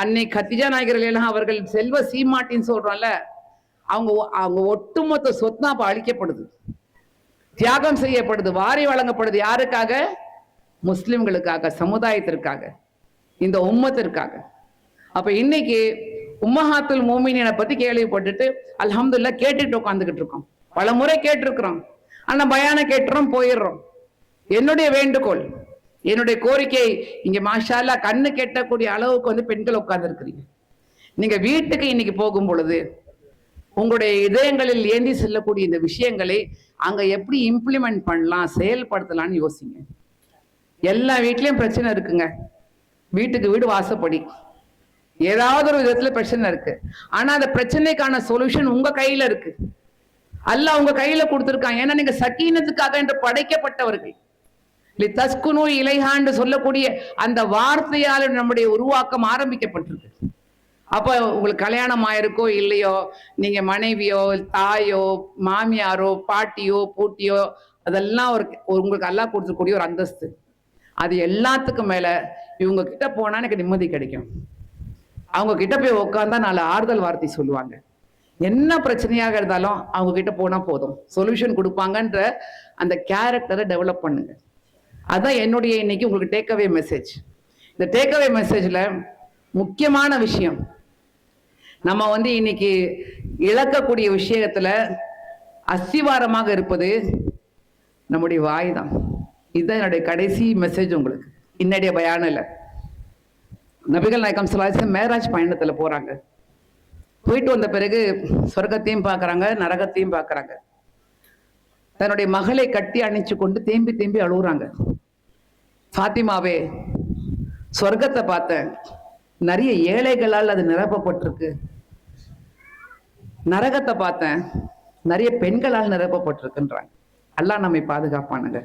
அன்னை கதிஜா நாயகர் ரலியல்லாஹு அன்ஹா அவர்கள் செல்வ சீமாட்டின்னு சொல்றோம்ல, அவங்க ஒட்டுமொத்த சொத்து அப்ப அழிக்கப்படுது, தியாகம் செய்யப்படுது, வாரி வழங்கப்படுது. யாருக்காக? முஸ்லிம்களுக்காக, சமுதாயத்திற்காக, இந்த உம்மத்திற்காக. அப்ப இன்னைக்கு உம்மஹாத்துல் மோமினினை பத்தி கேள்விப்பட்டுட்டு அல்ஹம்துலில்லாஹ் கேட்டுட்டு உட்காந்துக்கிட்டு இருக்கோம். பல முறை கேட்டிருக்கிறோம். ஆனா பயான கேட்டுறோம், போயிடுறோம். என்னுடைய வேண்டுகோள், என்னுடைய கோரிக்கை, இங்க மாஷா அல்லாஹ் கண்ணு கெட்டக்கூடிய அளவுக்கு வந்து பெண்கள் உட்கார்ந்து இருக்கிறீங்க. நீங்க வீட்டுக்கு இன்னைக்கு போகும் பொழுது உங்களுடைய இதயங்களில் ஏந்தி செல்லக்கூடிய இந்த விஷயங்களை அங்க எப்படி இம்ப்ளிமெண்ட் பண்ணலாம், செயல்படுத்தலாம்னு யோசிங்க. எல்லா வீட்லயும் பிரச்சனை இருக்குங்க. வீட்டுக்கு வீடு வாசப்படி ஏதாவது ஒரு விதத்துல பிரச்சனை இருக்கு. ஆனா அந்த பிரச்சனைக்கான சொல்யூஷன் உங்க கையில இருக்கு. அல்லாஹ் உங்க கையில கொடுத்திருக்கான். ஏன்னா நீங்க சக்கீனத்துக்காக என்று படைக்கப்பட்டவர்கள். தஸ்குனு இலைஹான்னு சொல்லக்கூடிய அந்த வார்த்தையால் நம்முடைய உருவாக்கம் ஆரம்பிக்கப்பட்டிருக்கு. அப்ப உங்களுக்கு கல்யாணம் ஆயிருக்கோ இல்லையோ, நீங்க மனைவியோ தாயோ மாமியாரோ பாட்டியோ பூட்டியோ, அதெல்லாம் உங்களுக்கு அல்லாஹ் கொடுத்துக்கூடிய ஒரு அந்தஸ்து. அது எல்லாத்துக்கும் மேல இவங்க கிட்ட போனா எனக்கு நிம்மதி கிடைக்கும். அவங்க கிட்ட போய் உட்கார்ந்தா 4 ஆறுதல் வார்த்தை சொல்லுவாங்க. என்ன பிரச்சனையாக இருந்தாலும் அவங்க கிட்ட போனா போதும், சொல்யூஷன் கொடுப்பாங்கன்ற அந்த கேரக்டரை டெவலப் பண்ணுங்க. அதான் என்னுடைய இன்னைக்கு உங்களுக்கு டேக்அவே மெசேஜ். இந்த டேக்அவே மெசேஜ்ல முக்கியமான விஷயம், நம்ம வந்து இன்னைக்கு இழக்கக்கூடிய விஷயத்துல அஸ்திவாரமாக இருப்பது நம்முடைய வாய் தான். இதுதான் என்னுடைய கடைசி மெசேஜ் உங்களுக்கு. இன்னடைய பயானில் நபிகள் நாயகம் ஸல்லல்லாஹு அலைஹி வஸல்லம் மேராஜ் பயணத்துல போறாங்க. போயிட்டு வந்த பிறகு சொர்க்கத்தையும் பார்க்கறாங்க, நரகத்தையும் பார்க்கறாங்க. தன்னுடைய மகளை கட்டி அணைச்சு கொண்டு தேம்பி தேம்பி அழுகுறாங்க. ஃபாத்திமாவே, சொர்க்கத்தை பார்த்தேன், நிறைய ஏழைகளால் அது நிரப்பப்பட்டிருக்கு. நரகத்தை பார்த்தேன், நிறைய பெண்களால் நிரப்பப்பட்டிருக்குன்றாங்க. அல்லாஹ் நம்மை பாதுகாப்பானுங்க.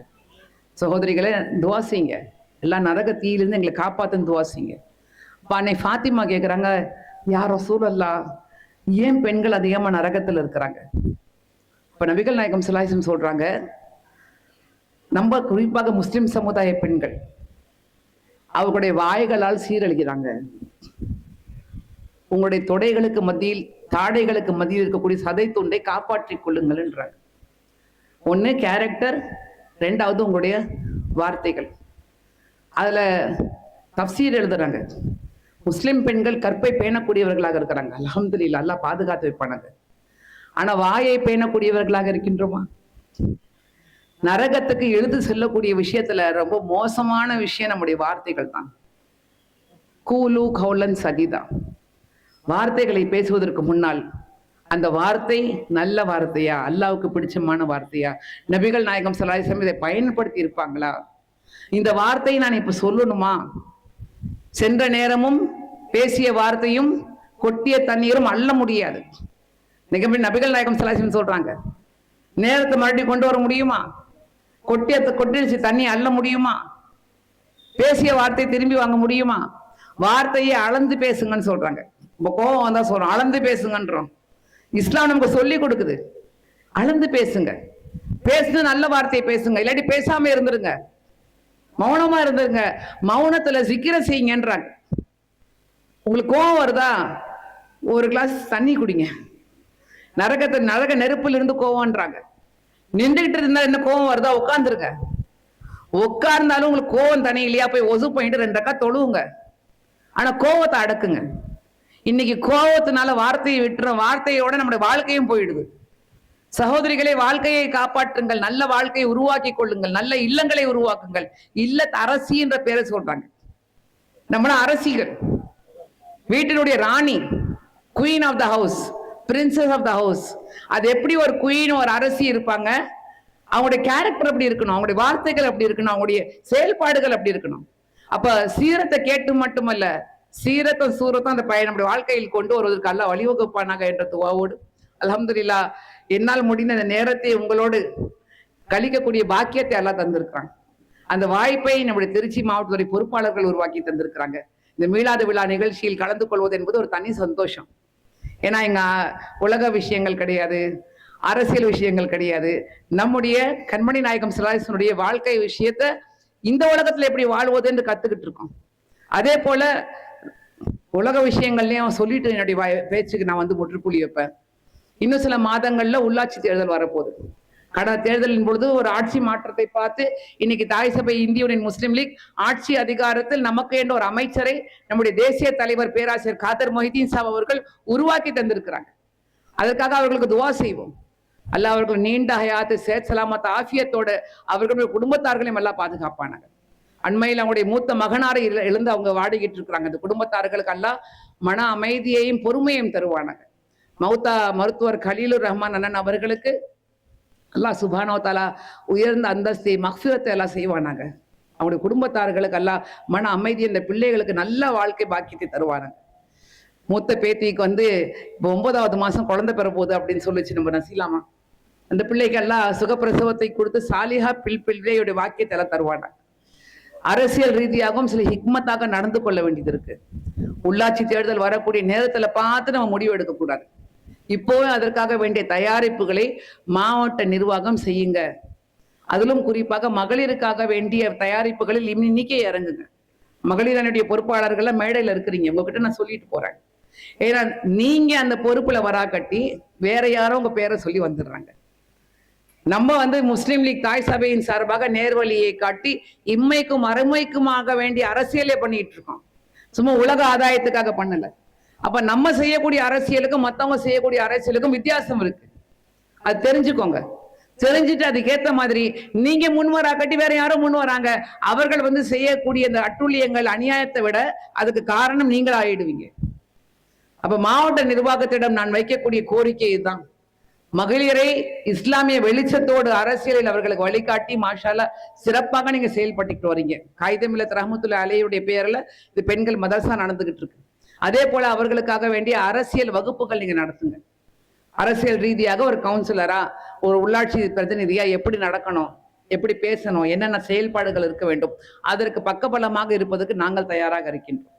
சகோதரிகளே, துவா செய்யுங்க, எல்லாம் நரக தீயிலிருந்து எங்களை காப்பாத்துன்னு துவா செய்யுங்க. அப்ப அன்னை ஃபாத்திமா கேட்குறாங்க, யார் ரசூலல்லாஹ், ஏன் பெண்கள் அதிகமா நரகத்தில் இருக்கிறாங்க? இப்ப நபிகள் நாயகம் ஸல்லல்லாஹு அலைஹி வஸல்லம் சொல்றாங்க, நம்ம குறிப்பாக முஸ்லிம் சமுதாய பெண்கள் அவர்களுடைய வாய்களால் சீரழிகிறாங்க. உங்களுடைய தொடைகளுக்கு மத்தியில், தாடைகளுக்கு மத்தியில் இருக்கக்கூடிய சதை துண்டை காப்பாற்றிக் கொள்ளுங்கள் என்றாங்க. ஒண்ணு கேரக்டர், ரெண்டாவது உங்களுடைய வார்த்தைகள். அதுல தஃப்சீர் எழுதுறாங்க, முஸ்லிம் பெண்கள் கற்பை பேணக்கூடியவர்களாக இருக்கிறாங்க. அல்ஹம்துலில்லாஹ், அல்லாஹ் பாதுகாத்து வைப்பானாங்க. ஆனா வாயை பேணக்கூடியவர்களாக இருக்கின்றோமா? நரகத்துக்கு எழுந்து செல்லக்கூடிய விஷயத்துல ரொம்ப மோசமான விஷயம் நம்முடைய வார்த்தைகள் தான். கூலு கௌலன் சதீதா, வார்த்தைகளை பேசுவதற்கு முன்னால் அந்த வார்த்தை நல்ல வார்த்தையா, அல்லாஹ்வுக்கு பிடிச்சமான வார்த்தையா, நபிகள் நாயகம் ஸல்லல்லாஹு அலைஹி வஸல்லம் இதை பயன்படுத்தி இருப்பாங்களா? இந்த வார்த்தையை நான் இப்ப சொல்லணுமா? சென்ற நேரமும் பேசிய வார்த்தையும் கொட்டிய தண்ணீரும் அள்ள முடியாது. நபிகள் நாயகம் ஸல்லல்லாஹு அலைஹி வஸல்லம் சொல்றாங்க, நேரத்தை மறுபடியும் கொண்டு வர முடியுமா? கொட்டிடுச்சு தண்ணி அள்ள முடியுமா? பேசிய வார்த்தை திரும்பி வாங்க முடியுமா? வார்த்தையை அளந்து பேசுங்கன்னு சொல்றாங்க. இப்போ கோபம் வந்தா சொல்றோம் அளந்து பேசுங்கன்றோம். இஸ்லாம் நமக்கு சொல்லி கொடுக்குது, அளந்து பேசுங்க. பேசுது நல்ல வார்த்தையை பேசுங்க, இல்லாட்டி பேசாம இருந்துருங்க, மௌனமா இருந்துருங்க. மௌனத்துல சிக்கிர செய்யுங்கன்றாங்க. உங்களுக்கு கோபம் வருதா, ஒரு கிளாஸ் தண்ணி குடிங்க. நரக நெருப்பில் இருந்து கோவம்ன்றாங்க. நின்றுகிட்டு இருந்தா என்ன கோவம் வருதா, உட்கார்ந்துருங்க. உட்கார்ந்தாலும் உங்களுக்கு கோவம் தனி இல்லையா, போய் ஒசு போயிட்டு 2 ரக்கா தொழுவுங்க. ஆனா கோவத்தை அடக்குங்க. இன்னைக்கு கோவத்தினால வார்த்தையை விட்டுறோம், வார்த்தையோட நம்முடைய வாழ்க்கையும் போயிடுது. சகோதரிகளை, வாழ்க்கையை காப்பாற்றுங்கள், நல்ல வாழ்க்கையை உருவாக்கி கொள்ளுங்கள், நல்ல இல்லங்களை உருவாக்குங்கள். இல்ல அரசி என்ற பேரை சொல்றாங்க. நம்மள அரசிகள், வீட்டினுடைய ராணி, queen of the house, princess of the house. அது எப்படி ஒரு குயின், ஒரு அரசி இருப்பாங்க? அவங்களுடைய கேரக்டர் அப்படி இருக்கணும், அவங்களுடைய வார்த்தைகள் அப்படி இருக்கணும், அவங்களுடைய செயல்பாடுகள் அப்படி இருக்கணும். அப்ப சீரத்தை கேட்டு மட்டுமல்ல, சீரத்தும் சூரத்தும் அந்த பையன் நம்முடைய வாழ்க்கையில் கொண்டு வருவதற்கு அல்லாஹ் வழிவகுப்பானாக என்ற துவாவோடு, அல்ஹம்துலில்லாஹ், என்னால் முடிந்த அந்த நேரத்தை உங்களோடு கழிக்கக்கூடிய பாக்கியத்தை அல்லாஹ் தந்திருக்கிறாங்க. அந்த வாய்ப்பை நம்முடைய திருச்சி மாவட்டத்துறை பொறுப்பாளர்கள் உருவாக்கி தந்திருக்கிறாங்க. இந்த மீளாது விழா நிகழ்ச்சியில் கலந்து கொள்வது என்பது ஒரு தனி சந்தோஷம். ஏன்னா இங்க உலக விஷயங்கள் கிடையாது, அரசியல் விஷயங்கள் கிடையாது. நம்முடைய கண்மணி நாயகம் ஸல்லல்லாஹு அலைஹி வஸல்லம் வாழ்க்கை விஷயத்த இந்த உலகத்துல எப்படி வாழ்வது என்று கத்துக்கிட்டு இருக்கோம். அதே போல உலக விஷயங்கள்லயும் சொல்லிட்டு என்னுடைய பேச்சுக்கு நான் வந்து முற்றுப்புள்ளி வைப்பேன். இன்னும் சில மாதங்கள்ல உள்ளாட்சி தேர்தல் வரப்போகுது. கடந்த தேர்தலின் பொழுது ஒரு ஆட்சி மாற்றத்தை பார்த்து இன்னைக்கு தாய் சபை இந்திய யூனியன் முஸ்லிம் லீக் ஆட்சி அதிகாரத்தில் நமக்கு என்ற ஒரு அமைச்சரை நம்முடைய தேசிய தலைவர் பேராசிரியர் காதர் மொஹிதீன் சாப் அவர்கள் உருவாக்கி தந்திருக்கிறாங்க. அதற்காக அவர்களுக்கு துவா செய்வோம். அல்லாஹ் அவர்கள் நீண்ட ஹயாத்து சேத் சலாமத் ஆஃபியத்தோடு அவர்களுடைய குடும்பத்தார்களையும் எல்லாம் பாதுகாப்பானாங்க. அண்மையில் அவங்களுடைய மூத்த மகனாரை எழுந்து அவங்க வாடிக்கிட்டு இருக்கிறாங்க. அந்த குடும்பத்தார்களுக்கு எல்லாம் மன அமைதியையும் பொறுமையும் தருவானாங்க. மௌத்தா மருத்துவர் கலீலுர் ரஹ்மான் அண்ணன் அவர்களுக்கு அல்லாஹ் சுப்ஹானஹு வ தஆலா உயர்ந்த அந்தஸ்தை மக்ஃபிரத்தை எல்லாம் செய்வானாங்க. அவங்களுடைய குடும்பத்தார்களுக்கு எல்லாம் மன அமைதி, இந்த பிள்ளைகளுக்கு நல்ல வாழ்க்கை பாக்கியத்தை தருவானாங்க. மூத்த பேத்திக்கு இப்போ 9வது மாசம் குழந்தை பெற போகுது அப்படின்னு சொல்லிச்சு நம்ம நசீலாமா. அந்த பிள்ளைக்கு எல்லாம் சுகப்பிரசவத்தை கொடுத்து சாலிஹா பிள்ளையுடைய வாக்கியத்தை எல்லாம் தருவானாங்க. அரசியல் ரீதியாகவும் சில ஹிக்மத்தாக நடந்து கொள்ள வேண்டியது இருக்கு. உள்ளாட்சி தேர்தல் வரக்கூடிய நேரத்துல பார்த்து நம்ம முடிவு எடுக்க கூடாது. இப்போவே அதற்காக வேண்டிய தயாரிப்புகளை மாவட்ட நிர்வாகம் செய்யுங்க. அதிலும் குறிப்பாக மகளிருக்காக வேண்டிய தயாரிப்புகளில் இன்னைக்கே இறங்குங்க. மகளிர் அணியுடைய பொறுப்பாளர்கள் மேடையில இருக்கிறீங்க, உங்ககிட்ட நான் சொல்லிட்டு போறேன். ஏன்னா நீங்க அந்த பொறுப்புல வராக்கட்டி வேற யாரோ உங்க பேரை சொல்லி வந்துடுறாங்க. நம்ம முஸ்லீம் லீக் தாய் சபையின் சார்பாக நேர்வழியை காட்டி இம்மைக்கும் அருமைக்குமாக வேண்டிய அரசியலே பண்ணிட்டு இருக்கோம். சும்மா உலக ஆதாயத்துக்காக பண்ணல. அப்ப நம்ம செய்யக்கூடிய அரசியலுக்கும் மத்தவங்க செய்யக்கூடிய அரசியலுக்கும் வித்தியாசம் இருக்கு. அது தெரிஞ்சுக்கோங்க. தெரிஞ்சுட்டு அதுக்கேற்ற மாதிரி நீங்க முன்வராக்கட்டி வேற யாரும் முன் வராங்க. அவர்கள் செய்யக்கூடிய இந்த அட்டுழியங்கள் அநியாயத்தை விட அதுக்கு காரணம் நீங்கள் ஆயிடுவீங்க. அப்ப மாவட்ட நிர்வாகத்திடம் நான் வைக்கக்கூடிய கோரிக்கை இதுதான். மகளிரை இஸ்லாமிய வெளிச்சத்தோடு அரசியலில் அவர்களுக்கு வழிகாட்டி மாஷால்லா சிறப்பாக நீங்க செயல்பட்டுக்கிட்டு வரீங்க. காயிதே மில்லத் ரஹ்மத்துல்லாஹி அலைஹியுடைய பெயர்ல இது பெண்கள் மதரசா நடந்துகிட்டு இருக்கு. அதே போல அவர்களுக்காக வேண்டிய அரசியல் வகுப்புகள் நீங்க நடத்துங்க. அரசியல் ரீதியாக ஒரு கவுன்சிலரா, ஒரு உள்ளாட்சி பிரதிநிதியா எப்படி நடக்கணும், எப்படி பேசணும், என்னென்ன செயல்பாடுகள் இருக்க வேண்டும், அதற்கு பக்கபலமாக இருப்பதற்கு நாங்கள் தயாராக இருக்கின்றோம்.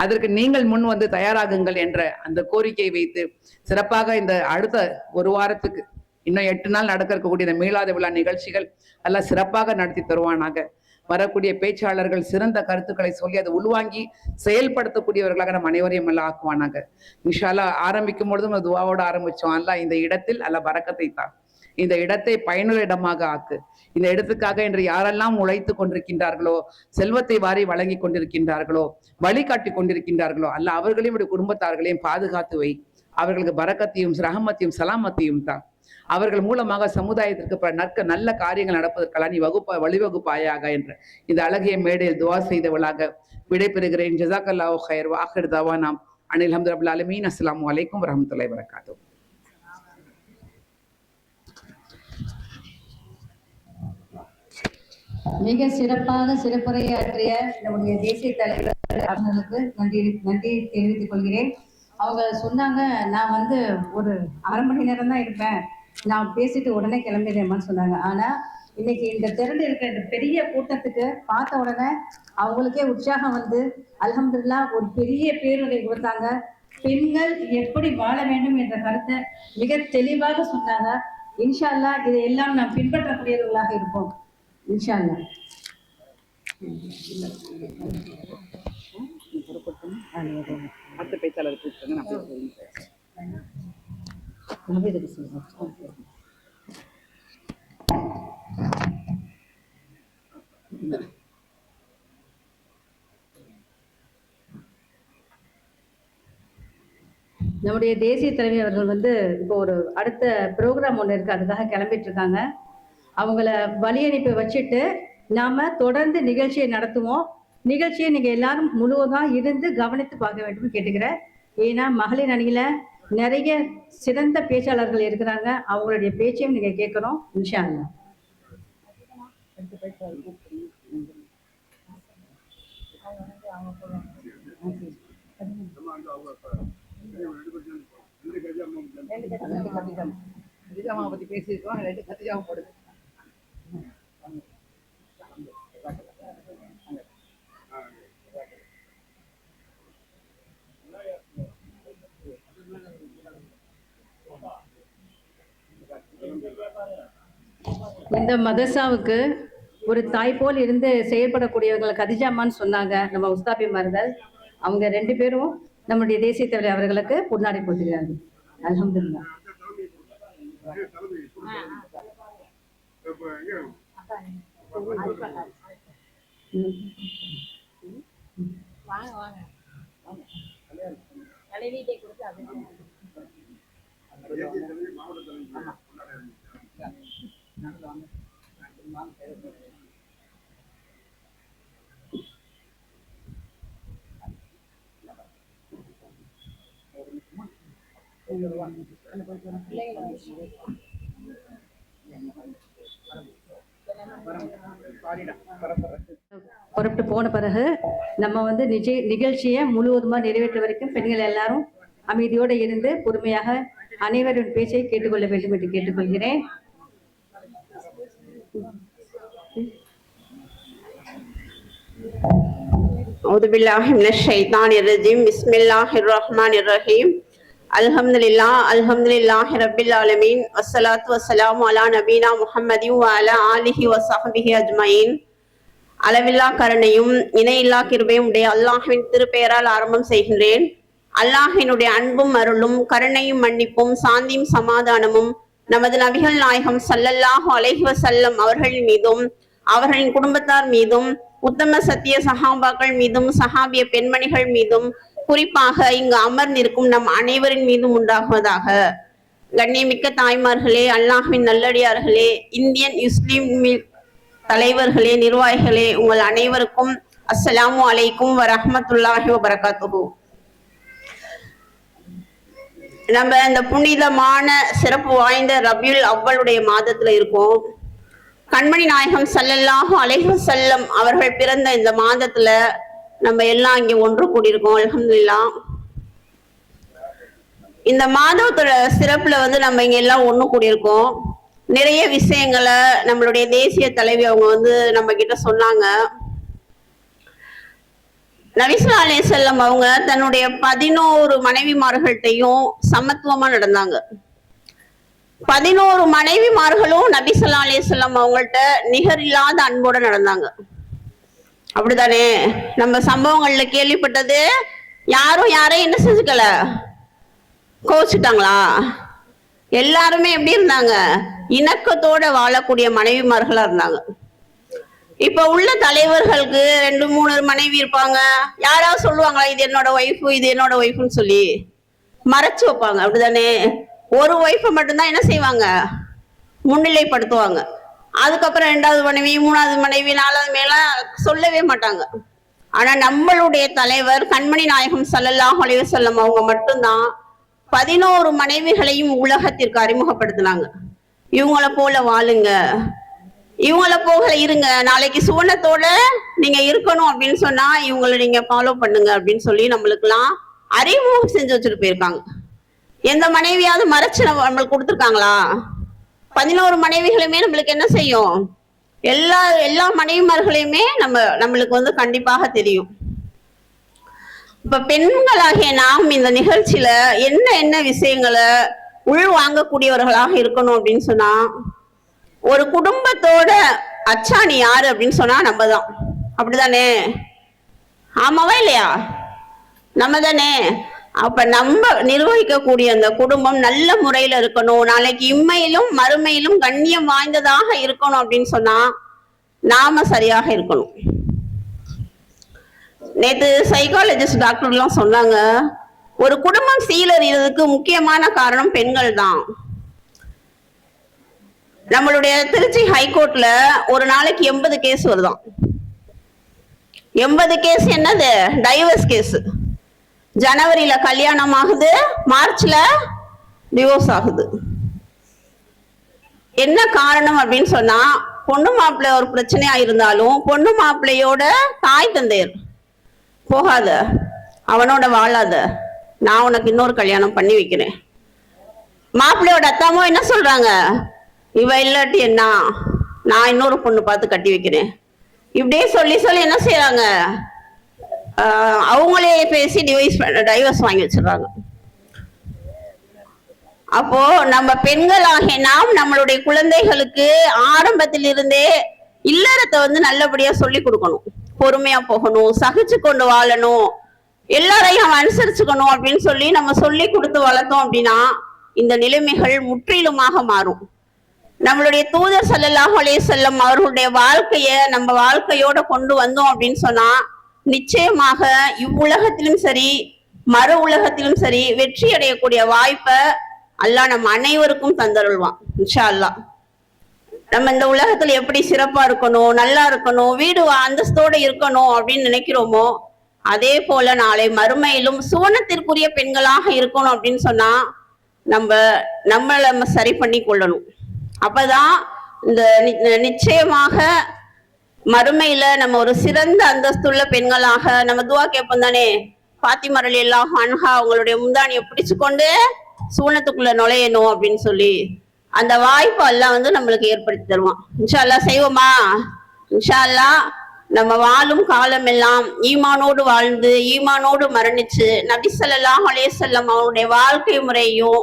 அதற்கு நீங்கள் முன் தயாராகுங்கள் என்ற அந்த கோரிக்கையை வைத்து சிறப்பாக இந்த அடுத்த ஒரு வாரத்துக்கு இன்னும் 8 நாள் நடக்க இருக்கக்கூடிய இந்த மீளாத விழா நிகழ்ச்சிகள் எல்லாம் சிறப்பாக நடத்தி தருவானாக. வரக்கூடிய பேச்சாளர்கள் சிறந்த கருத்துக்களை சொல்லி அதை உள்வாங்கி செயல்படுத்தக்கூடியவர்களாக நம் அனைவரையும் எல்லாம் ஆக்குவானாங்க. இன்ஷா அல்லாஹ் ஆரம்பிக்கும் பொழுதும் துவாவோடு ஆரம்பிச்சோம். அல்லாஹ் இந்த இடத்தில் அல்ல பரக்கத்தை தான், இந்த இடத்தை பயனுள்ள இடமாக ஆக்கு. இந்த இடத்துக்காக இன்று யாரெல்லாம் உழைத்து கொண்டிருக்கின்றார்களோ, செல்வத்தை வாரி வழங்கி கொண்டிருக்கின்றார்களோ, வழிகாட்டி கொண்டிருக்கின்றார்களோ, அல்ல அவர்களையும் குடும்பத்தார்களையும் பாதுகாத்து வை. அவர்களுக்கு பரக்கத்தையும் ரஹமத்தையும் சலாமத்தையும் தான். அவர்கள் மூலமாக சமுதாயத்திற்கு நல்ல காரியங்கள் நடப்பதற்கெல்லாம் நீ வழிவகுப்பாயாக என்ற இந்த அழகிய மேடையில் துவா செய்தவளாக விடைபெறுகிறேன். ஜஸாக்கல்லாஹு கைர் வ ஆகிர் தவானா அனில் ஹம்துலில்லாஹி ஆலமீன். அஸ்ஸலாமு அலைக்கும் வரஹ்மத்துல்லாஹி வபரகாத்துஹு. மிக சிறப்பாக சிறப்புரையாற்றிய நம்முடைய தேசிய தலைவர் அவர்களுக்கு நன்றி தெரிவித்துக் கொள்கிறேன். அவங்க சொன்னாங்க, நான் ஒரு அரை மணி நேரம் தான் இருப்பேன், நான் பேசிட்டு உடனே கிளம்பிடுறேன்னு சொன்னாங்க. ஆனா இன்னைக்கு இந்த திரண்டு இருக்கிற இந்த பெரிய கூட்டத்துக்கு பார்த்த உடனே அவங்களுக்கே உற்சாகம் அல்ஹம்துலில்லாஹ் ஒரு பெரிய பேருரை கொடுத்தாங்க. பெண்கள் எப்படி வாழ வேண்டும் என்ற கருத்தை மிக தெளிவாக சொன்னாங்க. இன்ஷா அல்லாஹ் இதையெல்லாம் நாம் பின்பற்றக்கூடியவர்களாக இருப்போம் இன்ஷா அல்லாஹ். அடுத்த பேச்சாளர் நம்முடைய தேசிய தலைவர் அவர்கள் இப்போ ஒரு அடுத்த ப்ரோக்ராம் ஒன்று இருக்கு, அதுக்காக கிளம்பிட்டு இருக்காங்க. அவங்கள வழி அனுப்பி வச்சுட்டு நாம தொடர்ந்து நிகழ்ச்சியை நடத்துவோம். நிகழ்ச்சியை நீங்க எல்லாரும் முழுவதும் இருந்து கவனித்து பார்க்க வேண்டும் கேட்டுக்கிறேன். ஏன்னா மகளிர் அணியில நிறைய சிறந்த பேச்சாளர்கள் இருக்கிறாங்க, அவங்களுடைய பேச்சையும் நீங்க கேட்கணும் இன்ஷா அல்லாஹ். பத்தி பேசியிருக்கோம். 2 கத்திஜாவை போடுது. இந்த மதரசாவுக்கு ஒரு தாய் போல் இருந்து செயல்படக்கூடியவர்கள் கதிஜாமான்னு சொன்னாங்க நம்ம உஸ்தாபிமார்கள். அவங்க 2 பேரும் நம்முடைய தேசிய தலைவர் அவர்களுக்கு பொன்னாடை போட்டுகிறார்கள். அல்ஹம்துலில்லாஹ். புறப்பட்டு போன பிறகு நம்ம வந்து நிகழ்ச்சியை முழுவதுமாக நிறைவேற்ற வரைக்கும் பெண்கள் எல்லாரும் அமைதியோடு இருந்து பொறுமையாக அனைவரின் பேச்சை கேட்டுக்கொள்ள வேண்டும் என்று கேட்டுக்கொள்கிறேன். أعوذ بالله من الشيطان الرجيم بسم الله الرحمن الرحيم الحمد لله رب العالمين والصلاة والسلام على نبينا محمد وعلى آله وصحبه أجمعين. அளவில்லா கருணையும் இணையில்லா கிருபையும் உடைய அல்லாஹ்வின் திருப்பெயரால் ஆரம்பம் செய்கின்றேன். அல்லாஹினுடைய அன்பும் அருளும் கருணையும் மன்னிப்பும் சாந்தியும் சமாதானமும் நமது நபிகள் நாயகம் ஸல்லல்லாஹு அலைஹி வஸல்லம் அவர்களின் மீதும் அவர்களின் குடும்பத்தார் மீதும் உத்தம சத்திய சஹாபாக்கள் மீதும் சஹாபிய பெண்மணிகள் மீதும் குறிப்பாக இங்கு அமர்ந்திருக்கும் நம் அனைவரின் மீதும் உண்டாகுவதாக. கண்ணியமிக்க தாய்மார்களே, அல்லாஹ்வின் நல்லடியார்களே, இந்தியன் முஸ்லிம் தலைவர்களே, நிர்வாகிகளே, உங்கள் அனைவருக்கும் அஸ்ஸலாமு அலைக்கும் வரஹ்மத்துல்லாஹி வபரகாத்துஹு. நம்ம இந்த புனிதமான சிறப்பு வாய்ந்த ரபியுல் அவ்வளுடைய மாதத்துல இருக்கோம். கண்மணி நாயகம் ஸல்லல்லாஹு அலைஹி வஸல்லம் அவர்கள் பிறந்த இந்த மாதத்துல நம்ம எல்லாம் இங்க ஒன்று கூடியிருக்கோம். அல்ஹம்துலில்லாஹ். இந்த மாதத்தோட சிறப்புல வந்து நம்ம இங்க எல்லாம் ஒண்ணு கூடியிருக்கோம். நிறைய விஷயங்களை நம்மளுடைய தேசிய தலைவி அவங்க வந்து நம்ம கிட்ட சொன்னாங்க. நபி ஸல்லல்லாஹு அலைஹி வஸல்லம் அவங்க தன்னுடைய 11 மனைவிமார்கள்ட்டையும் சமத்துவமா நடந்தாங்க. 11 மனைவிமார்களும் நபி ஸல்லல்லாஹு அலைஹி வஸல்லம் அவங்கள்ட்ட நிகரில்லாத அன்போட நடந்தாங்க. அப்படித்தானே? நம்ம சம்பவங்கள்ல கேள்விப்பட்டது, யாரும் யாரையும் என்ன செஞ்சுக்கல, கோச்சுட்டாங்களா? எல்லாருமே எப்படி இருந்தாங்க? இணக்கத்தோட வாழக்கூடிய மனைவிமார்களா இருந்தாங்க. இப்ப உள்ள தலைவர்களுக்கு 2-3 மனைவி இருப்பாங்க. யாராவது சொல்லுவாங்களா இது என்னோட ஒய்ஃபு, இது என்னோட ஒய்ஃபுன்னு சொல்லி மறைச்சு வைப்பாங்க. அப்படிதானே? ஒரு ஒய்ஃபை மட்டும்தான் என்ன செய்வாங்க, முன்னிலைப்படுத்துவாங்க. அதுக்கப்புறம் 2வது மனைவி, 3வது மனைவி, 4வது மேல சொல்லவே மாட்டாங்க. ஆனா நம்மளுடைய தலைவர் கண்மணி நாயகம் ஸல்லல்லாஹு அலைஹி வஸல்லம் அவங்க மட்டும்தான் 11 மனைவிகளையும் உலகத்திற்கு அறிமுகப்படுத்தினாங்க. இவங்களை போல வாழுங்க, இவங்கள போக இருங்க, நாளைக்கு சுவனத்தோட நீங்க இருக்கணும் அப்படின்னு சொன்னா இவங்களை நீங்க ஃபாலோ பண்ணுங்க அப்படின்னு சொல்லி நம்மளுக்கெல்லாம் அறிமுகம் செஞ்சு வச்சுட்டு போயிருக்காங்க. எந்த மனைவியாவது மறைச்சு நம்மளுக்கு கொடுத்துருக்காங்களா? 11 மனைவிகளுமே நம்மளுக்கு என்ன செய்யும், எல்லா மனைவிமார்களையுமே நம்மளுக்கு வந்து கண்டிப்பாக தெரியும். இப்ப பெண்களாகிய நாம் இந்த நிகழ்ச்சியில என்ன விஷயங்களை உள் வாங்கக்கூடியவர்களாக இருக்கணும் அப்படின்னு சொன்னா, ஒரு குடும்பத்தோட அச்சாணி யாரு அப்படின்னு சொன்னா நம்ம தான். அப்படிதானே? ஆமாவா இல்லையா? நம்ம தானே? அப்ப நம்ம நிர்வகிக்கக்கூடிய அந்த குடும்பம் நல்ல முறையில இருக்கணும், நாளைக்கு இம்மையிலும் மறுமையிலும் கண்ணியம் வாய்ந்ததாக இருக்கணும் அப்படின்னு சொன்னா நாம சரியாக இருக்கணும். நேத்து சைக்காலஜிஸ்ட் டாக்டர் எல்லாம் சொன்னாங்க, ஒரு குடும்பம் சீரழிறதுக்கு முக்கியமான காரணம் பெண்கள் தான். நம்மளுடைய திருச்சி ஹைகோர்ட்ல ஒரு நாளைக்கு 80 கேஸ் வருதாம். 80 கேஸ் என்னது? Divorce case. ஜனவரியில கல்யாணம் ஆகுது, மார்ச்ல டிவோர்ஸ் ஆகுது. என்ன காரணம் அப்படின்னு சொன்னா, பொண்ணு மாப்பிள்ளை ஒரு பிரச்சனையா இருந்தாலும் பொண்ணு மாப்பிள்ளையோட தாய் தந்தையர் போகாத, அவனோட வாழாத, நான் உனக்கு இன்னொரு கல்யாணம் பண்ணி வைக்கிறேன். மாப்பிள்ளையோட அத்தாமோ என்ன சொல்றாங்க, இவ இல்லாட்டி என்ன, நான் இன்னொரு பொண்ணு பார்த்து கட்டி வைக்கிறேன். இப்படியே சொல்லி என்ன செய்யறாங்க, அவங்களே பேசி டைவர்ஸ் வாங்கி வச்சிடறாங்க. அப்போ நம்ம பெண்களாகிய நாம் நம்மளுடைய குழந்தைகளுக்கு ஆரம்பத்திலிருந்தே இல்லறத்தை வந்து நல்லபடியா சொல்லி கொடுக்கணும். பொறுமையா போகணும், சகிச்சு கொண்டு வாழணும், எல்லாரையும் அனுசரிச்சுக்கணும் அப்படின்னு சொல்லி நம்ம சொல்லி கொடுத்து வளர்த்தோம் அப்படின்னா இந்த நிலைமைகள் முற்றிலுமாக மாறும். நம்மளுடைய தூதர் ஸல்லல்லாஹு அலைஹி வஸல்லம் அவர்களுடைய வாழ்க்கைய நம்ம வாழ்க்கையோட கொண்டு வந்தோம் அப்படின்னு சொன்னா நிச்சயமாக இவ்வுலகத்திலும் சரி மறு உலகத்திலும் சரி வெற்றி அடையக்கூடிய வாய்ப்பை அல்லாஹ் நம்ம அனைவருக்கும் தந்தருள்வான் இன்ஷா அல்லாஹ். நம்ம இந்த உலகத்துல எப்படி சிறப்பா இருக்கணும், நல்லா இருக்கணும், வீடு அந்தஸ்தோட இருக்கணும் அப்படின்னு நினைக்கிறோமோ, அதே போல நாளை மறுமையிலும் சுவனத்திற்குரிய பெண்களாக இருக்கணும் அப்படின்னு சொன்னா நம்மளை சரி பண்ணி கொள்ளணும். அப்பதான் இந்த நிச்சயமாக மறுமையில நம்ம ஒரு சிறந்த அந்தஸ்துள்ள பெண்களாக நம்ம துவா கேட்போம் தானே. பாத்திமா ரலியல்லாஹு அன்ஹா அவங்களுடைய முந்தானியை பிடிச்சு கொண்டு சூனத்துக்குள்ள நுழையணும் அப்படின்னு சொல்லி அந்த வாய்ப்பு எல்லாம் நம்மளுக்கு ஏற்படுத்தி தருவான். இன்ஷா அல்லாஹ் செய்வோமா? இன்ஷா அல்லாஹ் நம்ம வாழும் காலம் எல்லாம் ஈமானோடு வாழ்ந்து ஈமானோடு மரணிச்சு நபி ஸல்லல்லாஹு அலைஹி வஸல்லம் அவருடைய வாழ்க்கை முறையும்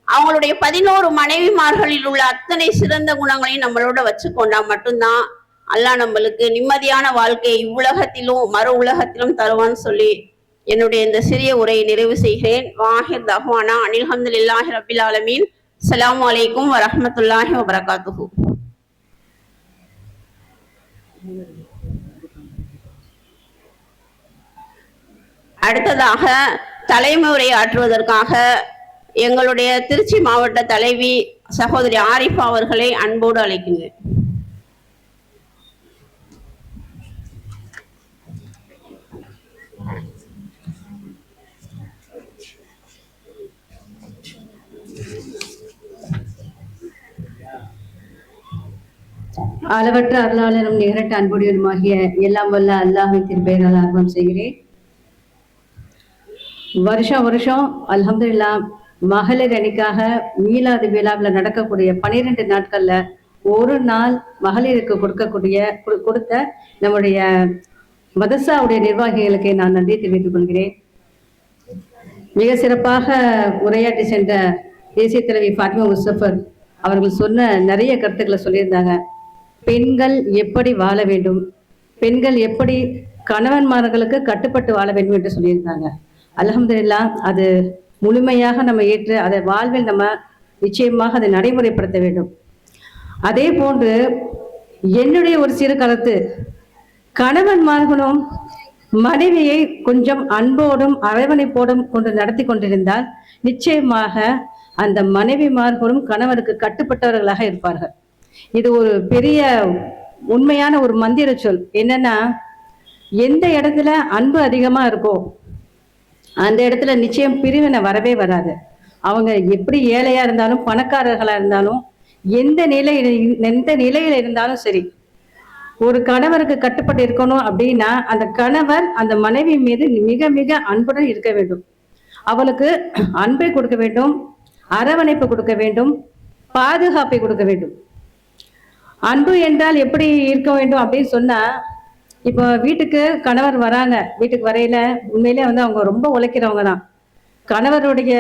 அவங்களுடைய 11 மனைவிமார்களில் உள்ள அத்தனை சிறந்த குணங்களையும் நம்மளோட வச்சுக்கொண்டா மட்டும்தான் அல்லாஹ் நம்மளுக்கு நிம்மதியான வாழ்க்கையை இவ்வுலகத்திலும் மறு உலகத்திலும் தருவான்னு சொல்லி என்னுடைய இந்த சிறிய உரையை நிறைவு செய்கிறேன். வாஹிர் தஹ்வானா அனில் ஹம்துலில்லாஹி ரப்பில் ஆலமீன். அஸ்ஸலாமு அலைக்கும் வரஹ்மத்துல்லாஹி வபரகாத்துஹு. அடுத்ததாக தலைமுறை ஆற்றுவதற்காக எங்களுடைய திருச்சி மாவட்ட தலைவி சகோதரி ஆரிஃபா அவர்களை அன்போடு அழைக்கின்றேன். அளவற்ற அருளாளரும் நிகரட்ட அன்புடையருமாகிய எல்லாம் வல்ல அல்லாஹ்வின் திருப்பெயரால் ஆரம்பம் செய்கிறேன். வருஷம் அல்ஹம்துலில்லாஹ் மகளிர் அணிக்காக மீலாது விழாவில் நடக்கக்கூடிய 12 நாட்கள்ல ஒரு நாள் மகளிருக்கு கொடுத்த நம்முடைய மதரசாவுடைய நிர்வாகிகளுக்கு நான் நன்றி தெரிவித்துக் கொள்கிறேன். மிக சிறப்பாக உரையாற்றி சென்ற தேசிய தலைவி ஃபாத்திமா முசஃபர் அவர்கள் சொன்ன நிறைய கருத்துக்களை சொல்லியிருந்தாங்க. பெண்கள் எப்படி வாழ வேண்டும், பெண்கள் எப்படி கணவன்மார்களுக்கு கட்டுப்பட்டு வாழ வேண்டும் என்று சொல்லியிருந்தாங்க. அல்ஹம்துலில்லாஹ் அது முழுமையாக நம்ம ஏற்று அதை வாழ்வில் நம்ம நிச்சயமாக அதை நடைமுறைப்படுத்த வேண்டும். அதே போன்று என்னுடைய ஒரு சிறு கருத்து, கணவன்மார்களும் மனைவியை கொஞ்சம் அன்போடும் அரவணைப்போடும் கொண்டு நடத்தி கொண்டிருந்தால் நிச்சயமாக அந்த மனைவிமார்களும் கணவனுக்கு கட்டுப்பட்டவர்களாக இருப்பார்கள். இது ஒரு பெரிய உண்மையான ஒரு மந்திர சொல். என்னன்னா, எந்த இடத்துல அன்பு அதிகமா இருக்கோ அந்த இடத்துல நிச்சயம் பிரிவினை வரவே வராது. அவங்க எப்படி ஏழையா இருந்தாலும் பணக்காரர்களா இருந்தாலும் எந்த நிலையில இருந்தாலும் சரி, ஒரு கணவருக்கு கட்டுப்பட்டு இருக்கணும் அப்படின்னா அந்த கணவர் அந்த மனைவி மீது மிக மிக அன்புடன் இருக்க வேண்டும். அவளுக்கு அன்பை கொடுக்க வேண்டும், அரவணைப்பு கொடுக்க வேண்டும், பாதுகாப்பை கொடுக்க வேண்டும். அன்பு என்றால் எப்படி இருக்க வேண்டும் அப்படின்னு சொன்னா, இப்போ வீட்டுக்கு கணவர் வராங்க, வீட்டுக்கு வரையில உண்மையிலே அவங்க ரொம்ப உழைக்கிறவங்க தான். கணவருடைய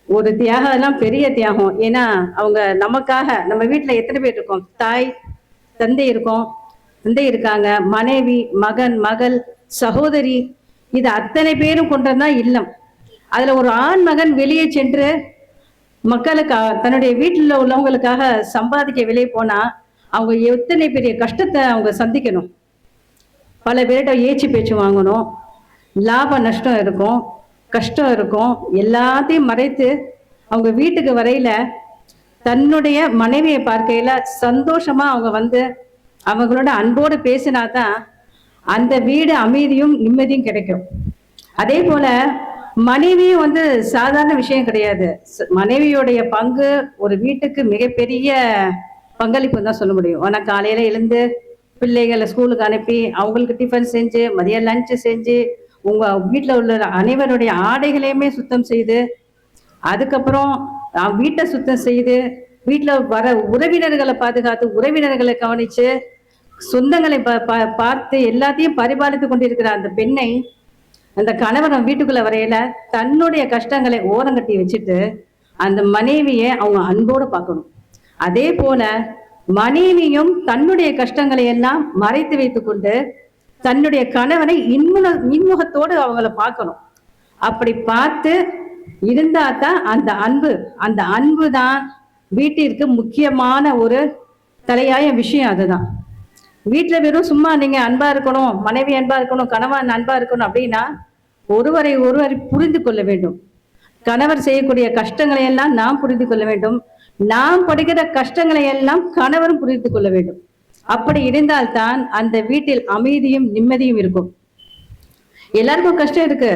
ஒரு தியாகம் எல்லாம் பெரிய தியாகம். ஏன்னா அவங்க நமக்காக, நம்ம வீட்டுல எத்தனை பேர் இருக்கோம், தாய் தந்தை இருக்கோம், தந்தை இருக்காங்க, மனைவி, மகன், மகள், சகோதரி, இது அத்தனை பேரும் கொண்டதுதான் இல்லம். அதுல ஒரு ஆண் மகன் வெளியே சென்று மக்களுக்காக தன்னுடைய வீட்டில் உள்ளவங்களுக்காக சம்பாதிக்க வெளியே போனா அவங்க எத்தனை பெரிய கஷ்டத்தை அவங்க சந்திக்கணும். பல பேர்கிட்ட ஏச்சு பேச்சு வாங்கணும், லாப நஷ்டம் இருக்கும், கஷ்டம் இருக்கும், எல்லாத்தையும் மறைத்து அவங்க வீட்டுக்கு வரையில தன்னுடைய மனைவியை பார்க்கையில சந்தோஷமா அவங்க அவங்களோட அன்போடு பேசினாதான் அந்த வீடு அமைதியும் நிம்மதியும் கிடைக்கும். அதே போல மனைவியும் சாதாரண விஷயம் கிடையாது. மனைவியோடைய பங்கு ஒரு வீட்டுக்கு மிகப்பெரிய பங்களிப்பு தான் சொல்ல முடியும். ஆனா காலையில எழுந்து பிள்ளைகளை ஸ்கூலுக்கு அனுப்பி அவங்களுக்கு டிஃபன் செஞ்சு மதியம் லஞ்சு செஞ்சு உங்க வீட்டுல உள்ள அனைவருடைய ஆடைகளையுமே சுத்தம் செய்து, அதுக்கப்புறம் வீட்டை சுத்தம் செய்து, வீட்டுல வர உறவினர்களை பாதுகாத்து, உறவினர்களை கவனிச்சு, சொந்தங்களை பார்த்து எல்லாத்தையும் பரிபாலித்து கொண்டிருக்கிற அந்த பெண்ணை அந்த கணவன் வீட்டுக்குள்ள வரையில தன்னுடைய கஷ்டங்களை ஓரங்கட்டி வச்சுட்டு அந்த மனைவியை அவங்க அன்போடு பார்க்கணும். அதே போல மனைவியும் தன்னுடைய கஷ்டங்களை எல்லாம் மறைத்து வைத்து கொண்டு தன்னுடைய கணவனை இன்முகத்தோடு அவங்கள பார்க்கணும். அப்படி பார்த்து இருந்தா தான் அந்த அன்பு தான் வீட்டிற்கு முக்கியமான ஒரு தலையாய விஷயம். அதுதான் வீட்டுல வெறும் சும்மா நீங்க அன்பா இருக்கணும், மனைவி அன்பா இருக்கணும், கணவன் அன்பா இருக்கணும் அப்படின்னா ஒருவரை புரிந்து கொள்ள வேண்டும். கணவர் செய்யக்கூடிய கஷ்டங்களை எல்லாம் நாம் புரிந்து கொள்ள வேண்டும். நாம் படுகிற கஷ்டங்களை எல்லாம் கணவரும் புரிந்து கொள்ள வேண்டும். அப்படி இருந்தால்தான் அந்த வீட்டில் அமைதியும் நிம்மதியும் இருக்கும். எல்லாருக்கும் கஷ்டம் இருக்கு,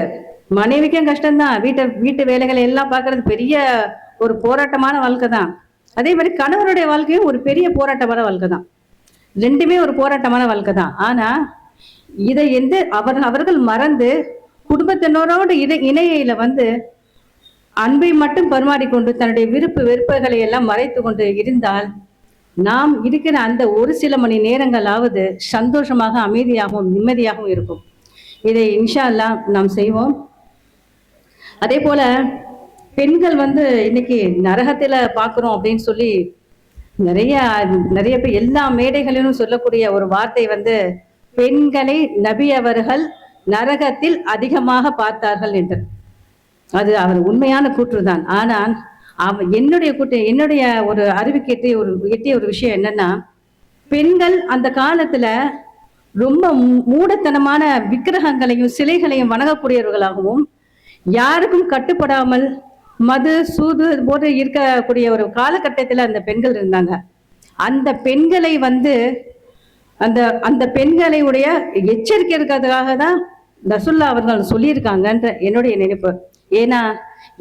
மனைவிக்கும் கஷ்டம்தான். வீட்டு வேலைகளை எல்லாம் பார்க்கறது பெரிய ஒரு போராட்டமான வாழ்க்கை தான். அதே மாதிரி கணவருடைய வாழ்க்கையும் ஒரு பெரிய போராட்டமான வாழ்க்கை தான். ரெண்டுமே ஒரு போராட்டமான வாழ்க்கை தான். ஆனா இதை அவர்கள் மறந்து குடும்பத்தினரோடு இணையில அன்பை மட்டும் பரிமாறிக்கொண்டு தன்னுடைய விருப்பு வெறுப்புகளை எல்லாம் மறைத்து கொண்டு இருந்தால் நாம் இருக்கிற அந்த ஒரு சில மணி நேரங்களாவது சந்தோஷமாக அமைதியாகவும் நிம்மதியாகவும் இருக்கும். இதை இன்ஷா அல்லாஹ் நாம் செய்வோம். அதே போல பெண்கள் இன்னைக்கு நரகத்துல பாக்குறோம் அப்படின்னு சொல்லி நிறைய பேர் எல்லா மேடைகளிலும் சொல்லக்கூடிய ஒரு வார்த்தை பெண்களை நபி அவர்கள் நரகத்தில் அதிகமாக பார்த்தார்கள் என்று. அது அவர் உண்மையான கூற்றுதான். ஆனால் என்னுடைய ஒரு அறிவுக்கு எட்டிய ஒரு விஷயம் என்னன்னா, பெண்கள் அந்த காலத்துல ரொம்ப மூடத்தனமான விக்கிரகங்களையும் சிலைகளையும் வணங்கக்கூடியவர்களாகவும் யாருக்கும் கட்டுப்படாமல் மது சூது போட்டு இருக்கக்கூடிய ஒரு காலகட்டத்தில் அந்த பெண்கள் இருந்தாங்க. அந்த பெண்களை அந்த பெண்களுடைய எச்சரிக்கை இருக்கிறதுக்காக தான் ரசூல்லா அவர்கள் சொல்லியிருக்காங்கன்ற என்னுடைய நினைப்பு. ஏன்னா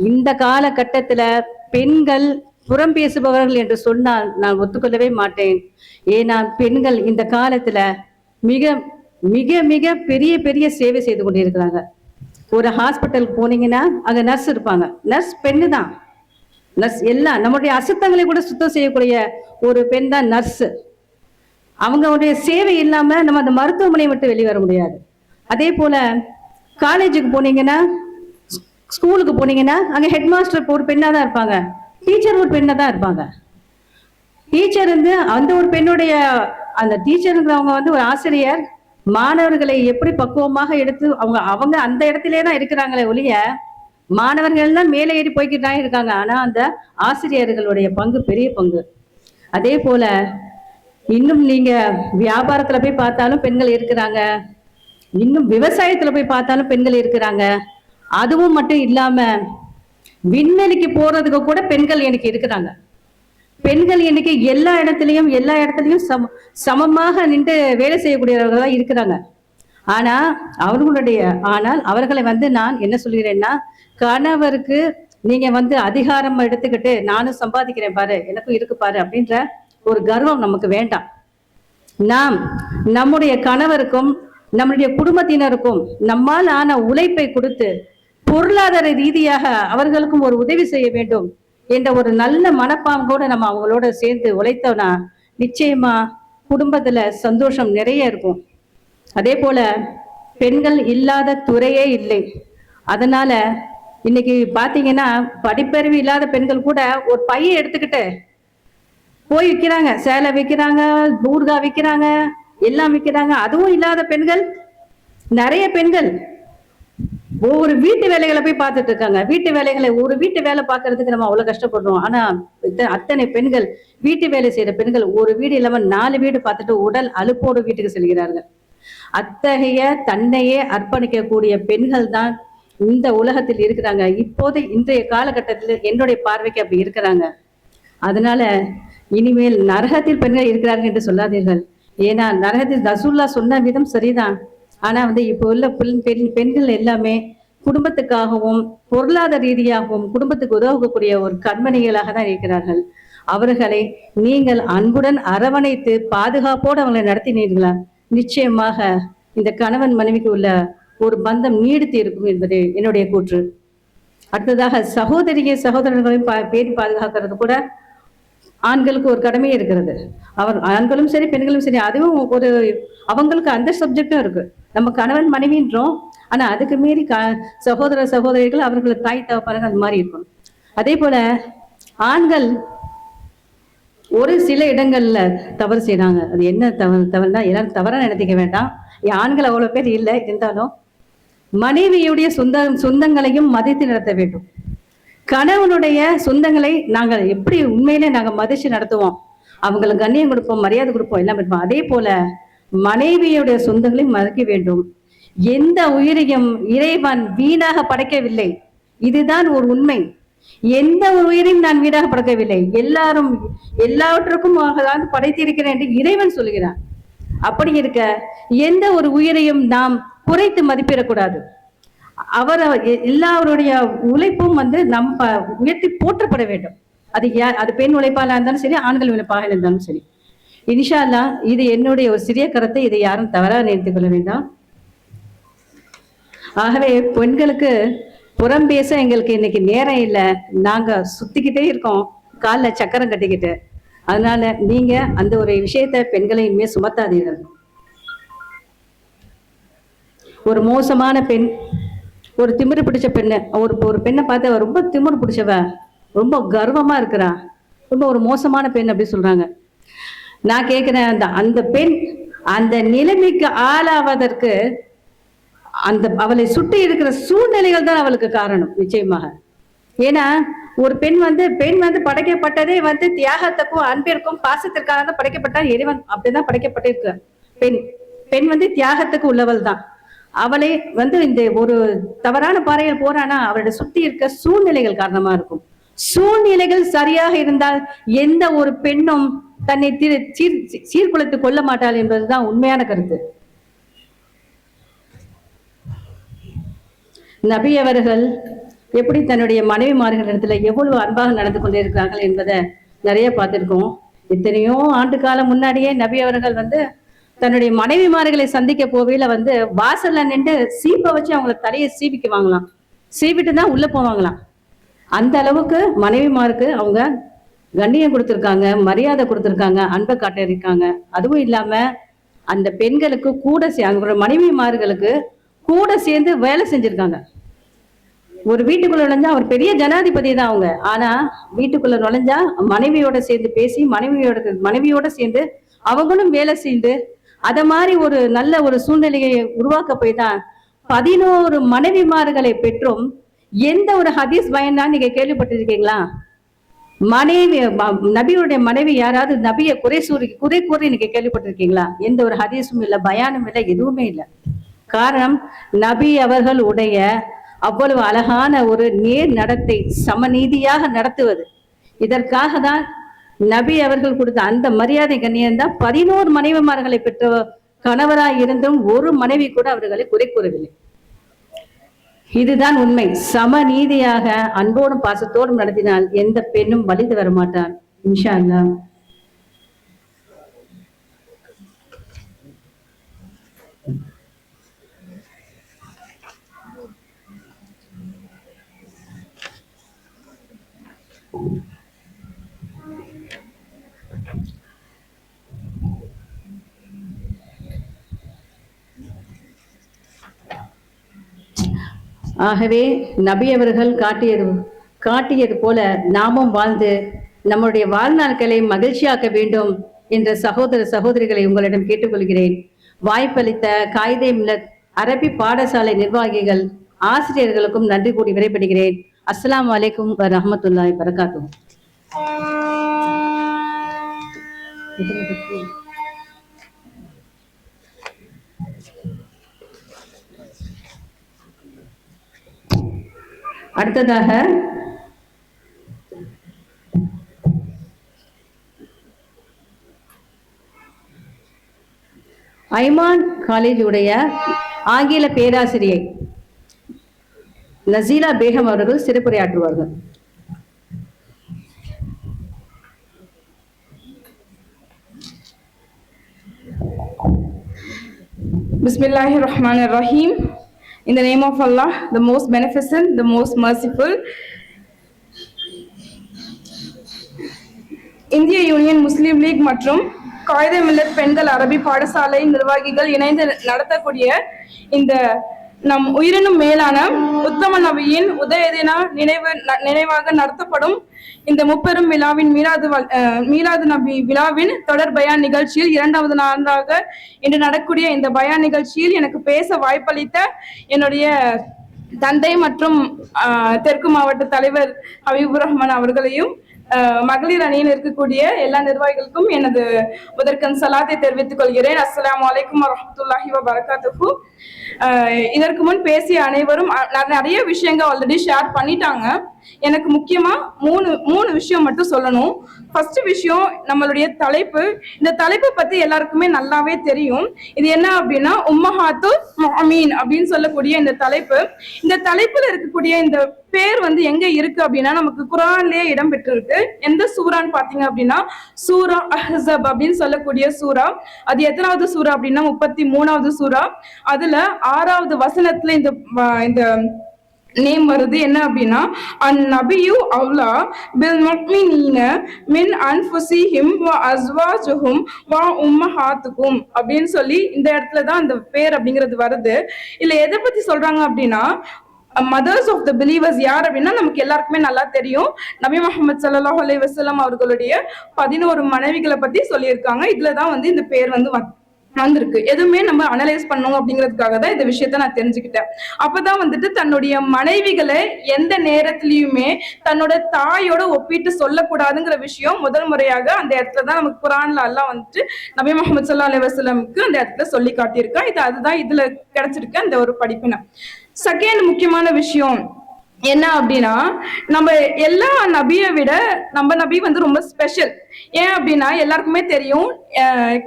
இந்த காலகட்டத்துல பெண்கள் புறம் பேசுபவர்கள் என்று சொன்னால் நான் ஒத்துக்கொள்ளவே மாட்டேன். ஏன்னா பெண்கள் இந்த காலத்துல மிக மிக மிக பெரிய பெரிய சேவை செய்து கொண்டிருக்கிறாங்க. ஒரு ஹாஸ்பிட்டலுக்கு போனீங்கன்னா அங்க நர்ஸ் இருப்பாங்க. நர்ஸ் பெண்ணு தான். நர்ஸ் எல்லாம் நம்முடைய அசுத்தங்களை கூட சுத்தம் செய்யக்கூடிய ஒரு பெண் தான் நர்ஸ். அவங்களுடைய சேவை இல்லாம நம்ம அந்த மருத்துவமனையை விட்டு வெளியே வர முடியாது. அதே போல காலேஜுக்கு போனீங்கன்னா, ஸ்கூலுக்கு போனீங்கன்னா அங்க ஹெட் மாஸ்டர் ஒரு பெண்ணா தான் இருப்பாங்க, டீச்சர் ஒரு பெண்ணா தான் இருப்பாங்க. டீச்சர் அந்த ஒரு பெண்ணுடைய அந்த டீச்சருங்கிறவங்க ஒரு ஆசிரியர் மாணவர்களை எப்படி பக்குவமாக எடுத்து அவங்க அந்த இடத்திலே தான் இருக்கிறாங்களே ஒழிய மாணவர்கள் எல்லாம் மேலே ஏறி போய்கிட்டு தான் இருக்காங்க. ஆனா அந்த ஆசிரியர்களுடைய பங்கு பெரிய பங்கு. அதே போல இன்னும் நீங்க வியாபாரத்துல போய் பார்த்தாலும் பெண்கள் இருக்கிறாங்க, இன்னும் விவசாயத்துல போய் பார்த்தாலும் பெண்கள் இருக்கிறாங்க. அதுவும் மட்டும் இல்லாம விண்வெளிக்கு போறதுக்கு கூட பெண்கள் எனக்கு இருக்கிறாங்க. பெண்கள் இன்னைக்கு எல்லா இடத்துலயும் சமமாக நின்று வேலை செய்யக்கூடியவர்கள் தான் இருக்கிறாங்க. ஆனால் அவர்களை நான் என்ன சொல்கிறேன்னா, கணவருக்கு நீங்க அதிகாரம் எடுத்துக்கிட்டு நானும் சம்பாதிக்கிறேன் பாரு, எனக்கும் இருக்கு பாரு அப்படின்ற ஒரு கர்வம் நமக்கு வேண்டாம். நாம் நம்முடைய கணவருக்கும் நம்முடைய குடும்பத்தினருக்கும் நம்மால் ஆன உழைப்பை கொடுத்து பொருளாதார ரீதியாக அவர்களுக்கும் ஒரு உதவி செய்ய வேண்டும் என்ற ஒரு நல்ல மனப்பாங்கோட நம்ம அவங்களோட சேர்ந்து உழைத்தோம்னா நிச்சயமா குடும்பத்துல சந்தோஷம் நிறைய இருக்கும். அதே போல பெண்கள் இல்லாத துறையே இல்லை. அதனால இன்னைக்கு பாத்தீங்கன்னா படிப்பறிவு இல்லாத பெண்கள் கூட ஒரு பையை எடுத்துக்கிட்டு போய் விற்கிறாங்க, சேலை விற்கிறாங்க, ஊறுகாய் விற்கிறாங்க, எல்லாம் விற்கிறாங்க. அதுவும் இல்லாத பெண்கள் நிறைய பெண்கள் ஒவ்வொரு வீட்டு வேலைகளை போய் பார்த்துட்டு இருக்காங்க. வீட்டு வேலைகளை ஒரு வீட்டு வேலை பார்க்கறதுக்கு நம்ம அவ்வளவு கஷ்டப்படுறோம். ஆனா அத்தனை பெண்கள் வீட்டு வேலை செய்யற பெண்கள் ஒரு வீடு இல்லாம 4 வீடு பார்த்துட்டு உடல் அலுப்போடு வீட்டுக்கு செல்கிறார்கள். அத்தகைய தன்னையே அர்ப்பணிக்கக்கூடிய பெண்கள் தான் இந்த உலகத்தில் இருக்கிறாங்க. இப்போது இன்றைய காலகட்டத்தில் என்னுடைய பார்வைக்கு அப்படி இருக்கிறாங்க. அதனால இனிமேல் நரகத்தில் பெண்கள் இருக்கிறார்கள் என்று சொல்லாதீர்கள். ஏன்னா நரகத்தில் ரசூல்லா சொன்ன விதம் சரிதான். ஆனா இப்போ உள்ள பெண்கள் எல்லாமே குடும்பத்துக்காகவும் பொருளாதார ரீதியாகவும் குடும்பத்துக்கு உதவக்கூடிய ஒரு கண்மணிகளாக தான் இருக்கிறார்கள். அவர்களை நீங்கள் அன்புடன் அரவணைத்து பாதுகாப்போடு அவங்களை நடத்தினீர்களா, நிச்சயமாக இந்த கணவன் மனைவிக்கு உள்ள ஒரு பந்தம் நீடித்து இருக்கும் என்பது என்னுடைய கூற்று. அடுத்ததாக சகோதரர்களையும் பேணி பாதுகாக்கிறது கூட ஆண்களுக்கு ஒரு கடமை இருக்கிறது. ஆண்களும் சரி பெண்களும் சரி, அதுவும் அவங்களுக்கு அந்த சப்ஜெக்டும் இருக்கு. நம்ம கணவன் மனைவின்றோம், ஆனா அதுக்கு மீறி சகோதரிகள் அவர்களுக்கு தாய் தகப்பனார்கள் அது மாதிரி இருக்கும். அதே போல ஆண்கள் ஒரு சில இடங்கள்ல தவறு செய்யறாங்க. அது என்ன தவறுனா எல்லாரும் தவறா நினைக்க வேண்டாம். ஆண்கள் அவ்வளவு பேர் இல்லை, இருந்தாலும் மனைவியுடைய சொந்தங்களையும் மதித்து நடத்த வேண்டும். கணவனுடைய சொந்தங்களை நாங்கள் எப்படி உண்மையிலே நாங்கள் மதிச்சு நடத்துவோம், அவங்களுக்கு கண்ணியம் கொடுப்போம், மரியாதை கொடுப்போம், எல்லாம் இருப்போம். அதே போல மனைவியுடைய சொந்தங்களையும் மதிக்க வேண்டும். எந்த உயிரையும் இறைவன் வீணாக படைக்கவில்லை, இதுதான் ஒரு உண்மை. எந்த ஒரு உயிரையும் நான் வீடாக படைக்கவில்லை, எல்லாவற்றுக்கும் படைத்திருக்கிறேன் என்று இறைவன் சொல்கிறான். அப்படி இருக்க எந்த ஒரு உயிரையும் நாம் குறைத்து மதிப்பிடக்கூடாது. எல்லாருடைய உழைப்பும் நம்ம உயர்த்தி போற்றப்பட வேண்டும். அது பெண் உழைப்பாளா இருந்தாலும் சரி, ஆண்கள் உழைப்பாக இருந்தாலும் சரி. இன்ஷா அல்லாஹ் இது என்னுடைய ஒரு சிறிய கருத்தை, இதை யாரும் தவறாக நினைத்துக் கொள்ள வேண்டாம். ஆகவே பெண்களுக்கு புறம் பேச எங்களுக்கு இன்னைக்கு நேரம் இல்லை. நாங்க சுத்திக்கிட்டே இருக்கோம் காலில் சக்கரம் கட்டிக்கிட்டு. அதனால நீங்க அந்த ஒரு விஷயத்த பெண்களை இனிமே சுமத்தாதீர்கள். ஒரு மோசமான பெண், ஒரு திமிரு பிடிச்ச பெண்ணு, ஒரு பெண்ணை பார்த்து ரொம்ப திமிரு பிடிச்சவ, ரொம்ப கர்வமா இருக்கிறா, ரொம்ப ஒரு மோசமான பெண் அப்படி சொல்றாங்க. நான் கேட்கிறேன், அந்த பெண் அந்த நிலைமைக்கு ஆளாவதற்கு அவளை சுற்றி இருக்கிற சூழ்நிலைகள் தான் அவளுக்கு காரணம் நிச்சயமாக. ஏன்னா ஒரு பெண் வந்து படைக்கப்பட்டதே தியாகத்துக்கும் அன்பிற்கும் பாசத்திற்காக தான் படைக்கப்பட்டால். இறைவன் அப்படிதான் படைக்கப்பட்டிருக்க. பெண் தியாகத்துக்கு உள்ளவள் தான். அவளை இந்த ஒரு தவறான பாறையில் போறானா அவளுடைய சுத்தி இருக்க சூழ்நிலைகள் காரணமா இருக்கும். சூழ்நிலைகள் சரியாக இருந்தால் எந்த ஒரு பெண்ணும் தன்னை சீர்குலைத்துக் கொள்ள மாட்டாள் என்பதுதான் உண்மையான கருத்து. நபி அவர்கள் எப்படி தன்னுடைய மனைவிமார்களிடத்துல எவ்வளவு அன்பாக நடந்து கொண்டிருக்கிறார்கள் என்பதை நிறைய பார்த்திருக்கோம். எத்தனையோ ஆண்டு காலம் முன்னாடியே நபி அவர்கள் தன்னுடைய மனைவிமார்களை சந்திக்க போவையில வாசல்ல நின்று சீப்பை வச்சு அவங்களை தலையை சீவிக்குவாங்களாம். சீவிட்டு தான் உள்ள போவாங்களாம். அந்த அளவுக்கு மனைவிமாருக்கு அவங்க கண்ணியம் கொடுத்துருக்காங்க, மரியாதை கொடுத்துருக்காங்க, அன்பை காட்டியிருக்காங்க. அதுவும் இல்லாம அந்த பெண்களுக்கு கூட அவங்களோட மனைவிமார்களுக்கு கூட சேர்ந்து வேலை செஞ்சிருக்காங்க. ஒரு வீட்டுக்குள்ள நுழைஞ்சா அவர் பெரிய ஜனாதிபதி தான் அவங்க. ஆனா வீட்டுக்குள்ள நுழைஞ்சா மனைவியோட சேர்ந்து பேசி மனைவியோட சேர்ந்து அவங்களும் வேலை செய்து அத மாதிரி ஒரு நல்ல ஒரு சூழ்நிலையை உருவாக்க போய் தான் 11 மனைவிமார்களை பெற்றும். எந்த ஒரு ஹதீஸ் பயனா நீங்க கேள்விப்பட்டிருக்கீங்களா? நபியுடைய மனைவி யாராவது நபியை குறை கூறி நீங்க கேள்விப்பட்டிருக்கீங்களா? எந்த ஒரு ஹதீஸும் இல்லை, பயானும் இல்லை, எதுவுமே இல்லை. காரணம் நபி அவர்கள் உடைய அவ்வளவு அழகான ஒரு நேர் நடத்தை, சமநீதியாக நடத்துவது. இதற்காக தான் நபி அவர்கள் கொடுத்த அந்த மரியாதை கண்ணியம் தான் 11 மனைவிமார்களை பெற்ற கணவராய் இருந்தும் ஒரு மனைவி கூட அவர்களை குறை கூறவில்லை. இதுதான் உண்மை. சமநீதியாக அன்போடும் பாசத்தோடும் நடத்தினால் எந்த பெண்ணும் வலிது வரமாட்டான் இன்ஷா அல்லாஹ். ஆகவே நபி அவர்கள் காட்டியது போல நாமும் வாழ்ந்து நம்முடைய வாழ்நாட்களை மகிழ்ச்சியாக்க வேண்டும் என்ற சகோதர சகோதரிகளை உங்களிடம் கேட்டுக்கொள்கிறேன். வாய்ப்பளித்த காயிதே மில்லத் அரபி பாடசாலை நிர்வாகிகள், ஆசிரியர்களுக்கும் நன்றி கூறி விடைபெறுகிறேன். அஸ்ஸலாமு அலைக்கும் வரஹ்மத்துல்லாஹி வபரகாத்துஹு. அடுத்ததாக ஐமான் காலேஜ் உடைய ஆங்கில பேராசிரியை நசீலா பேகம் அவர்கள் சிறப்புரையாற்றுவார்கள். Bismillahirrahmanirrahim. In the name of Allah, the most beneficent, the most merciful. இந்திய யூனியன் முஸ்லீம் லீக் மற்றும் காயிதே மில்லத் பெண்கள் அரபி பாடசாலை நிர்வாகிகள் இணைந்து நடத்தக்கூடிய இந்த நம் உயிரினும் மேலான உத்தம நபியின் உதய தின நினைவாக நடத்தப்படும் இந்த முப்பெரும் விழாவின் மீலாது நபி விழாவின் தொடர் பயான் நிகழ்ச்சியில் 2வது நாளாக இன்று நடக்கூடிய இந்த பயான் நிகழ்ச்சியில் எனக்கு பேச வாய்ப்பளித்த என்னுடைய தந்தை மற்றும் தெற்கு மாவட்ட தலைவர் ஹபீபுர் ரஹ்மான் அவர்களையும் மகளிர் அணியில் இருக்கக்கூடிய எல்லா நிர்வாகிகளுக்கும் எனது முதற்கண் சலாத்தை தெரிவித்துக் கொள்கிறேன். அஸ்ஸலாமு அலைக்கும் வரஹ்மத்துல்லாஹி வபரகாத்துஹு. இதற்கு முன் பேசிய அனைவரும் நிறைய விஷயங்கள் ஆல்ரெடி ஷேர் பண்ணிட்டாங்க. எனக்கு முக்கியமா மூணு விஷயம் மட்டும் சொல்லணும். ஃபர்ஸ்ட் விஷயம் நம்மளுடைய தலைப்பு. இந்த தலைப்பை பத்தி எல்லாருக்குமே நல்லாவே தெரியும். இது என்ன அப்படின்னா உம்மஹாத்துல் முஅமினீன் அப்படின்னு சொல்லக்கூடிய இந்த தலைப்பு. இந்த தலைப்புல இருக்கக்கூடிய இந்த பேர் வந்து எங்க இருக்கு அப்படின்னா நமக்கு குர்ஆன்லயே இடம் பெற்றிருக்கு. எந்த சூரான்னு பாத்தீங்க அப்படின்னா சூரா அஹ்ஸப் அப்படின்னு சொல்லக்கூடிய சூரா. அது எத்தனாவது சூரா அப்படின்னா 33வது சூரா. அதுல 6வது வசனத்துல இந்த நேம் வருது. என்ன அப்படின்னா அந்நபியு அவ்லா பில் முஃமினீன மின் அன்ஃபுஸிஹிம் வ அஸ்வாஜுஹும் வ உம்மஹாத்துகும் அப்படின்னு சொல்லி இந்த இடத்துல தான் அந்த பேர் அப்படிங்கிறது வருது. இல்ல எதை பத்தி சொல்றாங்க அப்படின்னா மதர்ஸ் ஆஃப் த பிலீவர்ஸ் யார் அப்படின்னா நமக்கு எல்லாருக்குமே நல்லா தெரியும். நபி முஹம்மது ஸல்லல்லாஹு அலைஹி வஸல்லம் அவர்களுடைய 11 மனைவிகளை பத்தி சொல்லியிருக்காங்க. இதுலதான் வந்து இந்த பேர் வந்து வந்திருக்கு. எதுவுமே நம்ம அனலைஸ் பண்ணணும் அப்படிங்கிறதுக்காக தான் இந்த விஷயத்த நான் தெரிஞ்சுக்கிட்டேன். அப்பதான் வந்துட்டு தன்னுடைய மனைவிகளை எந்த நேரத்திலயுமே தன்னோட தாயோட ஒப்பிட்டு சொல்லக்கூடாதுங்கிற விஷயம் முதல் முறையாக அந்த இடத்துல தான் நமக்கு குர்ஆன்ல அல்லாஹ் வந்துட்டு நபி முஹம்மது ஸல்லல்லாஹு அலைஹி வஸல்லமுக்கு அந்த இடத்துல சொல்லி காட்டியிருக்கா. அதுதான் இதுல கிடைச்சிருக்க அந்த ஒரு படிப்பினை. செகண்ட் முக்கியமான விஷயம் என்ன அப்படின்னா நம்ம எல்லா நபியை விட நம்ம நபி வந்து ரொம்ப ஸ்பெஷல். ஏன் அப்படின்னா எல்லாருக்குமே தெரியும்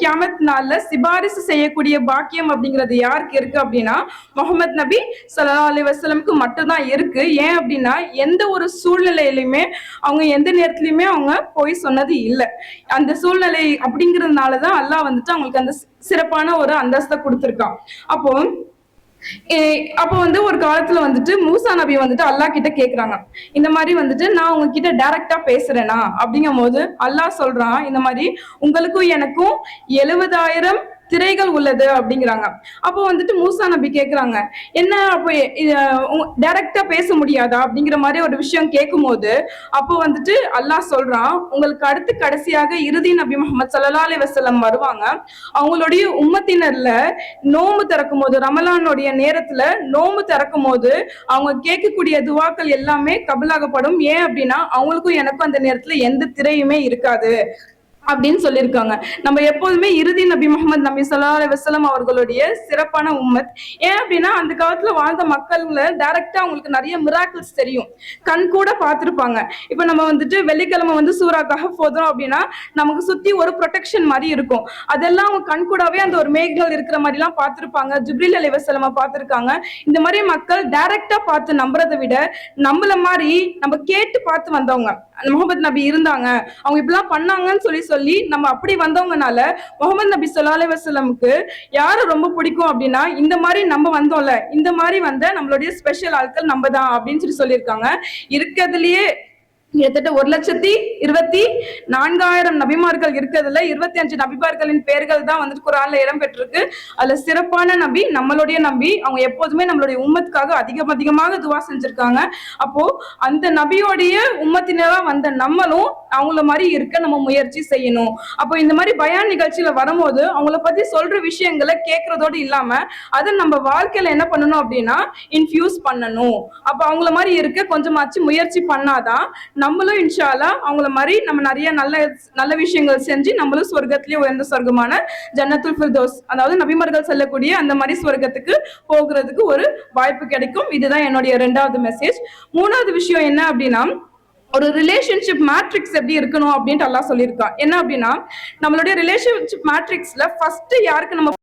கியாமத் நாள்ல சிபாரிசு செய்யக்கூடிய பாக்கியம் அப்படிங்கிறது யாருக்கு இருக்கு அப்படின்னா முஹம்மது நபி ஸல்லல்லாஹு அலைஹி வஸல்லமுக்கு மட்டும்தான் இருக்கு. ஏன் அப்படின்னா எந்த ஒரு சூழ்நிலையிலுமே அவங்க எந்த நேரத்திலயுமே அவங்க போய் சொன்னது இல்லை. அந்த சூழ்நிலை அப்படிங்கிறதுனாலதான் அல்லாஹ் வந்துட்டு அவங்களுக்கு அந்த சிறப்பான ஒரு அந்தஸ்தை கொடுத்துருக்கான். அப்போ வந்து ஒரு காலத்துல வந்துட்டு மூசா நபி வந்துட்டு அல்லாஹ் கிட்ட கேக்குறாங்க, இந்த மாதிரி வந்துட்டு நான் உங்ககிட்ட டைரக்டா பேசுறேனா அப்படிங்கும் போது அல்லாஹ் சொல்றான், இந்த மாதிரி உங்களுக்கும் எனக்கும் 70,000 திரைகள் உள்ளது அப்படிங்கிறாங்க. அப்போ வந்துட்டு மூசா நபி கேக்குறாங்க, என்ன அப்போ டைரக்டா பேச முடியாதா அப்படிங்கிற மாதிரி ஒரு விஷயம் கேட்கும் போது அப்போ வந்துட்டு அல்லாஹ் சொல்றான், உங்களுக்கு அடுத்து கடைசியாக இறுதி நபி முஹம்மது ஸல்லல்லாஹு அலைஹி வஸல்லம் வருவாங்க. அவங்களுடைய உம்மத்தினர்ல நோம்பு திறக்கும் போது ரமலானுடைய நேரத்துல நோம்பு திறக்கும் போது அவங்க கேட்கக்கூடிய துவாக்கள் எல்லாமே கபூலாகப்படும். ஏன் அப்படின்னா அவங்களுக்கும் எனக்கும் அந்த நேரத்துல எந்த திரையுமே இருக்காது அப்படின்னு சொல்லியிருக்காங்க. நம்ம எப்போதுமே இறுதி நபி முஹம்மது நபி ஸல்லல்லாஹு அலைஹி வஸல்லம் அவர்களுடைய சிறப்பான உம்மத். ஏன் அப்படின்னா அந்த காலத்துல வாழ்ந்த மக்கள்ல டைரக்டா அவங்களுக்கு நிறைய மிராக்கிள்ஸ் தெரியும், கண் கூட பார்த்திருப்பாங்க. இப்ப நம்ம வந்துட்டு வெள்ளிக்கிழமை வந்து சூரா கஹஃப் போதும் அப்படின்னா நமக்கு சுத்தி ஒரு ப்ரொடெக்ஷன் மாதிரி இருக்கும். அதெல்லாம் அவங்க கண் கூடவே அந்த ஒரு மேகங்கள் இருக்கிற மாதிரி எல்லாம் பார்த்திருப்பாங்க. ஜிப்ரீல் அலைஹிஸ்ஸலாம பார்த்திருக்காங்க. இந்த மாதிரி மக்கள் டைரக்டா பார்த்து நம்புறதை விட நம்மள மாதிரி நம்ம கேட்டு பார்த்து வந்தவங்க. முஹம்மது நபி இருந்தாங்க, அவங்க இப்படிலாம் பண்ணாங்கன்னு சொல்லி நம்ம அப்படி வந்தவங்கனால முஹம்மது நபி ஸல்லல்லாஹு அலைஹி வஸல்லமுக்கு யாரு ரொம்ப பிடிக்கும் அப்படின்னா இந்த மாதிரி நம்ம வந்தோம்ல, இந்த மாதிரி வந்த நம்மளுடைய ஸ்பெஷல் ஆட்கள் நம்ம தான் அப்படின்னு சொல்லியிருக்காங்க. இருக்கிறதுலயே கிட்டத்தட்ட 1,24,000 நபிமார்கள் இருக்கிறதுல 25 நபிமார்களின் பெயர்கள் தான் வந்துட்டு குர்ஆன்ல இடம் பெற்றிருக்கு. அதுல சிறப்பான நபி நம்மளுடைய நபி. அவங்க எப்போதுமே நம்மளுடைய உம்மத்துக்காக அதிகமாக துவா செஞ்சிருக்காங்க. அப்போ அந்த நபியோடைய உம்மத்தினரா வந்த நம்மளும் அவங்கள மாதிரி இருக்க நம்ம முயற்சி செய்யணும். அப்போ இந்த மாதிரி பயான் நிகழ்ச்சியில வரும்போது அவங்கள பத்தி சொல்ற விஷயங்களை கேட்கறதோடு இல்லாம அதை நம்ம வாழ்க்கையில என்ன பண்ணணும் அப்படின்னா இன்ஃபியூஸ் பண்ணணும். அப்ப அவங்கள மாதிரி இருக்க கொஞ்சமாச்சு முயற்சி பண்ணாதான் நம்மளும் இன்ஷா அல்லாஹ் அவங்கள மாதிரி நம்ம நிறைய நல்ல விஷயங்கள் செஞ்சு நம்மளும் சொர்க்கத்திலேயே உயர்ந்த சொர்க்கமான ஜன்னத்துல் ஃபிர்தௌஸ், அதாவது நபிமார்கள் செல்லக்கூடிய அந்த மாதிரி சொர்க்கத்துக்கு போகிறதுக்கு ஒரு வாய்ப்பு கிடைக்கும். இதுதான் என்னுடைய 2வது மெசேஜ். 3வது விஷயம் என்ன அப்படின்னா ஒரு ரிலேஷன்ஷிப் மேட்ரிக்ஸ் எப்படி இருக்கணும் அப்படின்ட்டு அல்லாஹ் சொல்லியிருக்கான். என்ன அப்படின்னா நம்மளுடைய ரிலேஷன்ஷிப் மேட்ரிக்ஸ்ல ஃபர்ஸ்ட் யாருக்கு நம்ம